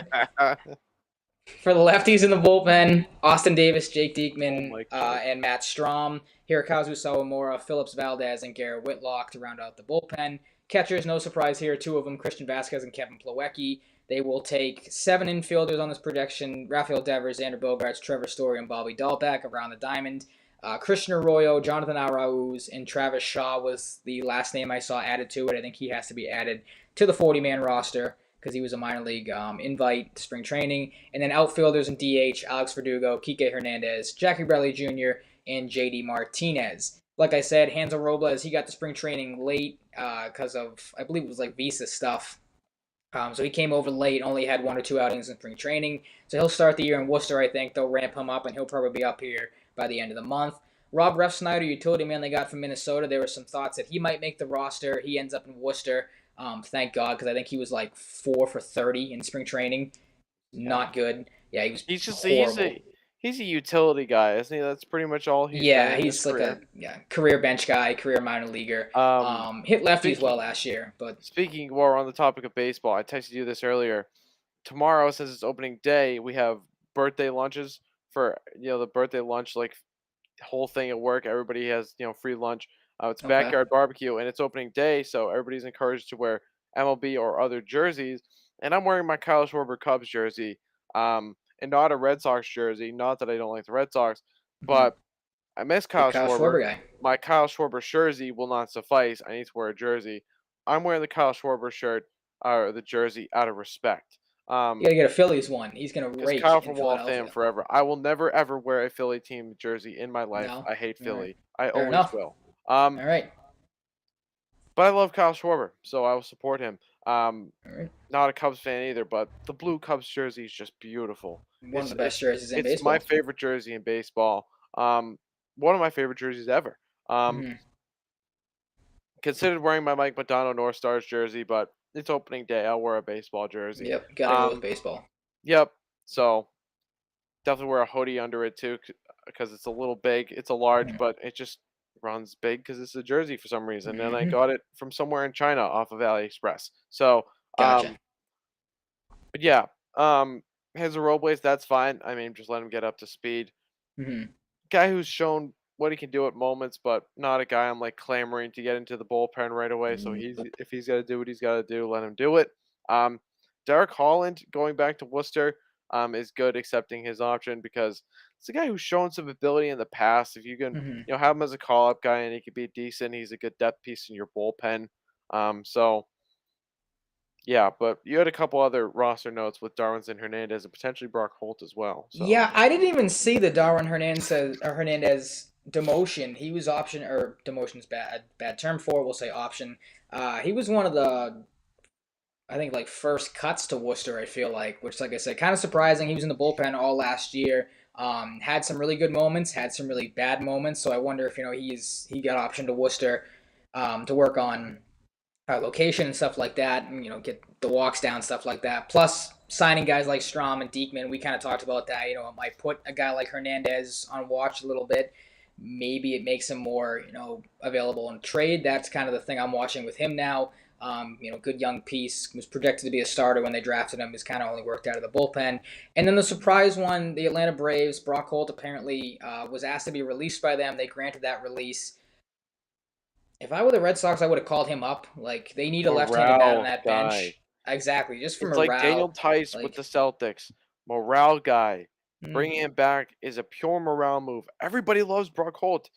For the lefties in the bullpen, Austin Davis, Jake Oh Diekman, my god. and Matt Strom. Hirokazu Sawamura, Phillips Valdez, and Garrett Whitlock to round out the bullpen. Catchers, no surprise here, two of them, Christian Vasquez and Kevin Plawecki. They will take 7 infielders on this projection: Rafael Devers, Xander Bogaerts, Trevor Story, and Bobby Dahlbeck around the diamond. Christian Arroyo, Jonathan Arauz, and Travis Shaw was the last name I saw added to it. I think he has to be added to the 40-man roster because he was a minor league invite to spring training. And then outfielders and DH, Alex Verdugo, Kike Hernandez, Jackie Bradley Jr., and JD Martinez. Like I said, Hansel Robles, he got to spring training late because of, I believe it was like visa stuff. So he came over late, only had 1 or 2 outings in spring training. So he'll start the year in Worcester, I think. They'll ramp him up, and he'll probably be up here by the end of the month. Rob Refsnyder, utility man they got from Minnesota, there were some thoughts that he might make the roster. He ends up in Worcester. Thank God, because I think he was like 4 for 30 in spring training. Yeah. Not good. Yeah, he was He's just horrible. he's a utility guy, isn't he? That's pretty much all he's been Yeah, in his he's like a career. career bench guy, career minor leaguer. Um Hit lefty as well speaking last year, but speaking while we're on the topic of baseball, I texted you this earlier. Tomorrow, since it's opening day, we have birthday lunches for the birthday lunch like whole thing at work. Everybody has free lunch. It's Okay. backyard barbecue, and it's opening day, so everybody's encouraged to wear MLB or other jerseys. And I'm wearing my Kyle Schwarber Cubs jersey, and not a Red Sox jersey. Not that I don't like the Red Sox, Hmm. but I miss Big Kyle Kyle Schwarber. Schwarber guy. My Kyle Schwarber jersey will not suffice. I need to wear a jersey. I'm wearing the Kyle Schwarber shirt or the jersey out of respect. You gotta get a Phillies one. He's gonna Because rake Kyle in from Wall of Fame Philadelphia. forever. I will never ever wear a Philly team jersey in my life. No. I hate All right. Philly. I Fair always enough. will. All right. But I love Kyle Schwarber, so I will support him. All right. Not a Cubs fan either, but the blue Cubs jersey is just beautiful. One of It's the best it's jerseys in it's my baseball. favorite jersey in baseball. One of my favorite jerseys ever. Hmm. Considered wearing my Mike Modano North Stars jersey, but it's opening day. I'll wear a baseball jersey. Yep. Gotta go with Um, baseball. yep. So definitely wear a hoodie under it too, because it's a little big. It's a large, but it just runs big because it's a jersey for some reason. And I Mm-hmm. got it from somewhere in China off of AliExpress. So, Gotcha. but yeah, um, his roadways, that's fine. I mean, just let him get up to speed. Hmm. Guy who's shown what he can do at moments, but not a guy I'm like clamoring to get into the bullpen right away. So Nope. if he's got to do what he's got to do, let him do it. Um, Derek Holland going back to Worcester is good, accepting his option because it's a guy who's shown some ability in the past. If you can, Hmm. have him as a call up guy and he could be decent, he's a good depth piece in your bullpen. So yeah, but you had a couple other roster notes with Darwinson Hernandez and potentially Brock Holt as well. So Yeah, I didn't even see the Darwin Hernandez demotion. He was option or demotion's bad term for it. We'll say option. He was one of the I think like first cuts to Worcester. I feel which like I said, kind of surprising. He was in the bullpen all last year. Had some really good moments, had some really bad moments. So I wonder if he got option to Worcester to work on location and stuff like that, and get the walks down, stuff like that. Plus signing guys like Strom and Diekman, we kind of talked about that. It might put a guy like Hernandez on watch a little bit. Maybe it makes him more available in trade. That's kind of the thing I'm watching with him now. Good young piece, was projected to be a starter when they drafted him. Has kind of only worked out of the bullpen. And then the surprise one, the Atlanta Braves, Brock Holt apparently was asked to be released by them. They granted that release. If I were the Red Sox, I would have called him up. Like, they need a left-handed bat on morale that guy. bench. Exactly, just for It's like Daniel morale. Tice with Like, the Celtics, morale guy. Bringing mhm. him back is a pure morale move. Everybody loves Brock Holt.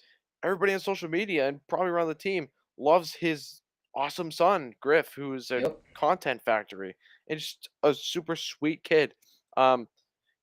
Everybody on social media and probably around the team loves his awesome son, Griff, who's a Yep. content factory and just a super sweet kid. Um,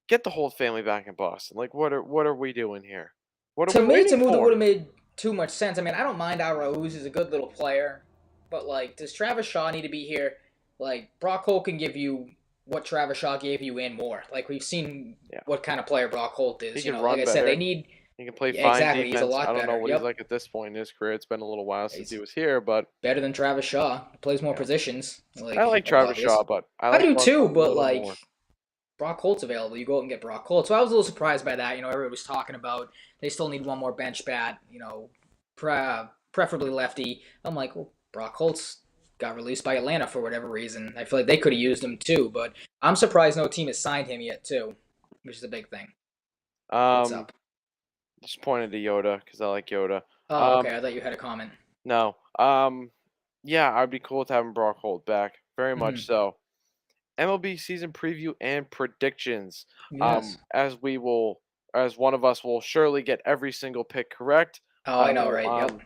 get the whole family back in Boston. Like, what are we doing here? What are To we me, it's a waiting move that would for? have made too much sense. I mean, I don't mind Arauz. He's a good little player. But, like, does Travis Shaw need to be here? Like, Brock Holt can give you what Travis Shaw gave you and more. Like, we've seen Yeah, what kind of player Brock Holt he is. can Like run I said, they better. need. He can play Yeah, fine exactly. He's a defense. I lot don't know better. what he's Yep. like at this point in his career. It's been a little while since he He's was here, but better than Travis Shaw. He plays more yeah. positions. I Like, like Travis above Shaw, his. but I I like do Brock too, Holt a but, little like, more. Brock Holt's available. You go out and get Brock Holt. So I was a little surprised by that. Everybody was talking about they still need one more bench bat. Preferably lefty. I'm like, well, Brock Holt's got released by Atlanta for whatever reason. I feel like they could have used him too, but I'm surprised no team has signed him yet too, which is a big thing. What's Um, up? just pointed to Yoda because I like Yoda. Oh, Um, okay. I thought you had a comment. no. Yeah, I'd be cool with having Brock Holt back. Very much Hmm. so. MLB season preview and predictions. Yes. As one of us will surely get every single pick correct. Oh, I I know, will right? Yep.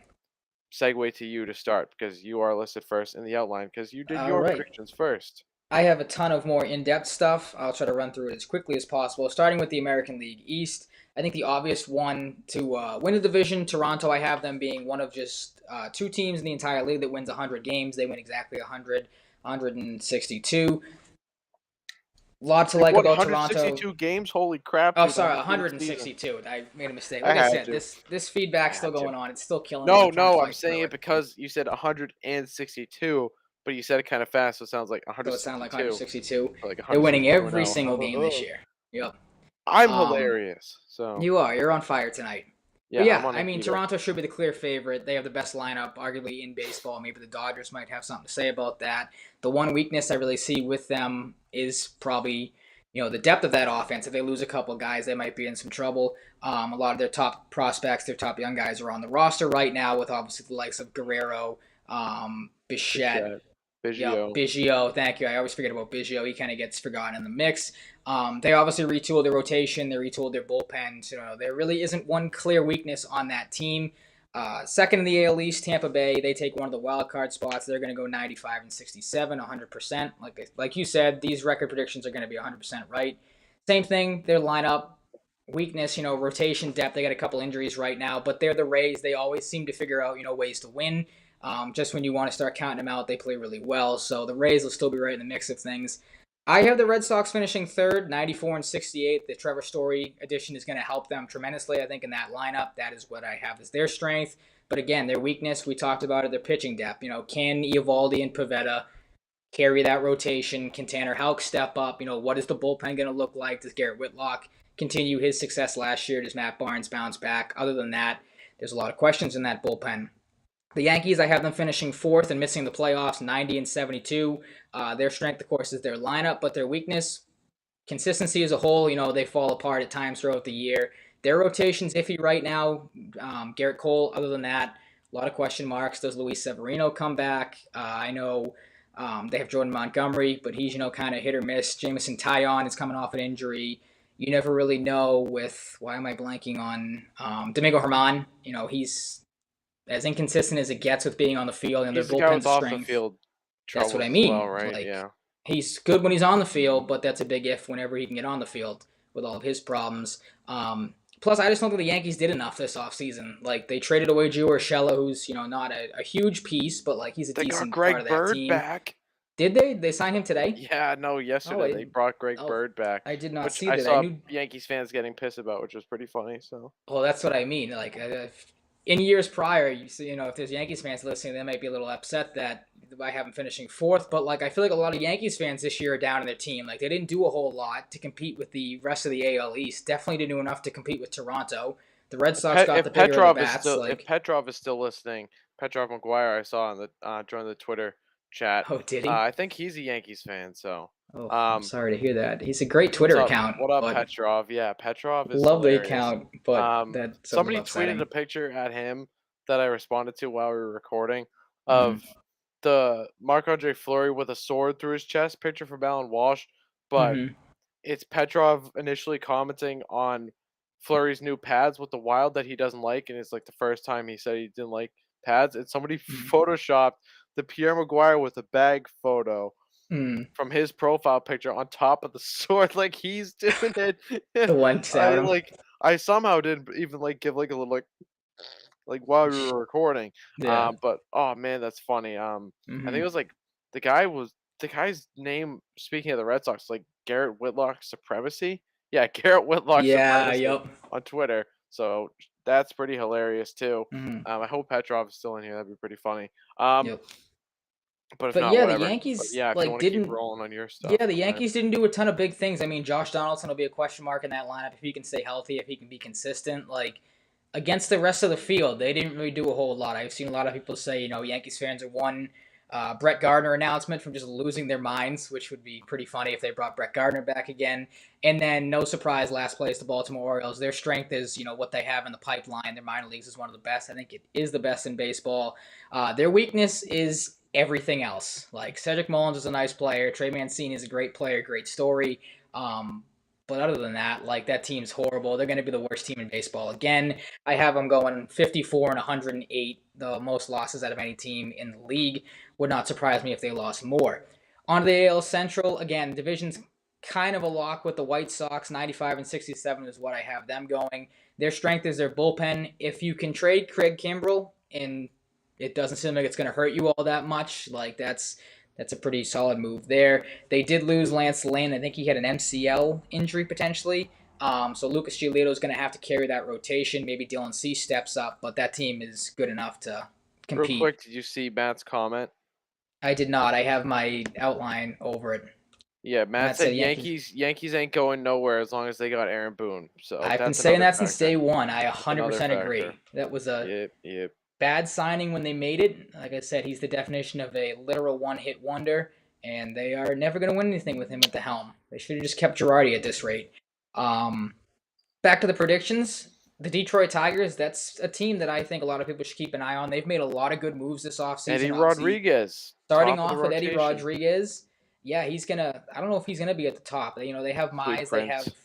segue to you to start because you are listed first in the outline because you did All your right. predictions first. I have a ton of more in-depth stuff. I'll try to run through it as quickly as possible. Starting with the American League East, I think the obvious one to win the division, Toronto. I have them being one of just two teams in the entire league that wins 100 games. They win exactly 100, 162. Lot to They've like won about Toronto. 162 games. Holy crap, Oh, dude! sorry, Undefeated season. 162. I made a mistake. I Like I had said, to. this I feedback's still had to. going on. It's still killing me. No, I'm trying to no, I'm fight saying through it it. because you said 162, but you said it kind of fast, so it sounds like So it sounded like 162, 162. or like They're winning 162 every now. single game this year. Yep. I'm Um, hilarious. So You are. You're on fire tonight. But yeah, I'm yeah, on I a mean, heater. Toronto should be the clear favorite. They have the best lineup, arguably, in baseball. Maybe the Dodgers might have something to say about that. The one weakness I really see with them is probably the depth of that offense. If they lose a couple guys, they might be in some trouble. A lot of their top prospects, their top young guys, are on the roster right now, with obviously the likes of Guerrero, Bichette. Bichette, Yep, Biggio. Biggio. Thank you. I always forget about Biggio. He kind of gets forgotten in the mix. They obviously retooled their rotation. They retooled their bullpens. There really isn't one clear weakness on that team. Second in the AL East, Tampa Bay. They take one of the wild card spots. They're going to go 95 and 67, 100%. Like you said, these record predictions are going to be 100% right. Same thing. Their lineup weakness, rotation depth. They got a couple injuries right now, but they're the Rays. They always seem to figure out ways to win. Just when you want to start counting them out, they play really well. So the Rays will still be right in the mix of things. I have the Red Sox finishing third, 94 and 68. The Trevor Story addition is going to help them tremendously, I think, in that lineup. That is what I have as their strength. But again, their weakness, we talked about it, their pitching depth. Can Eovaldi and Pivetta carry that rotation? Can Tanner Houck step up? What is the bullpen going to look like? Does Garrett Whitlock continue his success last year? Does Matt Barnes bounce back? Other than that, there's a lot of questions in that bullpen. The Yankees, I have them finishing fourth and missing the playoffs, 90 and 72. Their strength, of course, is their lineup, but their weakness, consistency as a whole, they fall apart at times throughout the year. Their rotation's iffy right now. Garrett Cole, other than that, a lot of question marks. Does Luis Severino come back? I know they have Jordan Montgomery, but he's, kind of hit or miss. Jameson Taillon is coming off an injury. You never really know with, why am I blanking on Domingo Germán? He's as inconsistent as it gets with being on the field, and their He's the guy with bullpen off the strength. field That's what troubles I as well, mean. right? Yeah. He's good when he's on the field, but that's a big if whenever he can get on the field with all of his problems. Plus, I just don't think the Yankees did enough this offseason. They traded away Gio Urshela, who's not a huge piece, but he's a They got decent part Greg of that Bird team. back. Did they? They signed him today? Yeah, no, yesterday they brought Greg Bird back, I did not which see I that. I saw knew. Yankees fans getting pissed about, which was pretty funny. So, Well, that's what I mean. In years prior, if there's Yankees fans listening, they might be a little upset that I have them finishing fourth. But I feel like a lot of Yankees fans this year are down in their team. They didn't do a whole lot to compete with the rest of the AL East. Definitely didn't do enough to compete with Toronto. The Red Sox got the bigger of the bats. If Petrov is still listening, Petrov McGuire, I saw on the joined the Twitter chat. Oh, did he? I think he's a Yankees fan. So, Oh, I'm sorry to hear that. He's a great Twitter account. What up, Petrov? Yeah, Petrov is love hilarious. the account, but that's somebody tweeted a picture at him that I responded to while we were recording of the Marc-Andre Fleury with a sword through his chest picture from Alan Walsh, but it's Petrov initially commenting on Fleury's new pads with the Wild that he doesn't like, and it's the first time he said he didn't like pads, and somebody photoshopped the Pierre Maguire with a bag photo from his profile picture on top of the sword, he's doing it. The one I somehow didn't even give a little while we were recording. Yeah. But oh man, that's funny. I think it was the guy's name. Speaking of the Red Sox, Garrett Whitlock Supremacy. Yeah, Garrett Whitlock Supremacy on Twitter. So that's pretty hilarious too. I hope Petrov is still in here. That'd be pretty funny. But if not, yeah, whatever. the Yankees if you want to keep rolling on your stuff. Yeah, the Yankees didn't do a ton of big things. I mean, Josh Donaldson will be a question mark in that lineup if he can stay healthy, if he can be consistent. Against the rest of the field, they didn't really do a whole lot. I've seen a lot of people say, Yankees fans are one Brett Gardner announcement from just losing their minds, which would be pretty funny if they brought Brett Gardner back again. And then, no surprise, last place, the Baltimore Orioles. Their strength is, what they have in the pipeline. Their minor leagues is one of the best. I think it is the best in baseball. Their weakness is everything else. Cedric Mullins is a nice player. Trey Mancini is a great player, great story. But other than that, that team's horrible. They're going to be the worst team in baseball again. I have them going 54 and 108, the most losses out of any team in the league. Would not surprise me if they lost more. On to the AL Central, again, division's kind of a lock with the White Sox. 95 and 67 is what I have them going. Their strength is their bullpen. If you can trade Craig Kimbrell, and it doesn't seem like it's going to hurt you all that much, that's a pretty solid move there. They did lose Lance Lynn. I think he had an MCL injury potentially. So Lucas Giolito is going to have to carry that rotation. Maybe Dylan Cease steps up, but that team is good enough to compete. Real quick, did you see Matt's comment? I did not. I have my outline over it. Yeah, Matt said Yankees ain't going nowhere as long as they got Aaron Boone. So I've been saying that since day one. I 100% agree. That was a yep. bad signing when they made it. Like I said, he's the definition of a literal one-hit wonder. and they are never going to win anything with him at the helm. They should have just kept Girardi at this rate. Back to the predictions. The Detroit Tigers, that's a team that I think a lot of people should keep an eye on. They've made a lot of good moves this offseason, Eddie obviously. Rodriguez, Starting top of the off with Eddie rotation. Rodriguez, yeah, he's gonna. I don't know if he's gonna be at the top. They have Sweet Mize. They have Prince.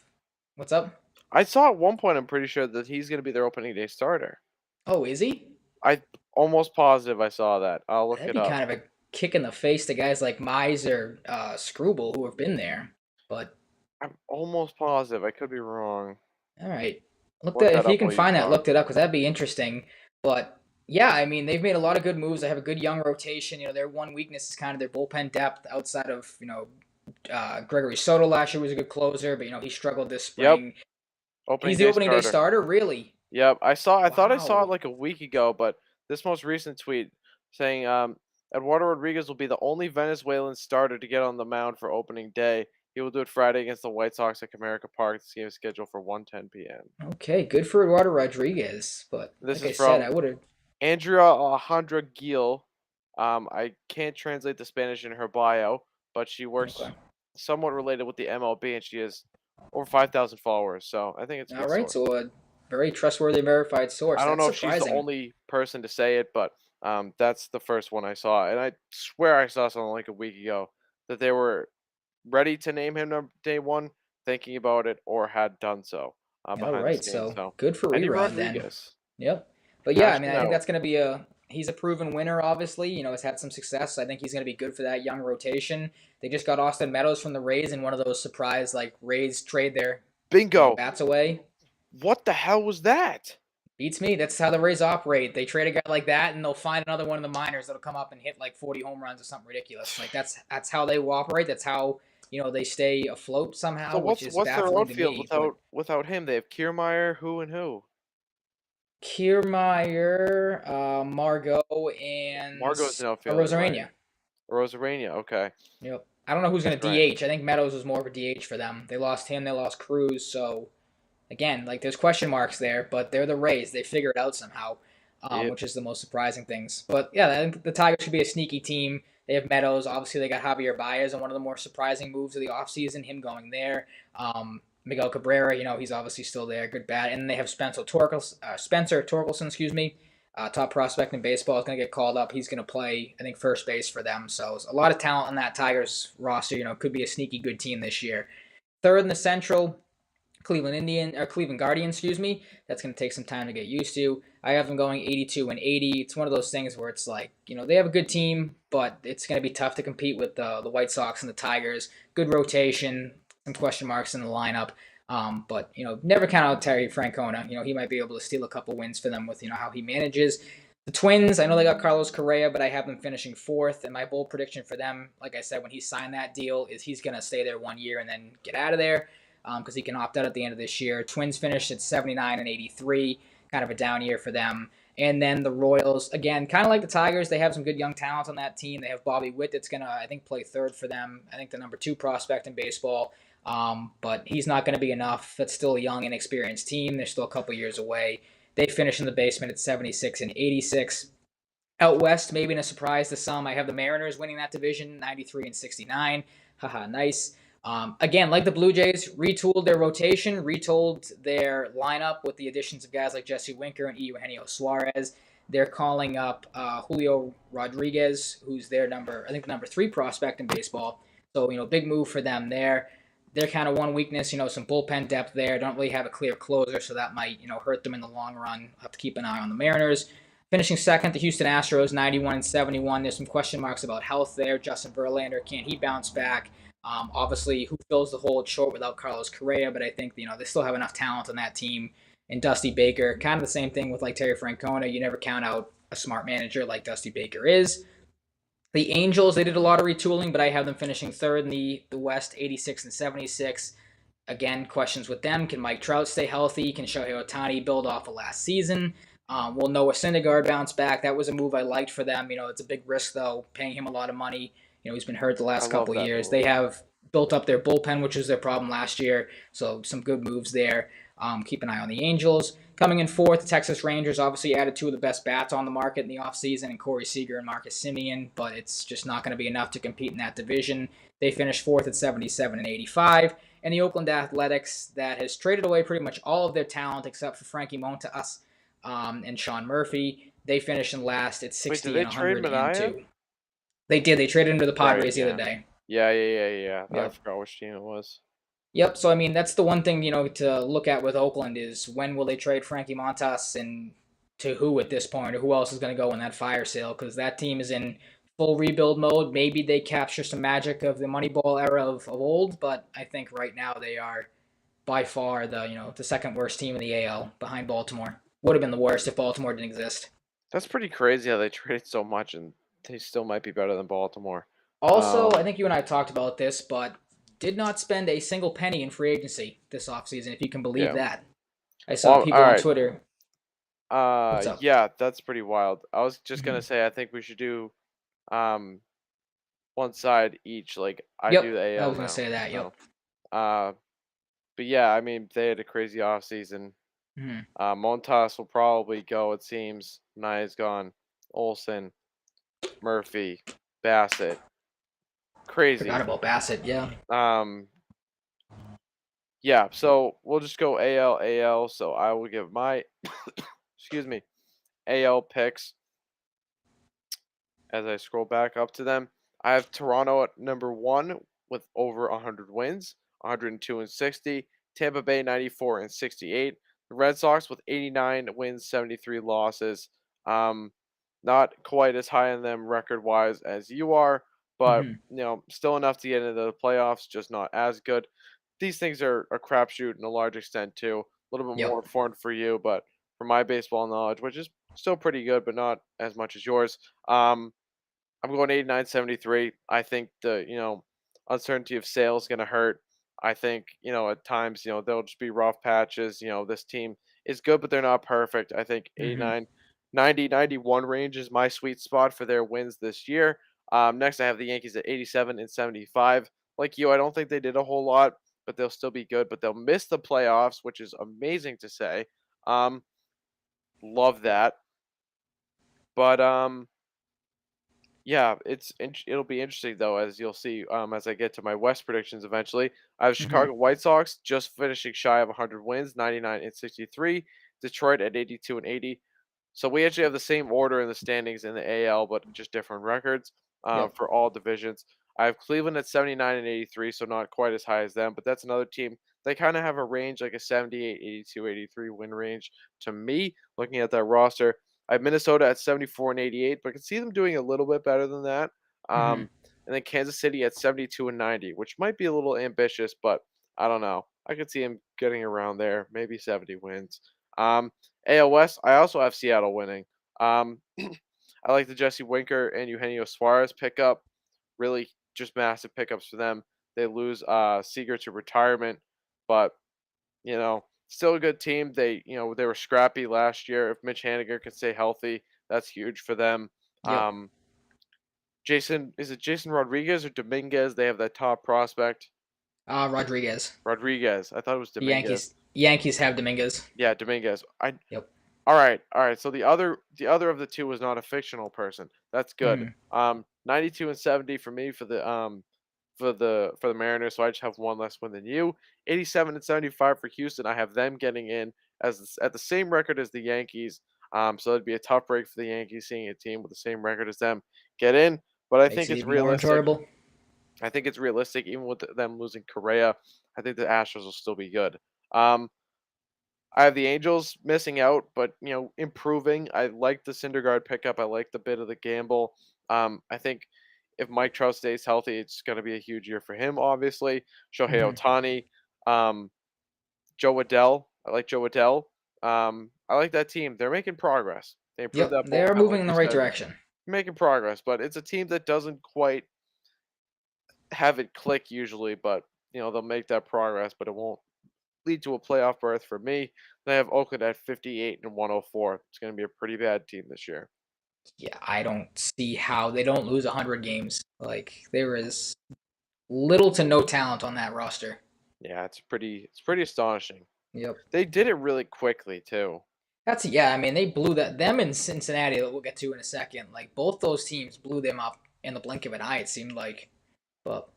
what's up? I saw at one point, I'm pretty sure that he's going to be their opening day starter. Oh, is he? I almost positive I saw that. I'll look That'd it be up. kind of a kick in the face to guys like Mize or Screwball who have been there. But I'm almost positive. I could be wrong. all right, look Look that that if you up can while you find that, talk. looked it up because that'd be interesting. But yeah, I mean they've made a lot of good moves. They have a good young rotation. Their one weakness is kind of their bullpen depth. Outside of Gregory Soto last year was a good closer, but he struggled this Yep. spring. Opening He's the day opening day starter. starter, really? Yep. I thought I saw it Wow. like a week ago, but this most recent tweet saying Eduardo Rodriguez will be the only Venezuelan starter to get on the mound for opening day. He will do it Friday against the White Sox at Comerica Park. This game is scheduled for 1:10 p.m. Okay, good for Eduardo Rodriguez, but This like I is said, from I would have. Andrea Alejandra Gil. I can't translate the Spanish in her bio, but she works Okay. somewhat related with the MLB, and she has over 5,000 followers. So I think it's a All good right, source. so a very trustworthy, verified source. I don't That's know if she's the surprising. only person to say it, but that's the first one I saw, and I swear I saw something like a week ago that they were ready to name him day one, thinking about it, or had done so All behind the right, scenes. so So good for Eddie Rerod then. Rodriguez Yep. But yeah, I mean, cashing I think out. that's going to be he's a proven winner, obviously. Has had some success. I think he's going to be good for that young rotation. They just got Austin Meadows from the Rays in one of those surprise, like, Rays trade their, Bingo. bats away. What the hell was that? Beats me. That's how the Rays operate. They trade a guy like that, and they'll find another one in the minors that'll come up and hit like 40 home runs or something ridiculous. Like that's how they operate. That's how they stay afloat So somehow, which what's is what's their baffling to outfield me. But without him? They have Kiermaier, who and who? Kiermaier, Margot, and Margot's an outfielder, right? Rosarena. Rosarena, okay. Yep. I don't know who's going That's to right. DH. I think Meadows was more of a DH for them. They lost him. They lost Cruz. So again, like there's question marks there, but they're the Rays. They figure it out somehow, Yep. which is the most surprising things. But yeah, I think the Tigers should be a sneaky team. They have Meadows. Obviously, they got Javier Baez, and one of the more surprising moves of the offseason, him going there. Miguel Cabrera, he's obviously still there, good bat. And then they have Spencer Torkelson, excuse me, top prospect in baseball, is going to get called up. He's going to play, I think, first base for them. So a lot of talent on that Tigers roster. Could be a sneaky good team this year. Third in the Central, Cleveland Guardians, excuse me. That's going to take some time to get used to. I have them going 82 and 80. It's one of those things where it's like, they have a good team, but it's going to be tough to compete with the White Sox and the Tigers. Good rotation, some question marks in the lineup. But never count out Terry Francona. He might be able to steal a couple wins for them with how he manages. The Twins, I know they got Carlos Correa, but I have them finishing fourth. And my bold prediction for them, like I said, when he signed that deal, is he's going to stay there 1 year and then get out of there because he can opt out at the end of this year. Twins finished at 79 and 83, kind of a down year for them. And then the Royals, again, kind of like the Tigers, they have some good young talent on that team. They have Bobby Witt that's going to, I think, play third for them. I think the number 2 prospect in baseball. But he's not going to be enough. That's still a young, inexperienced team. They're still a couple years away. They finish in the basement at 76 and 86. Out west, maybe in a surprise to some, I have the Mariners winning that division, 93 and 69. Haha, nice. Again, like the Blue Jays, retooled their rotation, retooled their lineup with the additions of guys like Jesse Winker and Eugenio Suarez. They're calling up Julio Rodriguez, who's their number 3 prospect in baseball. So, big move for them there. They're kind of one weakness, some bullpen depth there. Don't really have a clear closer, so that might, hurt them in the long run. Have to keep an eye on the Mariners. Finishing second, the Houston Astros, 91 and 71. There's some question marks about health there. Justin Verlander, can he bounce back? Obviously, who fills the hole short without Carlos Correa? But I think they still have enough talent on that team. And Dusty Baker, kind of the same thing with like Terry Francona. You never count out a smart manager like Dusty Baker is. The Angels, they did a lot of retooling, but I have them finishing third in the West, 86 and 76. Again, questions with them. Can Mike Trout stay healthy? Can Shohei Ohtani build off of last season? Will Noah Syndergaard bounce back? That was a move I liked for them. It's a big risk, though, paying him a lot of money. He's been hurt the I last love couple that years. move. They have built up their bullpen, which was their problem last year. So some good moves there. Keep an eye on the Angels. Coming in fourth, the Texas Rangers obviously added two of the best bats on the market in the offseason, and Corey Seager and Marcus Semien, but it's just not going to be enough to compete in that division. They finished fourth at 77 and 85. And the Oakland Athletics, that has traded away pretty much all of their talent except for Frankie Montas and Sean Murphy. They finished in last at Wait, did 60 they and trade Mania? 102. They did. They traded into the Right, Padres the other yeah. day. Yeah. I Yep. forgot which team it was. Yep. So I mean, that's the one thing to look at with Oakland is when will they trade Frankie Montas and to who at this point, or who else is going to go in that fire sale? Because that team is in full rebuild mode. Maybe they capture some magic of the Moneyball era of old, but I think right now they are by far the second worst team in the AL behind Baltimore. Would have been the worst if Baltimore didn't exist. That's pretty crazy how they traded so much and they still might be better than Baltimore. Also, I Um, think you and I talked about this, but did not spend a single penny in free agency this offseason, if you can believe yeah. that. I saw Well, all people on right. Twitter. What's up? Yeah, that's pretty wild. I was just gonna Hmm. say I think we should do um one side each. Like I do Yep, the I AL was gonna now. say that. Yep. So uh but yeah, I mean they had a crazy off season. Hmm. Montas will probably go, it seems. Naya's gone. Olson, Murphy, Bassett. Forgot Crazy. about Bassett. Yeah. Um yeah, so we'll just go AL. So I will give my excuse me, AL picks as I scroll back up to them. I have Toronto at number 1 with over 100 wins, 102 and 60. Tampa Bay 94 and 68. The Red Sox with 89 wins, 73 losses. Um, not quite as high on them record wise as you are, but Hmm. still enough to get into the playoffs, just not as good. These things are a crapshoot in a large extent too. A little bit more Yep. informed for you, but for my baseball knowledge, which is still pretty good, but not as much as yours. Um, I'm going 89-73. I think the, uncertainty of sale is going to hurt. I think, at times, there'll just be rough patches. This team is good, but they're not perfect. I think Hmm. 89, 90, 91 range is my sweet spot for their wins this year. Next, I have the Yankees at 87 and 75. Like you, I don't think they did a whole lot, but they'll still be good, but they'll miss the playoffs, which is amazing to say. Um, love that. But, yeah, it'll be interesting though, as you'll see as I get to my West predictions eventually. I have Hmm. Chicago White Sox just finishing shy of 100 wins, 99 and 63. Detroit at 82 and 80. So we actually have the same order in the standings in the AL, but just different records Yep. for all divisions. I have Cleveland at 79 and 83, so not quite as high as them, but that's another team. They kind of have a range like a 78, 82, 83 win range to me, looking at that roster. I have Minnesota at 74 and 88, but I can see them doing a little bit better than that. Hmm. And then Kansas City at 72 and 90, which might be a little ambitious, but I don't know. I could see him getting around there, maybe 70 wins. AL West, I also have Seattle winning. Um, I like the Jesse Winker and Eugenio Suarez pickup. Really, just massive pickups for them. They lose Seager to retirement, but still a good team. They were scrappy last year. If Mitch Haniger can stay healthy, that's huge for them. Yep. Um, is it Jason Rodriguez or Dominguez? They have that top prospect. Rodriguez. Rodriguez. I thought it was The Dominguez. Yankees have Dominguez. Yeah, Dominguez. Yep. All right. So the other of the two was not a fictional person. That's good. Hmm. 92 and 70 for me for the Mariners. So I just have one less win than you. 87 and 75 for Houston. I have them getting in at the same record as the Yankees. So it'd be a tough break for the Yankees seeing a team with the same record as them get in. But I Makes think it it's even more realistic. enjoyable. I think it's realistic, even with them losing Correa. I think the Astros will still be good. Um, I have the Angels missing out, but improving. I like the Syndergaard pickup. I like the bit of the gamble. I think if Mike Trout stays healthy, it's going to be a huge year for him. Obviously, Shohei Hmm. Ohtani, um, Joe Adell. I like Joe Adell. I like that team. They're making progress. They improved Yep. that They are bullpen, moving like in you the right said, direction. making progress. But it's a team that doesn't quite have it click usually. But they'll make that progress, but it won't lead to a playoff berth for me. They have Oakland at 58 and 104. It's going to be a pretty bad team this year. Yeah, I don't see how they don't lose 100 games. Like there is Little to no talent on that roster. Yeah, it's pretty astonishing. Yep. They did it really quickly too. Yeah, I mean, they blew them in Cincinnati that we'll get to in a second. Like, both those teams blew them up in the blink of an eye, it seemed like. But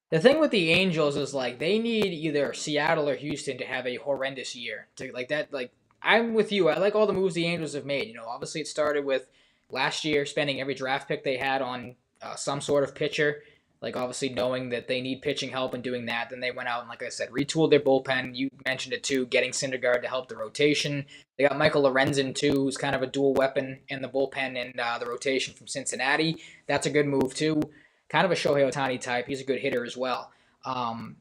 the thing with the Angels is, like, they need either Seattle or Houston to have a horrendous year. To like that, like, I'm with you. I like all the moves the Angels have made. Obviously it started with last year spending every draft pick they had on some sort of pitcher. Like, obviously knowing that they need pitching help and doing that, then they went out and, like I said, retooled their bullpen. You mentioned it too, getting Syndergaard to help the rotation. They got Michael Lorenzen too, who's kind of a dual weapon in the bullpen and the rotation from Cincinnati. That's a good move too. Kind of a Shohei Ohtani type. He's a good hitter as well. Um,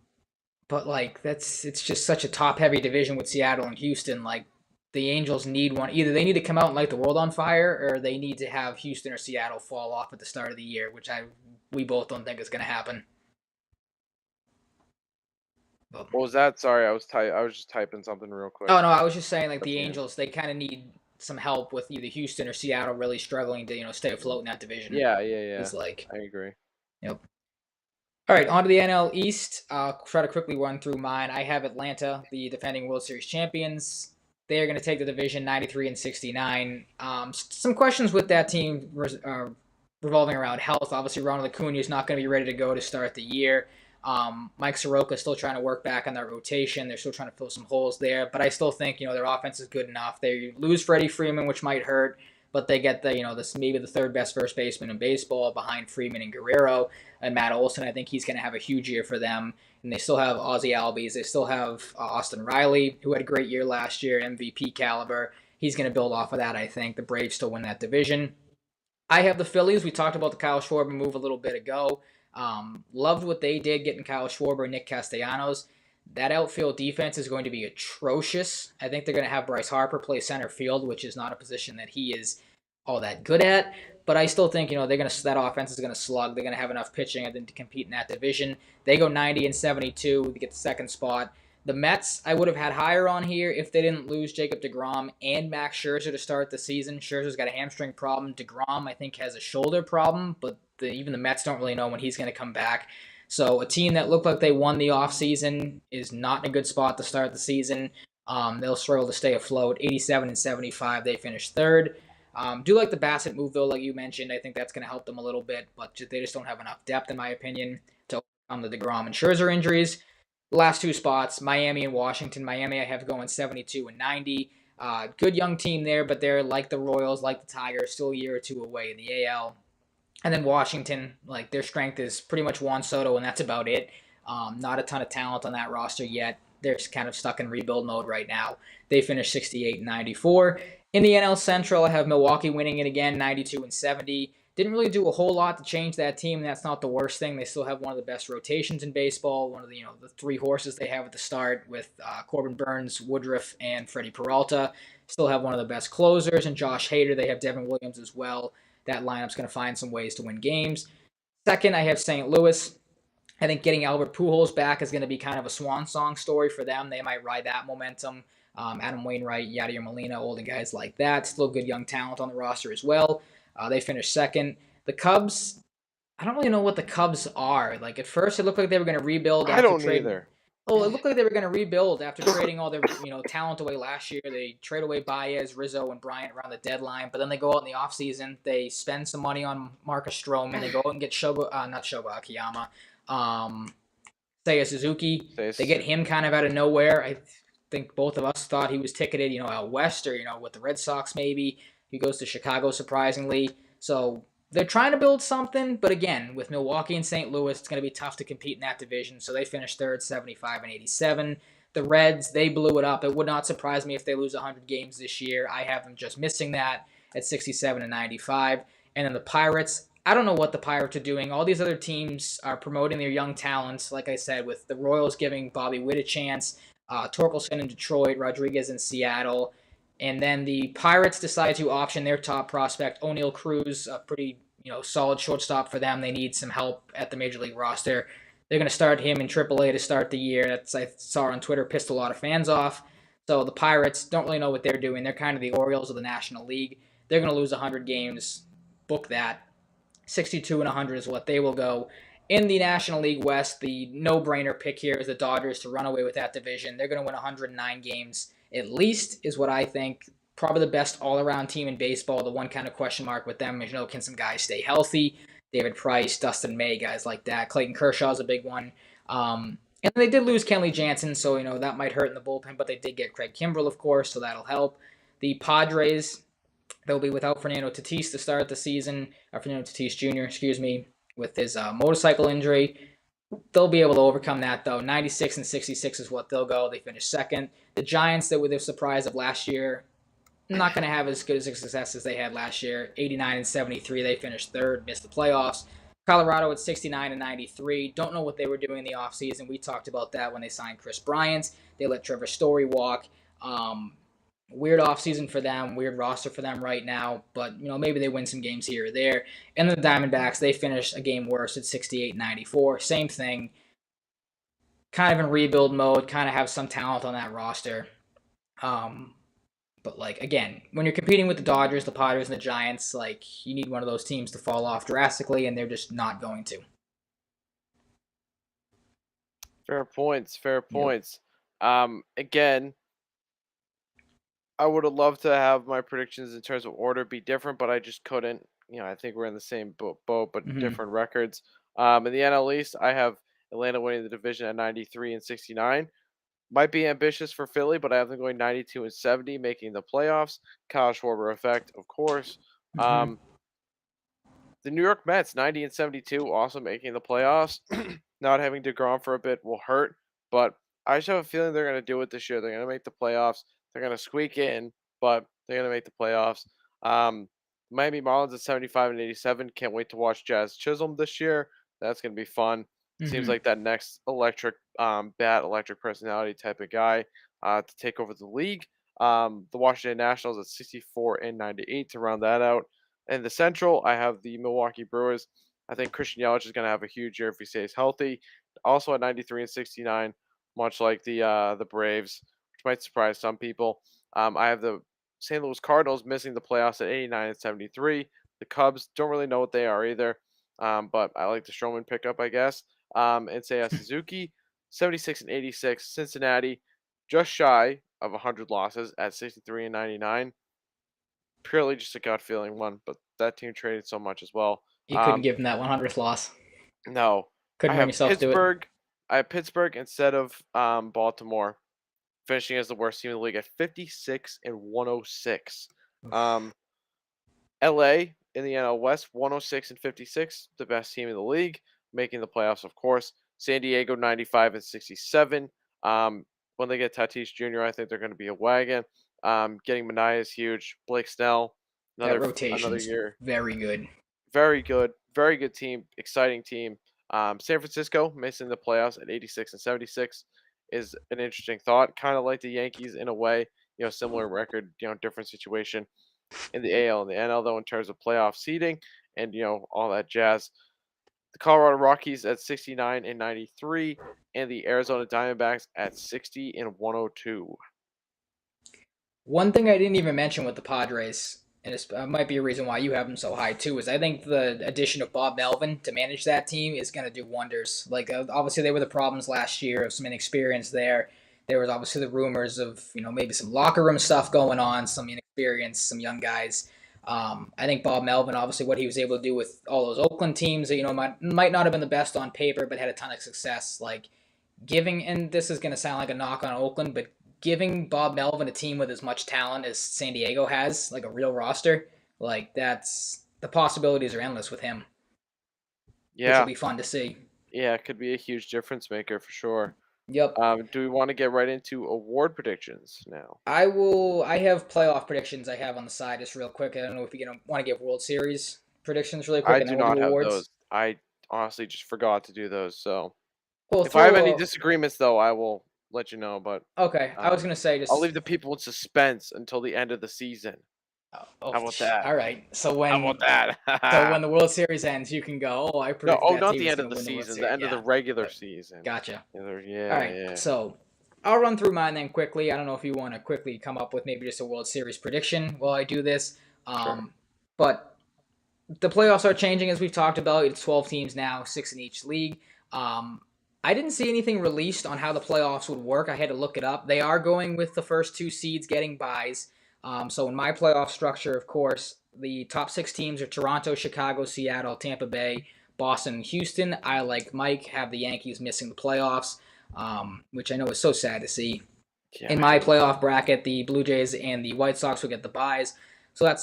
but like it's just such a top heavy division with Seattle and Houston. Like, the Angels need one. Either they need to come out and light the world on fire, or they need to have Houston or Seattle fall off at the start of the year, which we both don't think is going to happen. But, What was that? Sorry, I was just typing something real quick. oh no, I was just saying, like, That's the me. Angels, they kind of need some help with either Houston or Seattle really struggling to stay afloat in that division. Yeah. It's like, I agree. yep. All right, on to the NL East. I'll try to quickly run through mine. I have Atlanta, the defending World Series champions. They are going to take the division 93 and 69. Some questions with that team revolving around health. Obviously, Ronald Acuna is not going to be ready to go to start the year. Mike Soroka is still trying to work back on that rotation. They're still trying to fill some holes there, but I still think their offense is good enough. They lose Freddie Freeman, which might hurt, but they get this maybe the third best first baseman in baseball behind Freeman and Guerrero and Matt Olson. I think he's going to have a huge year for them. And they still have Ozzie Albies. They still have Austin Riley, who had a great year last year, MVP caliber. He's going to build off of that, I think. The Braves still win that division. I have the Phillies. We talked about the Kyle Schwarber move a little bit ago. Loved what they did getting Kyle Schwarber and Nick Castellanos. That outfield defense is going to be atrocious. I think they're going to have Bryce Harper play center field, which is not a position that he is all that good at. But I still think that offense is going to slug. They're going to have enough pitching, I think, to compete in that division. They go 90 and 72 to get the second spot. The Mets, I would have had higher on here if they didn't lose Jacob deGrom and Max Scherzer to start the season. Scherzer's got a hamstring problem. deGrom, I think, has a shoulder problem, but even the Mets don't really know when he's going to come back. So a team that looked like they won the offseason is not in a good spot to start the season. They'll struggle to stay afloat. 87 and 75, they finished third. Do like the Bassett move, though, like you mentioned. I think that's going to help them a little bit, but they just don't have enough depth, in my opinion, to overcome the deGrom and Scherzer injuries. The last two spots, Miami and Washington. Miami I have going 72 and 90. Good young team there, but they're like the Royals, like the Tigers, still a year or two away in the AL. And then Washington, like, their strength is pretty much Juan Soto, and that's about it. Not a ton of talent on that roster yet. They're kind of stuck in rebuild mode right now. They finished 68 and 94. In the NL Central, I have Milwaukee winning it again, 92 and 70. Didn't really do a whole lot to change that team. That's not the worst thing. They still have one of the best rotations in baseball. One of the the three horses they have at the start with Corbin Burns, Woodruff, and Freddie Peralta. Still have one of the best closers and Josh Hader. They have Devin Williams as well. That lineup's going to find some ways to win games. Second, I have St. Louis. I think getting Albert Pujols back is going to be kind of a swan song story for them. They might ride that momentum. Adam Wainwright, Yadier Molina, older guys like that. Still good young talent on the roster as well. They finished second. The Cubs, I don't really know what the Cubs are. Like, at first, it looked like they were going to rebuild after I don't trading. either. Oh, it looked like they were going to rebuild after trading all their talent away last year. They trade away Baez, Rizzo, and Bryant around the deadline, but then they go out in the offseason. They spend some money on Marcus Stroman. They go out and get not Shogo Akiyama, Seiya Suzuki. They get him kind of out of nowhere. I think both of us thought he was ticketed, out west or with the Red Sox maybe. He goes to Chicago surprisingly. So they're trying to build something, but again, with Milwaukee and St. Louis, it's going to be tough to compete in that division. So they finished third, 75 and 87. The Reds, they blew it up. It would not surprise me if they lose 100 games this year. I have them just missing that at 67 and 95. And then the Pirates, I don't know what the Pirates are doing. All these other teams are promoting their young talents, like I said, with the Royals giving Bobby Witt a chance, Torkelson in Detroit, Rodriguez in Seattle. And then the Pirates decide to option their top prospect, O'Neal Cruz, a pretty solid shortstop for them. They need some help at the Major League roster. They're going to start him in AAA to start the year. That's, I saw on Twitter, pissed a lot of fans off. So the Pirates don't really know what they're doing. They're kind of the Orioles of the National League. They're going to lose 100 games. Book that. 62 and 100 is what they will go. in the National League West, the no-brainer pick here is the Dodgers to run away with that division. They're going to win 109 games at least, is what I think. Probably the best all-around team in baseball. The one kind of question mark with them is, can some guys stay healthy? David Price, Dustin May, guys like that. Clayton Kershaw's a big one. And they did lose Kenley Jansen, so that might hurt in the bullpen, but they did get Craig Kimbrell, of course, so that'll help. The Padres, they'll be without Fernando Tatis to start the season, or Fernando Tatis Jr., excuse me, with his motorcycle injury. They'll be able to overcome that, though. 96 and 66 is what they'll go. They finished second. The Giants, that were the surprise of last year, not going to have as good a success as they had last year. 89 and 73, they finished third, missed the playoffs. Colorado at 69 and 93. Don't know what they were doing in the offseason. We talked about that when they signed Chris Bryant. They let Trevor Story walk. Weird offseason for them, weird roster for them right now, but maybe they win some games here or there. And the Diamondbacks, they finished a game worse at 68-94. Same thing. Kind of in rebuild mode, kind of have some talent on that roster. But again, when you're competing with the Dodgers, the Padres, and the Giants, you need one of those teams to fall off drastically, and they're just not going to. Fair points. Again, I would have loved to have my predictions in terms of order be different, but I just couldn't. I think we're in the same boat, but different records. In the NL East, I have Atlanta winning the division at 93 and 69. Might be ambitious for Philly, but I have them going 92 and 70, making the playoffs. Kyle Schwarber effect, of course. The New York Mets, 90 and 72, also making the playoffs. Not having DeGrom for a bit will hurt, but I just have a feeling they're going to do it this year. They're going to make the playoffs. They're going to squeak in, but they're going to make the playoffs. Miami Marlins at 75 and 87. Can't wait to watch Jazz Chisholm this year. That's going to be fun. Seems like that next electric personality type of guy to take over the league. The Washington Nationals at 64 and 98 to round that out. In the Central, I have the Milwaukee Brewers. I think Christian Yelich is going to have a huge year if he stays healthy. Also at 93 and 69, much like the Braves, which might surprise some people. I have the St. Louis Cardinals missing the playoffs at 89 and 73. The Cubs, don't really know what they are either, but I like the Stroman pickup, I guess. And Seiya Suzuki, 76 and 86. Cincinnati, just shy of 100 losses at 63 and 99. Purely just a gut feeling one, but that team traded so much as well. You couldn't give them that 100th loss. No. Couldn't bring yourself to do it. I have Pittsburgh instead of Baltimore, finishing as the worst team in the league at 56 and 106. LA in the NL West, 106 and 56, the best team in the league, making the playoffs, of course. San Diego, 95 and 67. When they get Tatis Jr., I think they're going to be a wagon. Getting Manaea is huge. Blake Snell, another year. Very good. Very good team. Exciting team. San Francisco missing the playoffs at 86 and 76 is an interesting thought. Kind of like the Yankees in a way. Similar record. Different situation in the AL and the NL though in terms of playoff seeding and all that jazz. The Colorado Rockies at 69 and 93, and the Arizona Diamondbacks at 60 and 102. One thing I didn't even mention with the Padres, and it might be a reason why you have them so high too, is I think the addition of Bob Melvin to manage that team is going to do wonders. Obviously, they were the problems last year of some inexperience there. There was obviously the rumors of maybe some locker room stuff going on, some inexperience, some young guys. I think Bob Melvin, obviously, what he was able to do with all those Oakland teams that might not have been the best on paper, but had a ton of success. And this is going to sound like a knock on Oakland, but giving Bob Melvin a team with as much talent as San Diego has, a real roster, that's the possibilities are endless with him. Yeah, which will be fun to see. Yeah, it could be a huge difference maker for sure. Yep. Do we want to get right into award predictions now? I have playoff predictions I have on the side just real quick. I don't know if you want to give World Series predictions really quick. I do not have those. I honestly just forgot to do those. So if I have any disagreements, though, I will let you know. But okay, I was gonna say I'll leave the people in suspense until the end of the season. Oh, how about that? All right. So when how about that? so when the World Series ends, you can go. I predicted that not team the was end of gonna the win season. The end of the regular season. Gotcha. Yeah. All right. So I'll run through mine then quickly. I don't know if you want to quickly come up with maybe just a World Series prediction while I do this. Sure. But the playoffs are changing as we've talked about. It's 12 teams now, 6 in each league. Um, I didn't see anything released on how the playoffs would work. I had to look it up. They are going with the first 2 seeds getting byes. So in my playoff structure, of course, the top 6 teams are Toronto, Chicago, Seattle, Tampa Bay, Boston, and Houston. I, like Mike, have the Yankees missing the playoffs, which I know is so sad to see. Yeah, In I my hate it. playoff bracket, the Blue Jays and the White Sox will get the byes. So that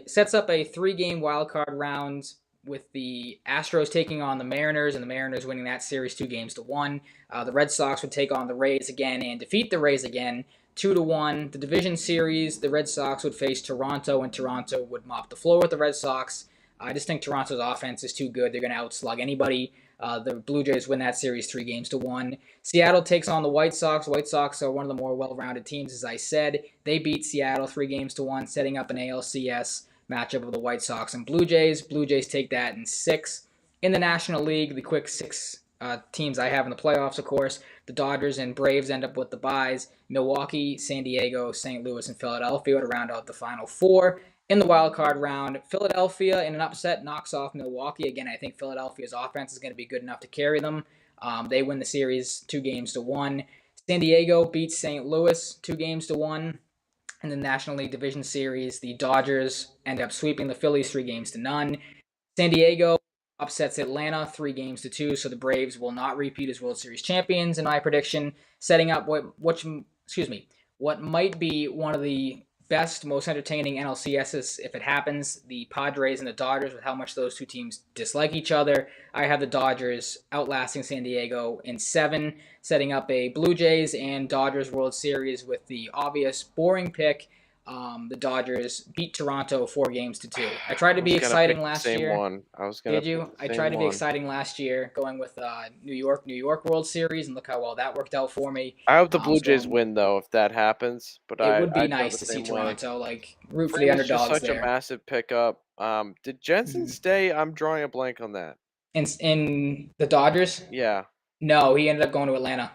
sets up a 3-game wild card round with the Astros taking on the Mariners and the Mariners winning that series 2 games to 1. The Red Sox would take on the Rays again and defeat the Rays again 2-1. The division series, the Red Sox would face Toronto and Toronto would mop the floor with the Red Sox. I just think Toronto's offense is too good. They're going to outslug anybody. The Blue Jays win that series 3 games to 1. Seattle takes on the White Sox. White Sox are one of the more well-rounded teams, as I said. They beat Seattle 3 games to 1, setting up an ALCS matchup of the White Sox and Blue Jays. Blue Jays take that in 6. In the National League, the quick 6 teams I have in the playoffs, of course, the Dodgers and Braves end up with the byes. Milwaukee, San Diego, St. Louis, and Philadelphia to round out the final 4. In the wild card round, Philadelphia in an upset knocks off Milwaukee. Again, I think Philadelphia's offense is going to be good enough to carry them. They win the series 2 games to 1. San Diego beats St. Louis 2 games to 1. In the National League Division Series, the Dodgers end up sweeping the Phillies 3 games to 0. San Diego upsets Atlanta 3 games to 2, so the Braves will not repeat as World Series champions in my prediction, setting up what might be one of the best, most entertaining NLCSs if it happens. The Padres and the Dodgers, with how much those 2 teams dislike each other. I have the Dodgers outlasting San Diego in 7, setting up a Blue Jays and Dodgers World Series with the obvious boring pick. The Dodgers beat Toronto 4 games to 2. I tried I to be was gonna pick exciting the last same year. one. I was gonna Did pick you? the I same tried to be one. exciting last year, going with New York World Series, and look how well that worked out for me. I hope the Blue So Jays going, win though, if that happens. But it would be I'd go nice the to see same way. Toronto like root for the Freeman's just underdogs such a there. massive pickup. Did Jensen Mm-hmm. stay? I'm drawing a blank on that. In the Dodgers, Yeah, no, he ended up going to Atlanta.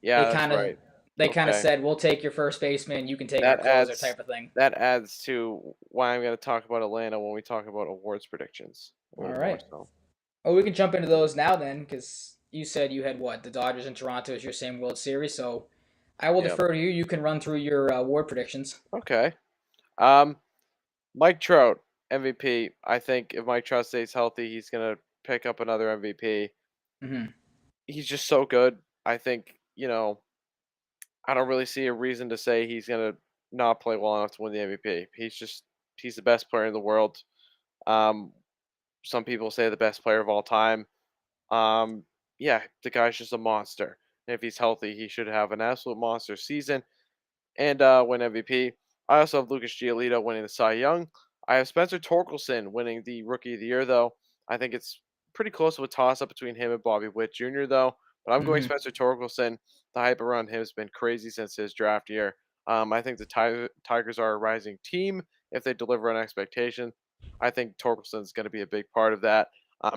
They yeah, that's kind of right. they kind of Okay, said, "We'll take your first baseman, you can take our that closer," adds type of thing. that adds to why I'm going to talk about Atlanta when we talk about awards predictions a All little more right. so. Well, we can jump into those now then, because you said you had what, the Dodgers and Toronto as your same World Series. So I will Yeah. defer to you. You can run through your award predictions. Okay. Um, Mike Trout MVP. I think if Mike Trout stays healthy, he's going to pick up another MVP. Hmm. He's just so good. I think I don't really see a reason to say he's gonna not play well enough to win the MVP. He's the best player in the world. Um, some people say the best player of all time. Um, yeah, the guy's just a monster. And if he's healthy, he should have an absolute monster season and win MVP. I also have Lucas Giolito winning the Cy Young. I have Spencer Torkelson winning the Rookie of the Year, though. I think it's pretty close to a toss up between him and Bobby Witt Jr., though. But I'm going Hmm. Spencer Torkelson. The hype around him has been crazy since his draft year. I think the Tigers are a rising team if they deliver on expectation. I think Torkelson is going to be a big part of that.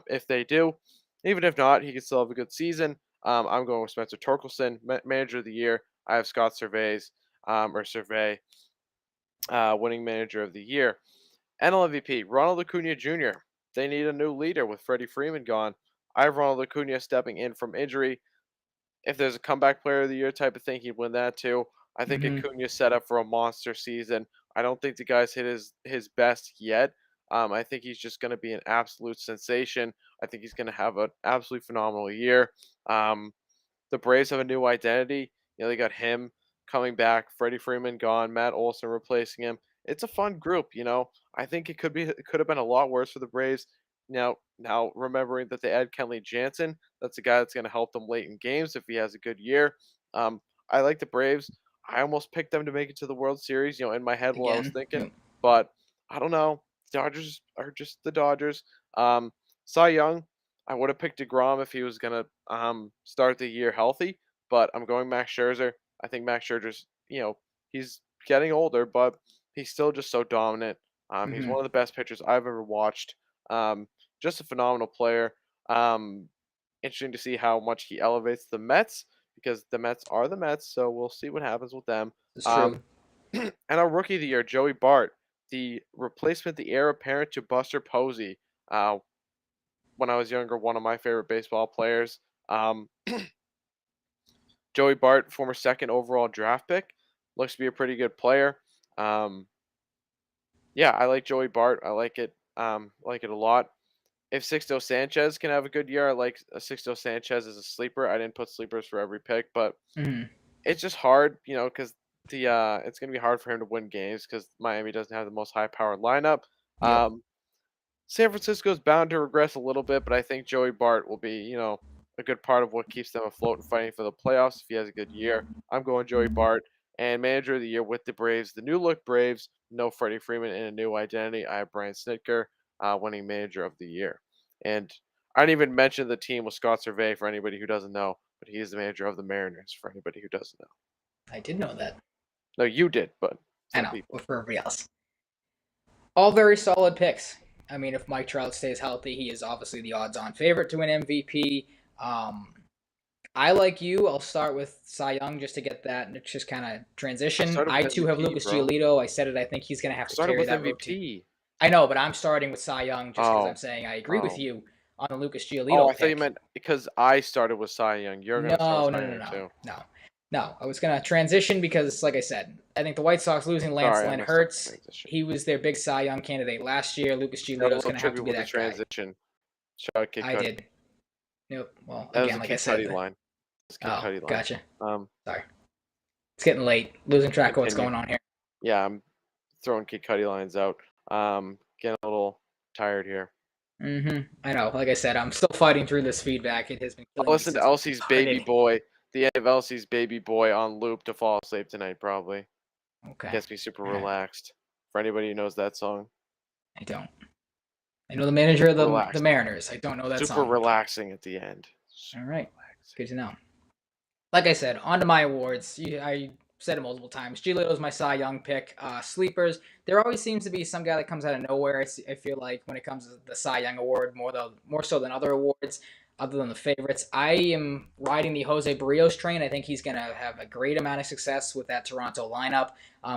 If they do, even if not, he can still have a good season. I'm going with Spencer Torkelson, Manager of the Year. I have Scott Surveys or Survey, winning manager of the year. NL MVP, Ronald Acuna Jr. They need a new leader with Freddie Freeman gone. I have Ronald Acuna stepping in from injury. If there's a comeback player of the year type of thing, he'd win that too. I think Hmm. Acuna's set up for a monster season. I don't think the guy's hit his best yet. I think he's just going to be an absolute sensation. I think he's going to have an absolutely phenomenal year. Um, the Braves have a new identity. They got him coming back, Freddie Freeman gone, Matt Olson replacing him. It's a fun group. I think it could have been a lot worse for the Braves. Now remembering that they add Kenley Jansen, that's a guy that's going to help them late in games if he has a good year. Um, I like the Braves. I almost picked them to make it to the World Series. In my head while I was Again. thinking, Yep. but I don't know. Dodgers are just the Dodgers. Um, Cy Young, I would have picked DeGrom if he was gonna start the year healthy, but I'm going Max Scherzer. I think Max Scherzer's he's getting older, but he's still just so dominant. He's Hmm. one of the best pitchers I've ever watched. Just a phenomenal player. Um, Interesting to see how much he elevates the Mets because the Mets are the Mets, so we'll see what happens with them. It's Um, true. and our rookie of the year, Joey Bart, the replacement, the heir apparent to Buster Posey. When I was younger, one of my favorite baseball players. Um, Joey Bart, former second overall draft pick, looks to be a pretty good player. Um, yeah, I like Joey Bart. I like it a lot. If Sixto Sanchez can have a good year, I like Sixto Sanchez as a sleeper. I didn't put sleepers for every pick, but Mhm. it's just hard, because it's gonna be hard for him to win games because Miami doesn't have the most high powered lineup. Yep. Um, San Francisco's bound to regress a little bit, but I think Joey Bart will be, a good part of what keeps them afloat and fighting for the playoffs if he has a good year. I'm going Joey Bart. And manager of the year with the Braves, the new look Braves, no Freddie Freeman and a new identity. I have Brian Snitker winning manager of the year. And I didn't even mention the team with Scott Survey for anybody who doesn't know, but he is the manager of the Mariners for anybody who doesn't know. I did know that. No, you did, but I some know, people. but for everybody else. All very solid picks. I mean, if Mike Trout stays healthy, he is obviously the odds-on favorite to win MVP. Um, I like you. I'll start with Cy Young just to get that and just kind of I transition. started I with too have MVP, Lucas bro. Giolito. I said it. I think he's going to have I to started carry with that rotation. MVP. I know, but I'm starting with Cy Young just because I'm Oh, saying I agree with oh. you on the Lucas Oh, I Giolito thought you pick. meant because I started with Cy Young. You're gonna start with No, no, Cy no, no, Young no, too. no, no. I was gonna transition because, like I said, I think the White Sox losing Lance Sorry, I Lynn messed up the hurts. transition. He was their big Cy Young candidate last year. Lucas Got a Giolito's little gonna have to tribute be with the that guy. transition. Shout out Kid I Cudi. did. Nope. Well, That was again, a like I Kid said. Cudi line. That's a Kid Oh, Cudi line. gotcha. Um, Sorry. It's getting late. Losing track of what's continue. going on here. Yeah, I'm throwing Kid Cudi lines out. Getting a little tired here. I know. Like I said, I'm still fighting through this feedback. It has been I'll killing me listen to since we Elsie's Baby started. Boy, the end of Elsie's Baby Boy on loop to fall asleep tonight. Probably Okay. gets me super All right. relaxed. For anybody who knows that song, I don't. I know the manager of the relaxing. Mariners. I don't know that Super song. relaxing at the end. All Super right. relaxing. Good to know. Like I said, on to my awards. I said it multiple times. Giolito's my Cy Young pick. Sleepers. There always seems to be some guy that comes out of nowhere. I feel like when it comes to the Cy Young award, more so than other awards, other than the favorites. I am riding the Jose Barrios train. I think he's going to have a great amount of success with that Toronto lineup.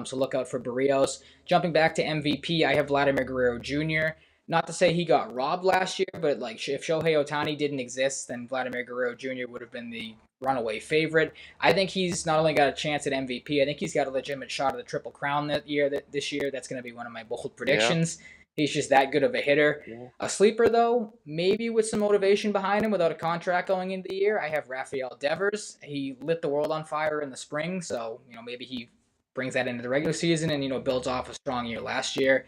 So look out for Barrios. Jumping back to MVP, I have Vladimir Guerrero Jr. Not to say he got robbed last year, but like if Shohei Ohtani didn't exist, then Vladimir Guerrero Jr. would have been the runaway favorite. I think he's not only got a chance at MVP, I think he's got a legitimate shot at the Triple Crown this year. That's going to be one of my bold Yeah. predictions. He's just that good of a hitter. Yeah. A sleeper, though, maybe with some motivation behind him without a contract going into the year, I have Rafael Devers. He lit the world on fire in the spring, so maybe he brings that into the regular season and builds off a strong year last year.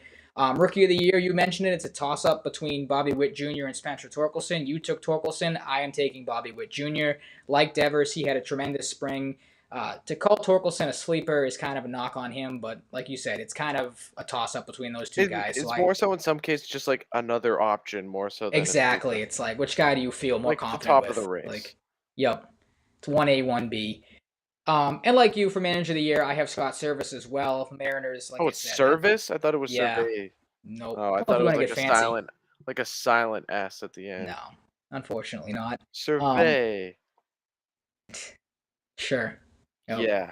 Rookie of the year, you mentioned it. It's a toss-up between Bobby Witt Jr. and Spencer Torkelson. You took Torkelson. I am taking Bobby Witt Jr. Like Devers, he had a tremendous spring. To call Torkelson a sleeper is kind of a knock on him, but like you said, it's kind of a toss-up between those two guys. It's more so in some cases just like another option more so than a Exactly. sleeper. It's like, which guy do you feel more Like the confident top of the with? race. Like, yep, it's 1A, 1B. And like you for manager of the year, I have Scott Service as well. Mariners, like Oh, I it's said, Service? I thought it was yeah, Survey. nope. Oh, I Well, if thought you it want was to get fancy, like a silent S at the no, end. unfortunately not. Um, Survey. sure. Yep. Yeah.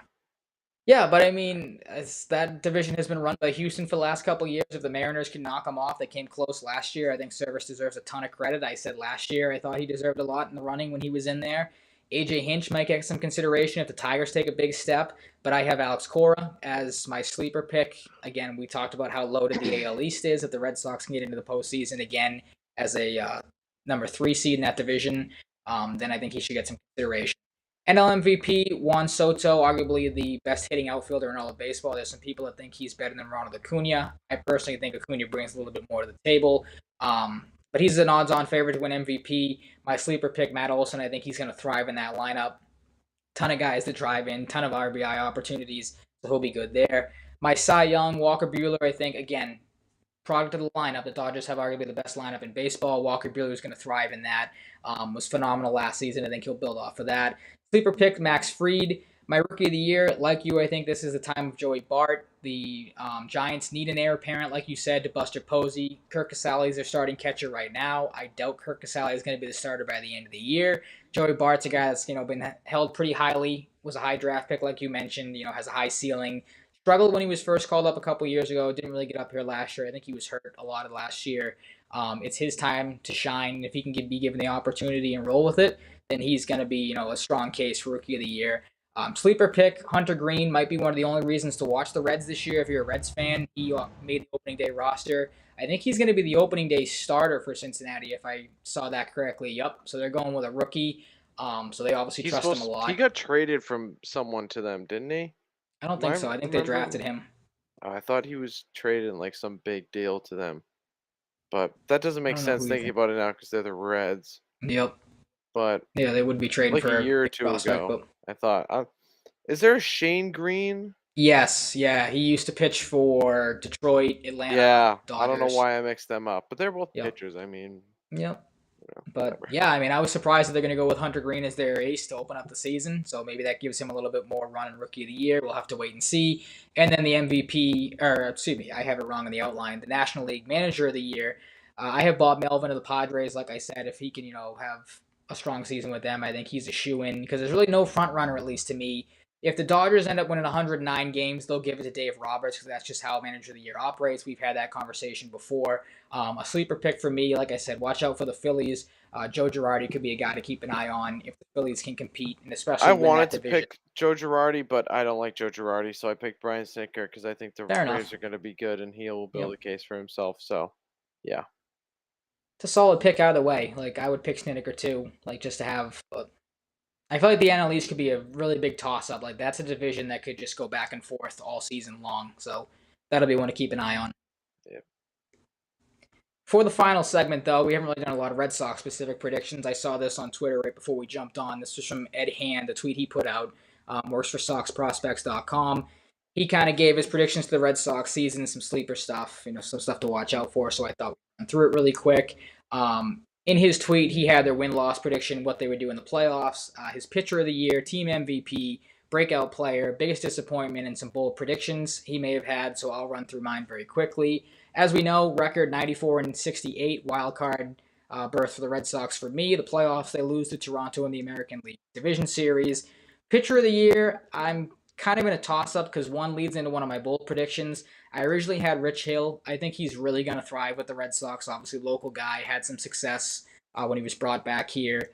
Yeah, but I mean, as that division has been run by Houston for the last couple of years. If the Mariners can knock them off, they came close last year. I think Service deserves a ton of credit. I said last year I thought he deserved a lot in the running when he was in there. AJ Hinch might get some consideration if the Tigers take a big step, but I have Alex Cora as my sleeper pick. Again, we talked about how loaded the AL East is. If the Red Sox can get into the postseason again as a number 3 seed in that division, then I think he should get some consideration. NL MVP Juan Soto, arguably the best hitting outfielder in all of baseball. There's some people that think he's better than Ronald Acuna. I personally think Acuna brings a little bit more to the table. But he's an odds-on favorite to win MVP. My sleeper pick, Matt Olson, I think he's going to thrive in that lineup. Ton of guys to drive in, ton of RBI opportunities, so he'll be good there. My Cy Young, Walker Buehler, I think, again, product of the lineup. The Dodgers have arguably the best lineup in baseball. Walker Buehler is going to thrive in that. Was phenomenal last season. I think he'll build off of that. Sleeper pick, Max Fried. My rookie of the year, like you, I think this is the time of Joey Bart. The Giants need an heir apparent, like you said, to Buster Posey. Kirk Casale is their starting catcher right now. I doubt Kirk Casale is going to be the starter by the end of the year. Joey Bart's a guy that's been held pretty highly. Was a high draft pick, like you mentioned. Has a high ceiling. Struggled when he was first called up a couple years ago. Didn't really get up here last year. I think he was hurt a lot of last year. It's his time to shine. If he can be given the opportunity and roll with it, then he's going to be, a strong case for Rookie of the Year. Sleeper pick, Hunter Green might be one of the only reasons to watch the Reds this year if you're a Reds fan. He made the opening day roster. I think he's going to be the opening day starter for Cincinnati, if I saw that correctly. Yep. So they're going with a rookie. So they obviously trust him a lot. He got traded from someone to them, didn't he? I don't think so. I think they drafted him. Oh, I thought he was traded in like some big deal to them. But that doesn't make sense thinking about it now because they're the Reds. Yep. But yeah, they would be trading like for a year or two ago. I thought, is there a Shane Green? Yes, yeah, he used to pitch for Detroit, Atlanta. Yeah, Dodgers. I don't know why I mixed them up, but they're both pitchers. I mean, yep. But yeah, I mean, I was surprised that they're going to go with Hunter Green as their ace to open up the season. So maybe that gives him a little bit more run in Rookie of the Year. We'll have to wait and see. And then the MVP, or excuse me, I have it wrong in the outline. The National League Manager of the Year. I have Bob Melvin of the Padres. Like I said, if he can, have a strong season with them, I think he's a shoo-in because there's really no front runner, at least to me. If the Dodgers end up winning 109 games, they'll give it to Dave Roberts because that's just how Manager of the Year operates. We've had that conversation before. A sleeper pick for me, like I said, watch out for the Phillies. Joe Girardi could be a guy to keep an eye on if the Phillies can compete, and especially I wanted to pick Joe Girardi, but I don't like Joe Girardi, so I picked Brian Snitker because I think the Braves are going to be good and he will build a case for himself. So, yeah. It's a solid pick either way. Like, I would pick Snitker too, like, just to have. I feel like the NL East could be a really big toss-up. Like, that's a division that could just go back and forth all season long. So, that'll be one to keep an eye on. Yep. For the final segment, though, we haven't really done a lot of Red Sox-specific predictions. I saw this on Twitter right before we jumped on. This was from Ed Hand, a tweet he put out, works for SoxProspects.com. He kind of gave his predictions to the Red Sox season, some sleeper stuff, some stuff to watch out for, so I thought we'd run through it really quick. In his tweet, he had their win-loss prediction, what they would do in the playoffs, his pitcher of the year, team MVP, breakout player, biggest disappointment, and some bold predictions he may have had, so I'll run through mine very quickly. As we know, record 94-68, wild card berth for the Red Sox for me. The playoffs, they lose to Toronto in the American League Division Series. Pitcher of the year, I'm kind of in a toss-up because one leads into one of my bold predictions. I originally had Rich Hill. I think he's really going to thrive with the Red Sox. Obviously, local guy, had some success when he was brought back here.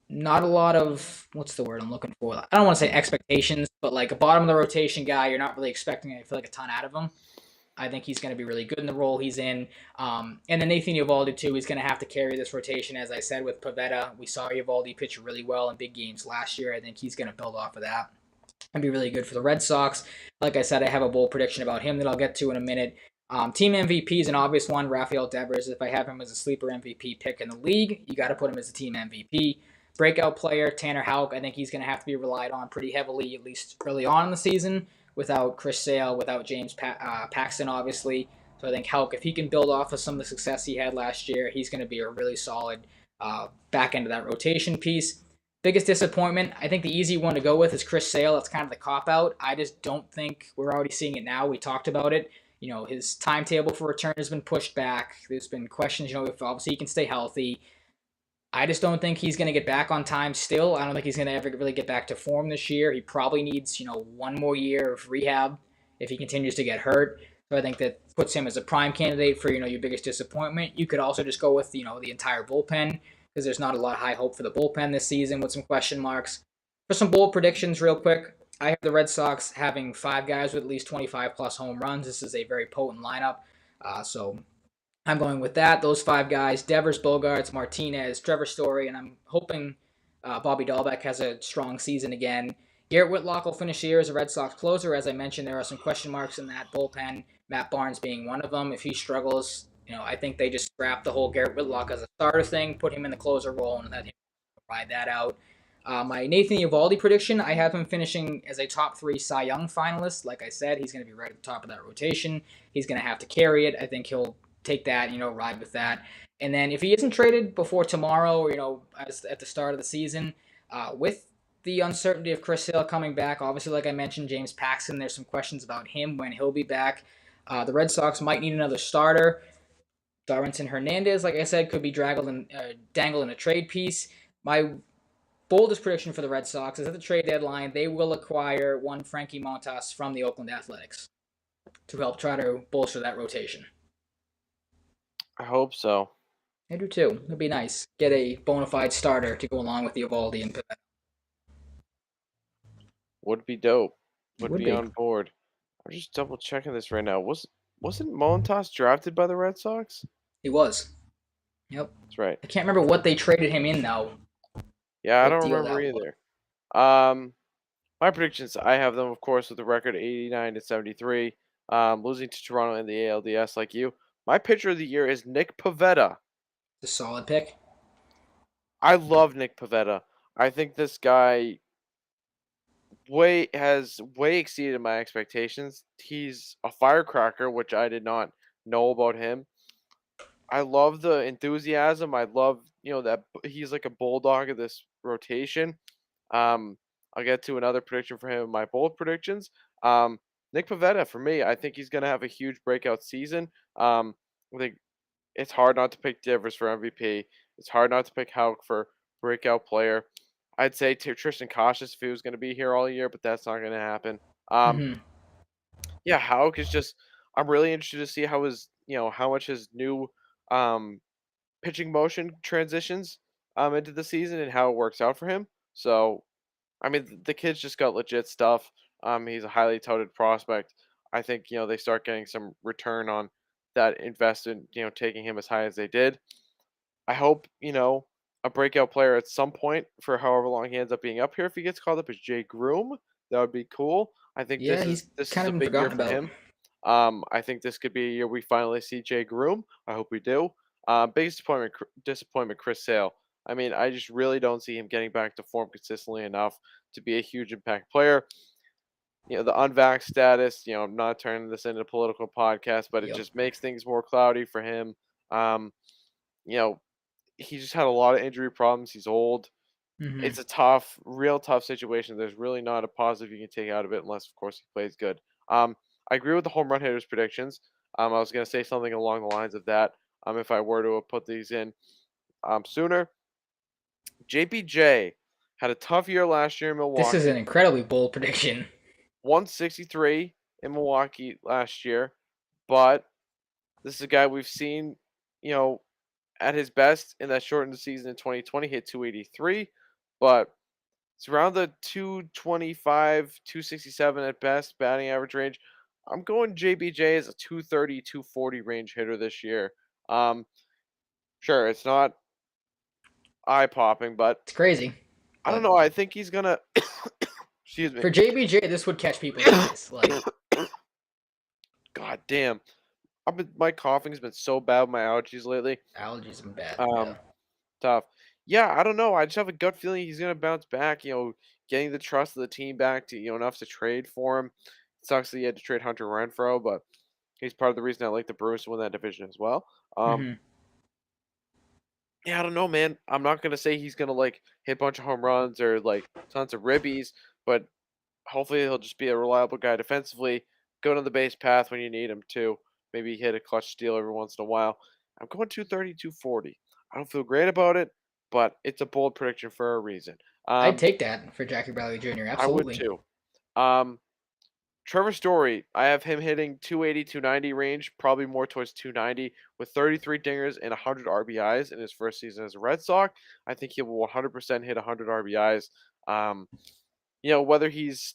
Not a lot of, what's the word I'm looking for? I don't want to say expectations, but like a bottom of the rotation guy, you're not really expecting, I feel like, a ton out of him. I think he's going to be really good in the role he's in. And then Nathan Eovaldi, too, he's going to have to carry this rotation. As I said, with Pivetta, we saw Eovaldi pitch really well in big games last year. I think he's going to build off of that and be really good for the Red Sox. Like I said, I have a bold prediction about him that I'll get to in a minute. Team MVP is an obvious one, Rafael Devers. If I have him as a sleeper MVP pick in the league, you got to put him as a team MVP. Breakout player, Tanner Houck. I think he's going to have to be relied on pretty heavily, at least early on in the season, without Chris Sale, without James Paxton, obviously. So I think Houck, if he can build off of some of the success he had last year, he's going to be a really solid back end of that rotation piece. Biggest disappointment, I think the easy one to go with is Chris Sale. That's kind of the cop-out. I just don't think we're already seeing it now. We talked about it. His timetable for return has been pushed back. There's been questions, if obviously he can stay healthy. I just don't think he's going to get back on time still. I don't think he's going to ever really get back to form this year. He probably needs, one more year of rehab if he continues to get hurt. So I think that puts him as a prime candidate for, your biggest disappointment. You could also just go with, the entire bullpen because there's not a lot of high hope for the bullpen this season with some question marks. For some bold predictions real quick, I have the Red Sox having 5 guys with at least 25-plus home runs. This is a very potent lineup. So I'm going with that. Those 5 guys, Devers, Bogarts, Martinez, Trevor Story, and I'm hoping Bobby Dahlbeck has a strong season again. Garrett Whitlock will finish the year as a Red Sox closer. As I mentioned, there are some question marks in that bullpen, Matt Barnes being one of them. If he struggles, I think they just scrap the whole Garrett Whitlock as a starter thing, put him in the closer role, and let him ride that out. My Nathan Eovaldi prediction, I have him finishing as a top 3 Cy Young finalist. Like I said, he's going to be right at the top of that rotation. He's going to have to carry it. I think he'll take that, ride with that. And then if he isn't traded before tomorrow, or, at the start of the season, with the uncertainty of Chris Sale coming back, obviously, like I mentioned, James Paxton, there's some questions about him when he'll be back. The Red Sox might need another starter. Darwinson Hernandez, like I said, could be dangled in a trade piece. My boldest prediction for the Red Sox is at the trade deadline, they will acquire one Frankie Montas from the Oakland Athletics to help try to bolster that rotation. I hope so. I do too. It'd be nice. Get a bona fide starter to go along with the Evaldi and Pivetta. Would be dope. It Would would be be. on board. I'm just double checking this right now. Wasn't Montas drafted by the Red Sox? He was. Yep. That's right. I can't remember what they traded him in though. Yeah, I What don't deal remember that was. either. Um, my predictions, I have them, of course, with the record 89-73, losing to Toronto in the ALDS like you. My pitcher of the year is Nick Pivetta. It's a solid pick. I love Nick Pivetta. I think this guy way exceeded my expectations. He's a firecracker, which I did not know about him. I love the enthusiasm. I love, that he's like a bulldog of this rotation. Um, I'll get to another prediction for him in my bold predictions. Um, Nick Pivetta for me, I think he's gonna have a huge breakout season. I think it's hard not to pick Divers for MVP. It's hard not to pick Hauk for breakout player. I'd say Tristan Cautious if he was gonna be here all year, but that's not gonna happen. Um, Mm-hmm. yeah, Hauk is just. I'm really interested to see how much his new um pitching motion transitions into the season and how it works out for him. So, I mean, the kid's just got legit stuff. He's a highly touted prospect. I think they start getting some return on that investment. Taking him as high as they did. I hope a breakout player at some point for however long he ends up being up here. If he gets called up as Jay Groom, that would be cool. I think Yeah, this is he's this is kind a of been big year forgotten for about. him. I think this could be a year we finally see Jay Groom. I hope we do. Biggest disappointment, Chris Sale. I mean, I just really don't see him getting back to form consistently enough to be a huge impact player. The unvax status. I'm not turning this into a political podcast, but it Yep. just makes things more cloudy for him. Um, you know, he just had a lot of injury problems. He's old. Mm-hmm. It's a real tough situation. There's really not a positive you can take out of it unless, of course, he plays good. I agree with the home run hitters predictions. I was going to say something along the lines of that. If I were to have put these in sooner, JPJ had a tough year last year in This is an Milwaukee. incredibly bold prediction. 163 in Milwaukee last year, but this is a guy we've seen, you know, at his best in that shortened season in 2020, hit 283, but it's around the 225, 267 at best batting average range. I'm going JBJ as a 230, 240 range hitter this year. Um, sure, it's not eye popping, but It's crazy, I don't but know. I think he's gonna. Excuse me. for JBJ, this would catch people's eyes. Like God damn. My coughing's been so bad with my allergies lately. allergies and bad. Yeah. Um, Tough. Yeah, I don't know. I just have a gut feeling he's gonna bounce back. Getting the trust of the team back to enough to trade for him. It sucks that he had to trade Hunter Renfro, but he's part of the reason I like the Brewers to win that division as well. Mm-hmm. Yeah, I don't know, man. I'm not gonna say he's gonna like hit a bunch of home runs or like tons of ribbies, but hopefully he'll just be a reliable guy defensively. Go to the base path when you need him to. Maybe hit a clutch steal every once in a while. I'm going 230, 240. I don't feel great about it, but it's a bold prediction for a reason. I'd Um, take that for Jackie Bradley Jr. I would Absolutely. too. Um, Trevor Story, I have him hitting 280, 290 range, probably more towards 290, with 33 dingers and 100 RBIs in his first season as a Red Sox. I think he will 100% hit 100 RBIs. Um, whether he's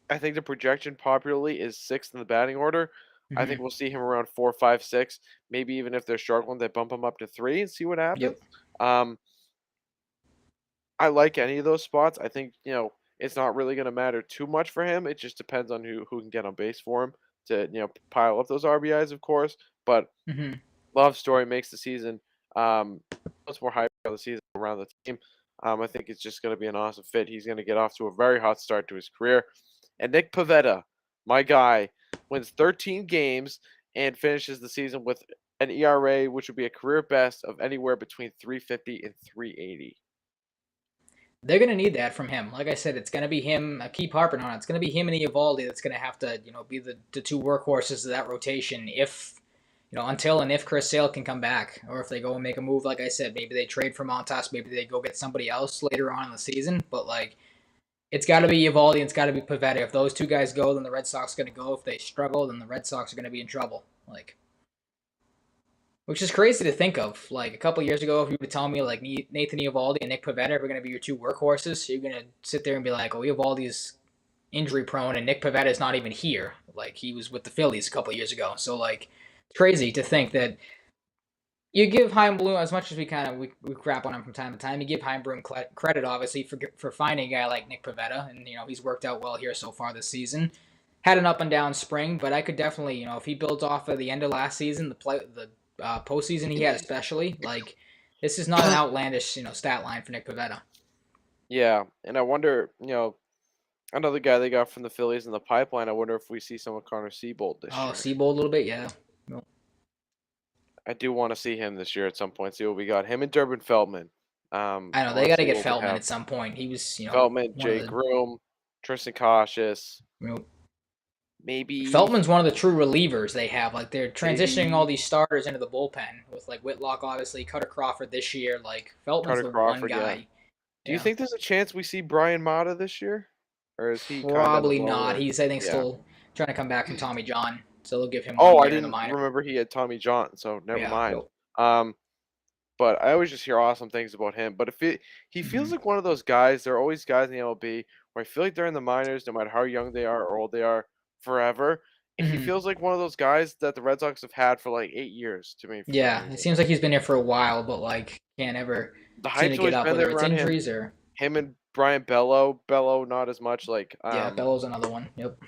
I think the projection popularly is sixth in the batting order. I think Mm-hmm. we'll see him around 4, 5, 6. Maybe even if they're struggling, they bump him up to 3 and see what happens. Yep. Um, I like any of those spots. I think it's not really going to matter too much for him. It just depends on who can get on base for him to pile up those RBIs, of course. But Mm-hmm. Love Story makes the season much more hype for the season around the team. I think it's just going to be an awesome fit. He's going to get off to a very hot start to his career. And Nick Pivetta, my guy, wins 13 games and finishes the season with an ERA which would be a career best of anywhere between 350 and 380. They're gonna need that from him. Like I said, it's gonna be him. I keep harping on it. It's gonna be him and Evaldi that's gonna have to, be the two workhorses of that rotation. If until and if Chris Sale can come back, or if they go and make a move, like I said, maybe they trade for Montas, maybe they go get somebody else later on in the season. But like, it's got to be Evaldi and it's got to be Pivetta. If those two guys go, then the Red Sox are gonna go. If they struggle, then the Red Sox are gonna be in trouble. Like, Which is crazy to think of. Like a couple years ago, if you would tell me like Nathan Eovaldi and Nick Pivetta are going to be your two workhorses, so you're going to sit there and be like, "Oh, Eovaldi's injury prone, and Nick Pivetta is not even here. Like he was with the Phillies a couple years ago." So like, crazy to think that you give Chaim Bloom as much as we crap on him from time to time. You give Chaim Bloom credit, obviously, for finding a guy like Nick Pivetta, and he's worked out well here so far this season. Had an up and down spring, but I could definitely, if he builds off of the end of last season, the postseason he had especially, like this is not an outlandish stat line for Nick Pivetta. Yeah, and I wonder, another guy they got from the Phillies in the pipeline. I wonder if we see some of Connor Seabold this Oh, year. Seabold a little bit, yeah. I do want to see him this year at some point. See what we got. Him and Durbin Feldman. I know I they want to got to see get what we Feltman have. at some point. He was, Feldman, one of Jay the Groom, Tristan Cautious, you know, maybe, Feltman's one of the true relievers they have. Like they're transitioning all maybe these starters into the bullpen with like Whitlock, obviously Cutter Crawford this year. Like Feltman's Carter the one Crawford. Yeah. guy. Do you Yeah, think there's a chance we see Brian Mata this year, or is he kind of the probably not. lower? He's I think Yeah. still trying to come back from Tommy John, so they'll give him Oh, one I year in the didn't minor. remember he had Tommy John, so never Yeah, mind. yep. Um, but I always just hear awesome things about him. But he feels Hmm. like one of those guys. There are always guys in the MLB where I feel like they're in the minors, no matter how young they are or old they are, forever. And he Hmm. feels like one of those guys that the Red Sox have had for like 8 years to me for some Yeah, it reason. seems like he's been here for a while, but like can't ever The seem to hype's get always up, been there whether it's around him. injuries or Him and Brian Bello. Bello not as much like yeah, Bellows another one. Yep.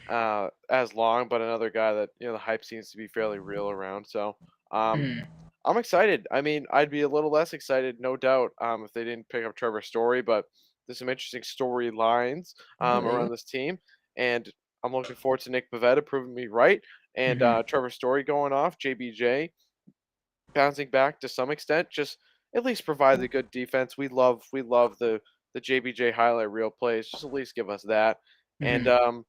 as long, but another guy that the hype seems to be fairly real around. So um, Hmm. I'm excited. I mean, I'd be a little less excited, no doubt, if they didn't pick up Trevor Story, but there's some interesting storylines Yeah, there you around this team, and I'm looking forward to Nick Pavetta proving me right, go. and Hmm. Trevor Story going off, JBJ bouncing back to some extent, just at least provide the good defense. We love the JBJ highlight reel plays. Just at least give us that, and Hmm.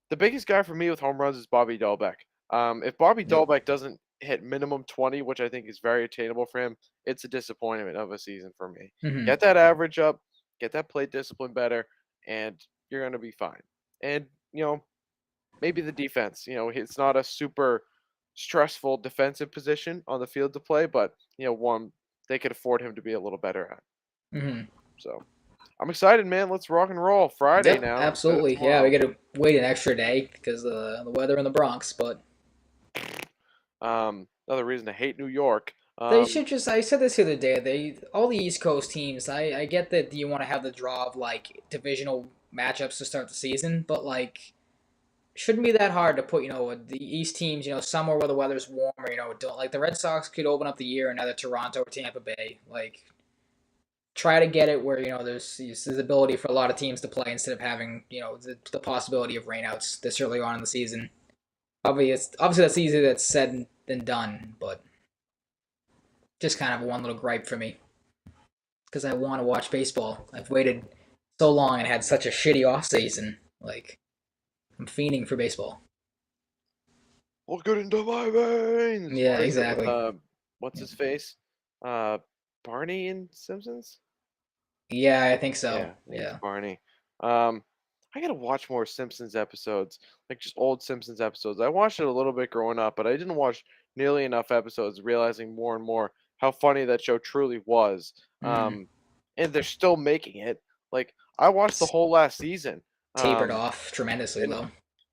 the biggest guy for me with home runs is Bobby Dahlbeck. If Bobby Yep. Dahlbeck doesn't hit minimum 20, which I think is very attainable for him, it's a disappointment of a season for me. Hmm. Get that average up, get that plate discipline better, and you're going to be fine. And, maybe the defense, it's not a super stressful defensive position on the field to play, but, one they could afford him to be a little better at. Hmm. So I'm excited, man. Let's rock and roll. Friday Yep, now instead of absolutely. Yeah, we tomorrow. got to wait an extra day because the weather in the Bronx, but Another reason to hate New York. they should just. I said this the other day. All the East Coast teams. I get that you want to have the draw of like divisional matchups to start the season, but like shouldn't be that hard to put the East teams somewhere where the weather's warmer. Don't like the Red Sox could open up the year in either Toronto or Tampa Bay. Like try to get it where there's ability for a lot of teams to play instead of having the possibility of rainouts this early on in the season. Obviously that's easier that's said than done, but just kind of one little gripe for me because I want to watch baseball. I've waited so long and had such a shitty off season. Like I'm fiending for baseball. Look it into my veins. Yeah, What is it with exactly. what's his face? Uh, Barney in Simpsons. Yeah, I think so. Yeah, I think it's Yeah. Barney. Um, I gotta watch more Simpsons episodes, like just old Simpsons episodes. I watched it a little bit growing up, but I didn't watch nearly enough episodes, realizing more and more how funny that show truly was. Mm. And they're still making it. Like I watched the It's whole last season. tapered Um, off tremendously and though.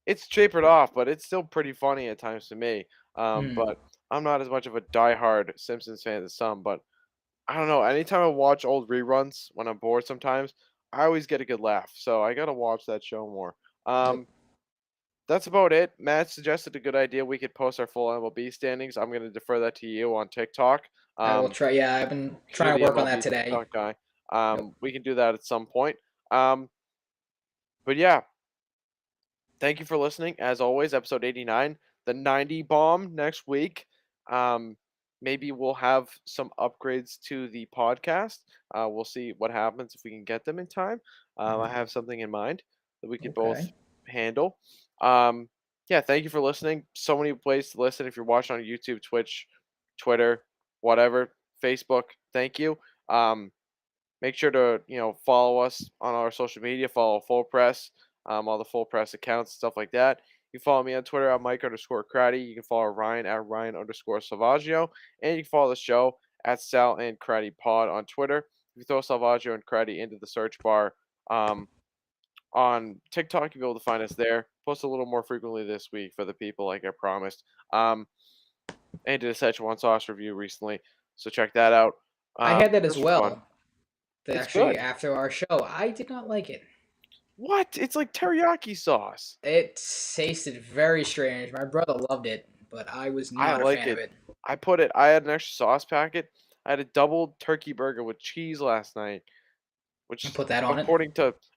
it's tapered off, but it's still pretty funny at times to me. Mm. But I'm not as much of a diehard Simpsons fan as some. But I don't know. Anytime I watch old reruns when I'm bored, sometimes I always get a good laugh. So I gotta watch that show more. Yep. That's about it. Matt suggested a good idea. We could post our full MLB standings. I'm gonna defer that to you on TikTok. I will Um, try. Yeah, I've been 'Cause you're trying to the work on that MLB today. TikTok guy. Yep. We can do that at some point. Um, but yeah, thank you for listening. As always, episode 89, the 90 bomb next week. Um, maybe we'll have some upgrades to the podcast. We'll see what happens if we can get them in time. I Mhm. have something in mind that we could both Okay. handle. Um, yeah, thank you for listening. So many ways to listen if you're watching on YouTube, Twitch, Twitter, whatever, Facebook. Thank you. Make sure to follow us on our social media. Follow Full Press, all the Full Press accounts, stuff like that. You can follow me on Twitter at Mike_Cratty. You can follow Ryan at Ryan_Salvaggio. And you can follow the show at Sal and Cratty Pod on Twitter. If you throw Salvaggio and Cratty into the search bar on TikTok, you'll be able to find us there. Post a little more frequently this week for the people, like I promised. And did a Szechuan sauce review recently, so check that out. I had that as Just for fun. well. That It's actually good. after our show, I did not like it. What? It's like teriyaki sauce. It tasted very strange. My brother loved it, but I was I not a like fan of it. it. I had an extra sauce packet. I had a double turkey burger with cheese last night, And which put that on it.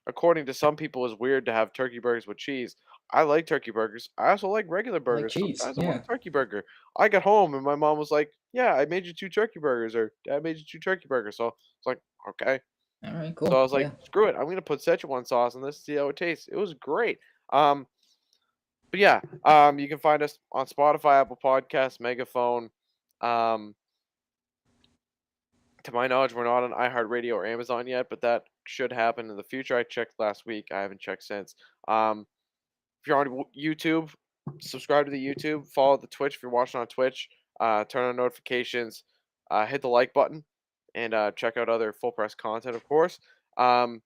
according to some people is weird to have turkey burgers with cheese. I like turkey burgers. I also like regular I like burgers. cheese. Sometimes I want Yeah. a turkey burger. I got home and my mom was like, "Yeah, I made you two turkey burgers," or "Dad made you two turkey burgers." So it's like, okay. All right. So I Cool. was like, Yeah. "Screw it! I'm gonna put Szechuan sauce on this. See how it tastes." It was great. Um, but yeah, you can find us on Spotify, Apple Podcasts, Megaphone. Um, to my knowledge, we're not on iHeartRadio or Amazon yet, but that should happen in the future. I checked last week. I haven't checked since. If you're on YouTube, subscribe to the YouTube. Follow the Twitch if you're watching on Twitch. Turn on notifications. Hit the like button, and check out other full press content, of course. Um,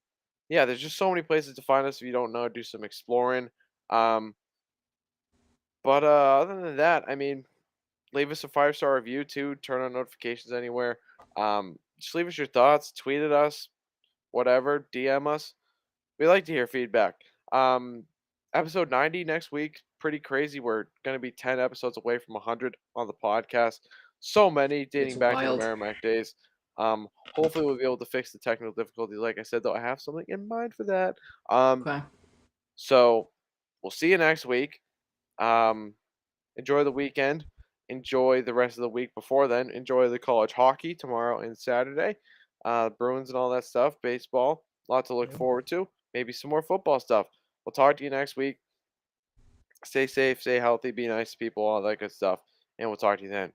yeah, there's just so many places to find us. If you don't know, do some exploring. Um, but other than that, I mean, leave us a 5-star review too. Turn on notifications anywhere. Just leave us your thoughts. Tweet at us. Whatever. DM us. We like to hear feedback. Um, Episode 90 next week. Pretty crazy. We're gonna be 10 episodes away from 100 on the podcast. So many It's dating back to the wild. Merrimack days. Hopefully we'll be able to fix the technical difficulties. Like I said, though, I have something in mind for that. Um, Okay. so we'll see you next week. Um, enjoy the weekend. Enjoy the rest of the week before then. Enjoy the college hockey tomorrow and Saturday. Bruins and all that stuff. Baseball. A lot to look Yep. forward to. Maybe some more football stuff. We'll talk to you next week. Stay safe, stay healthy, be nice to people, all that good stuff. And we'll talk to you then.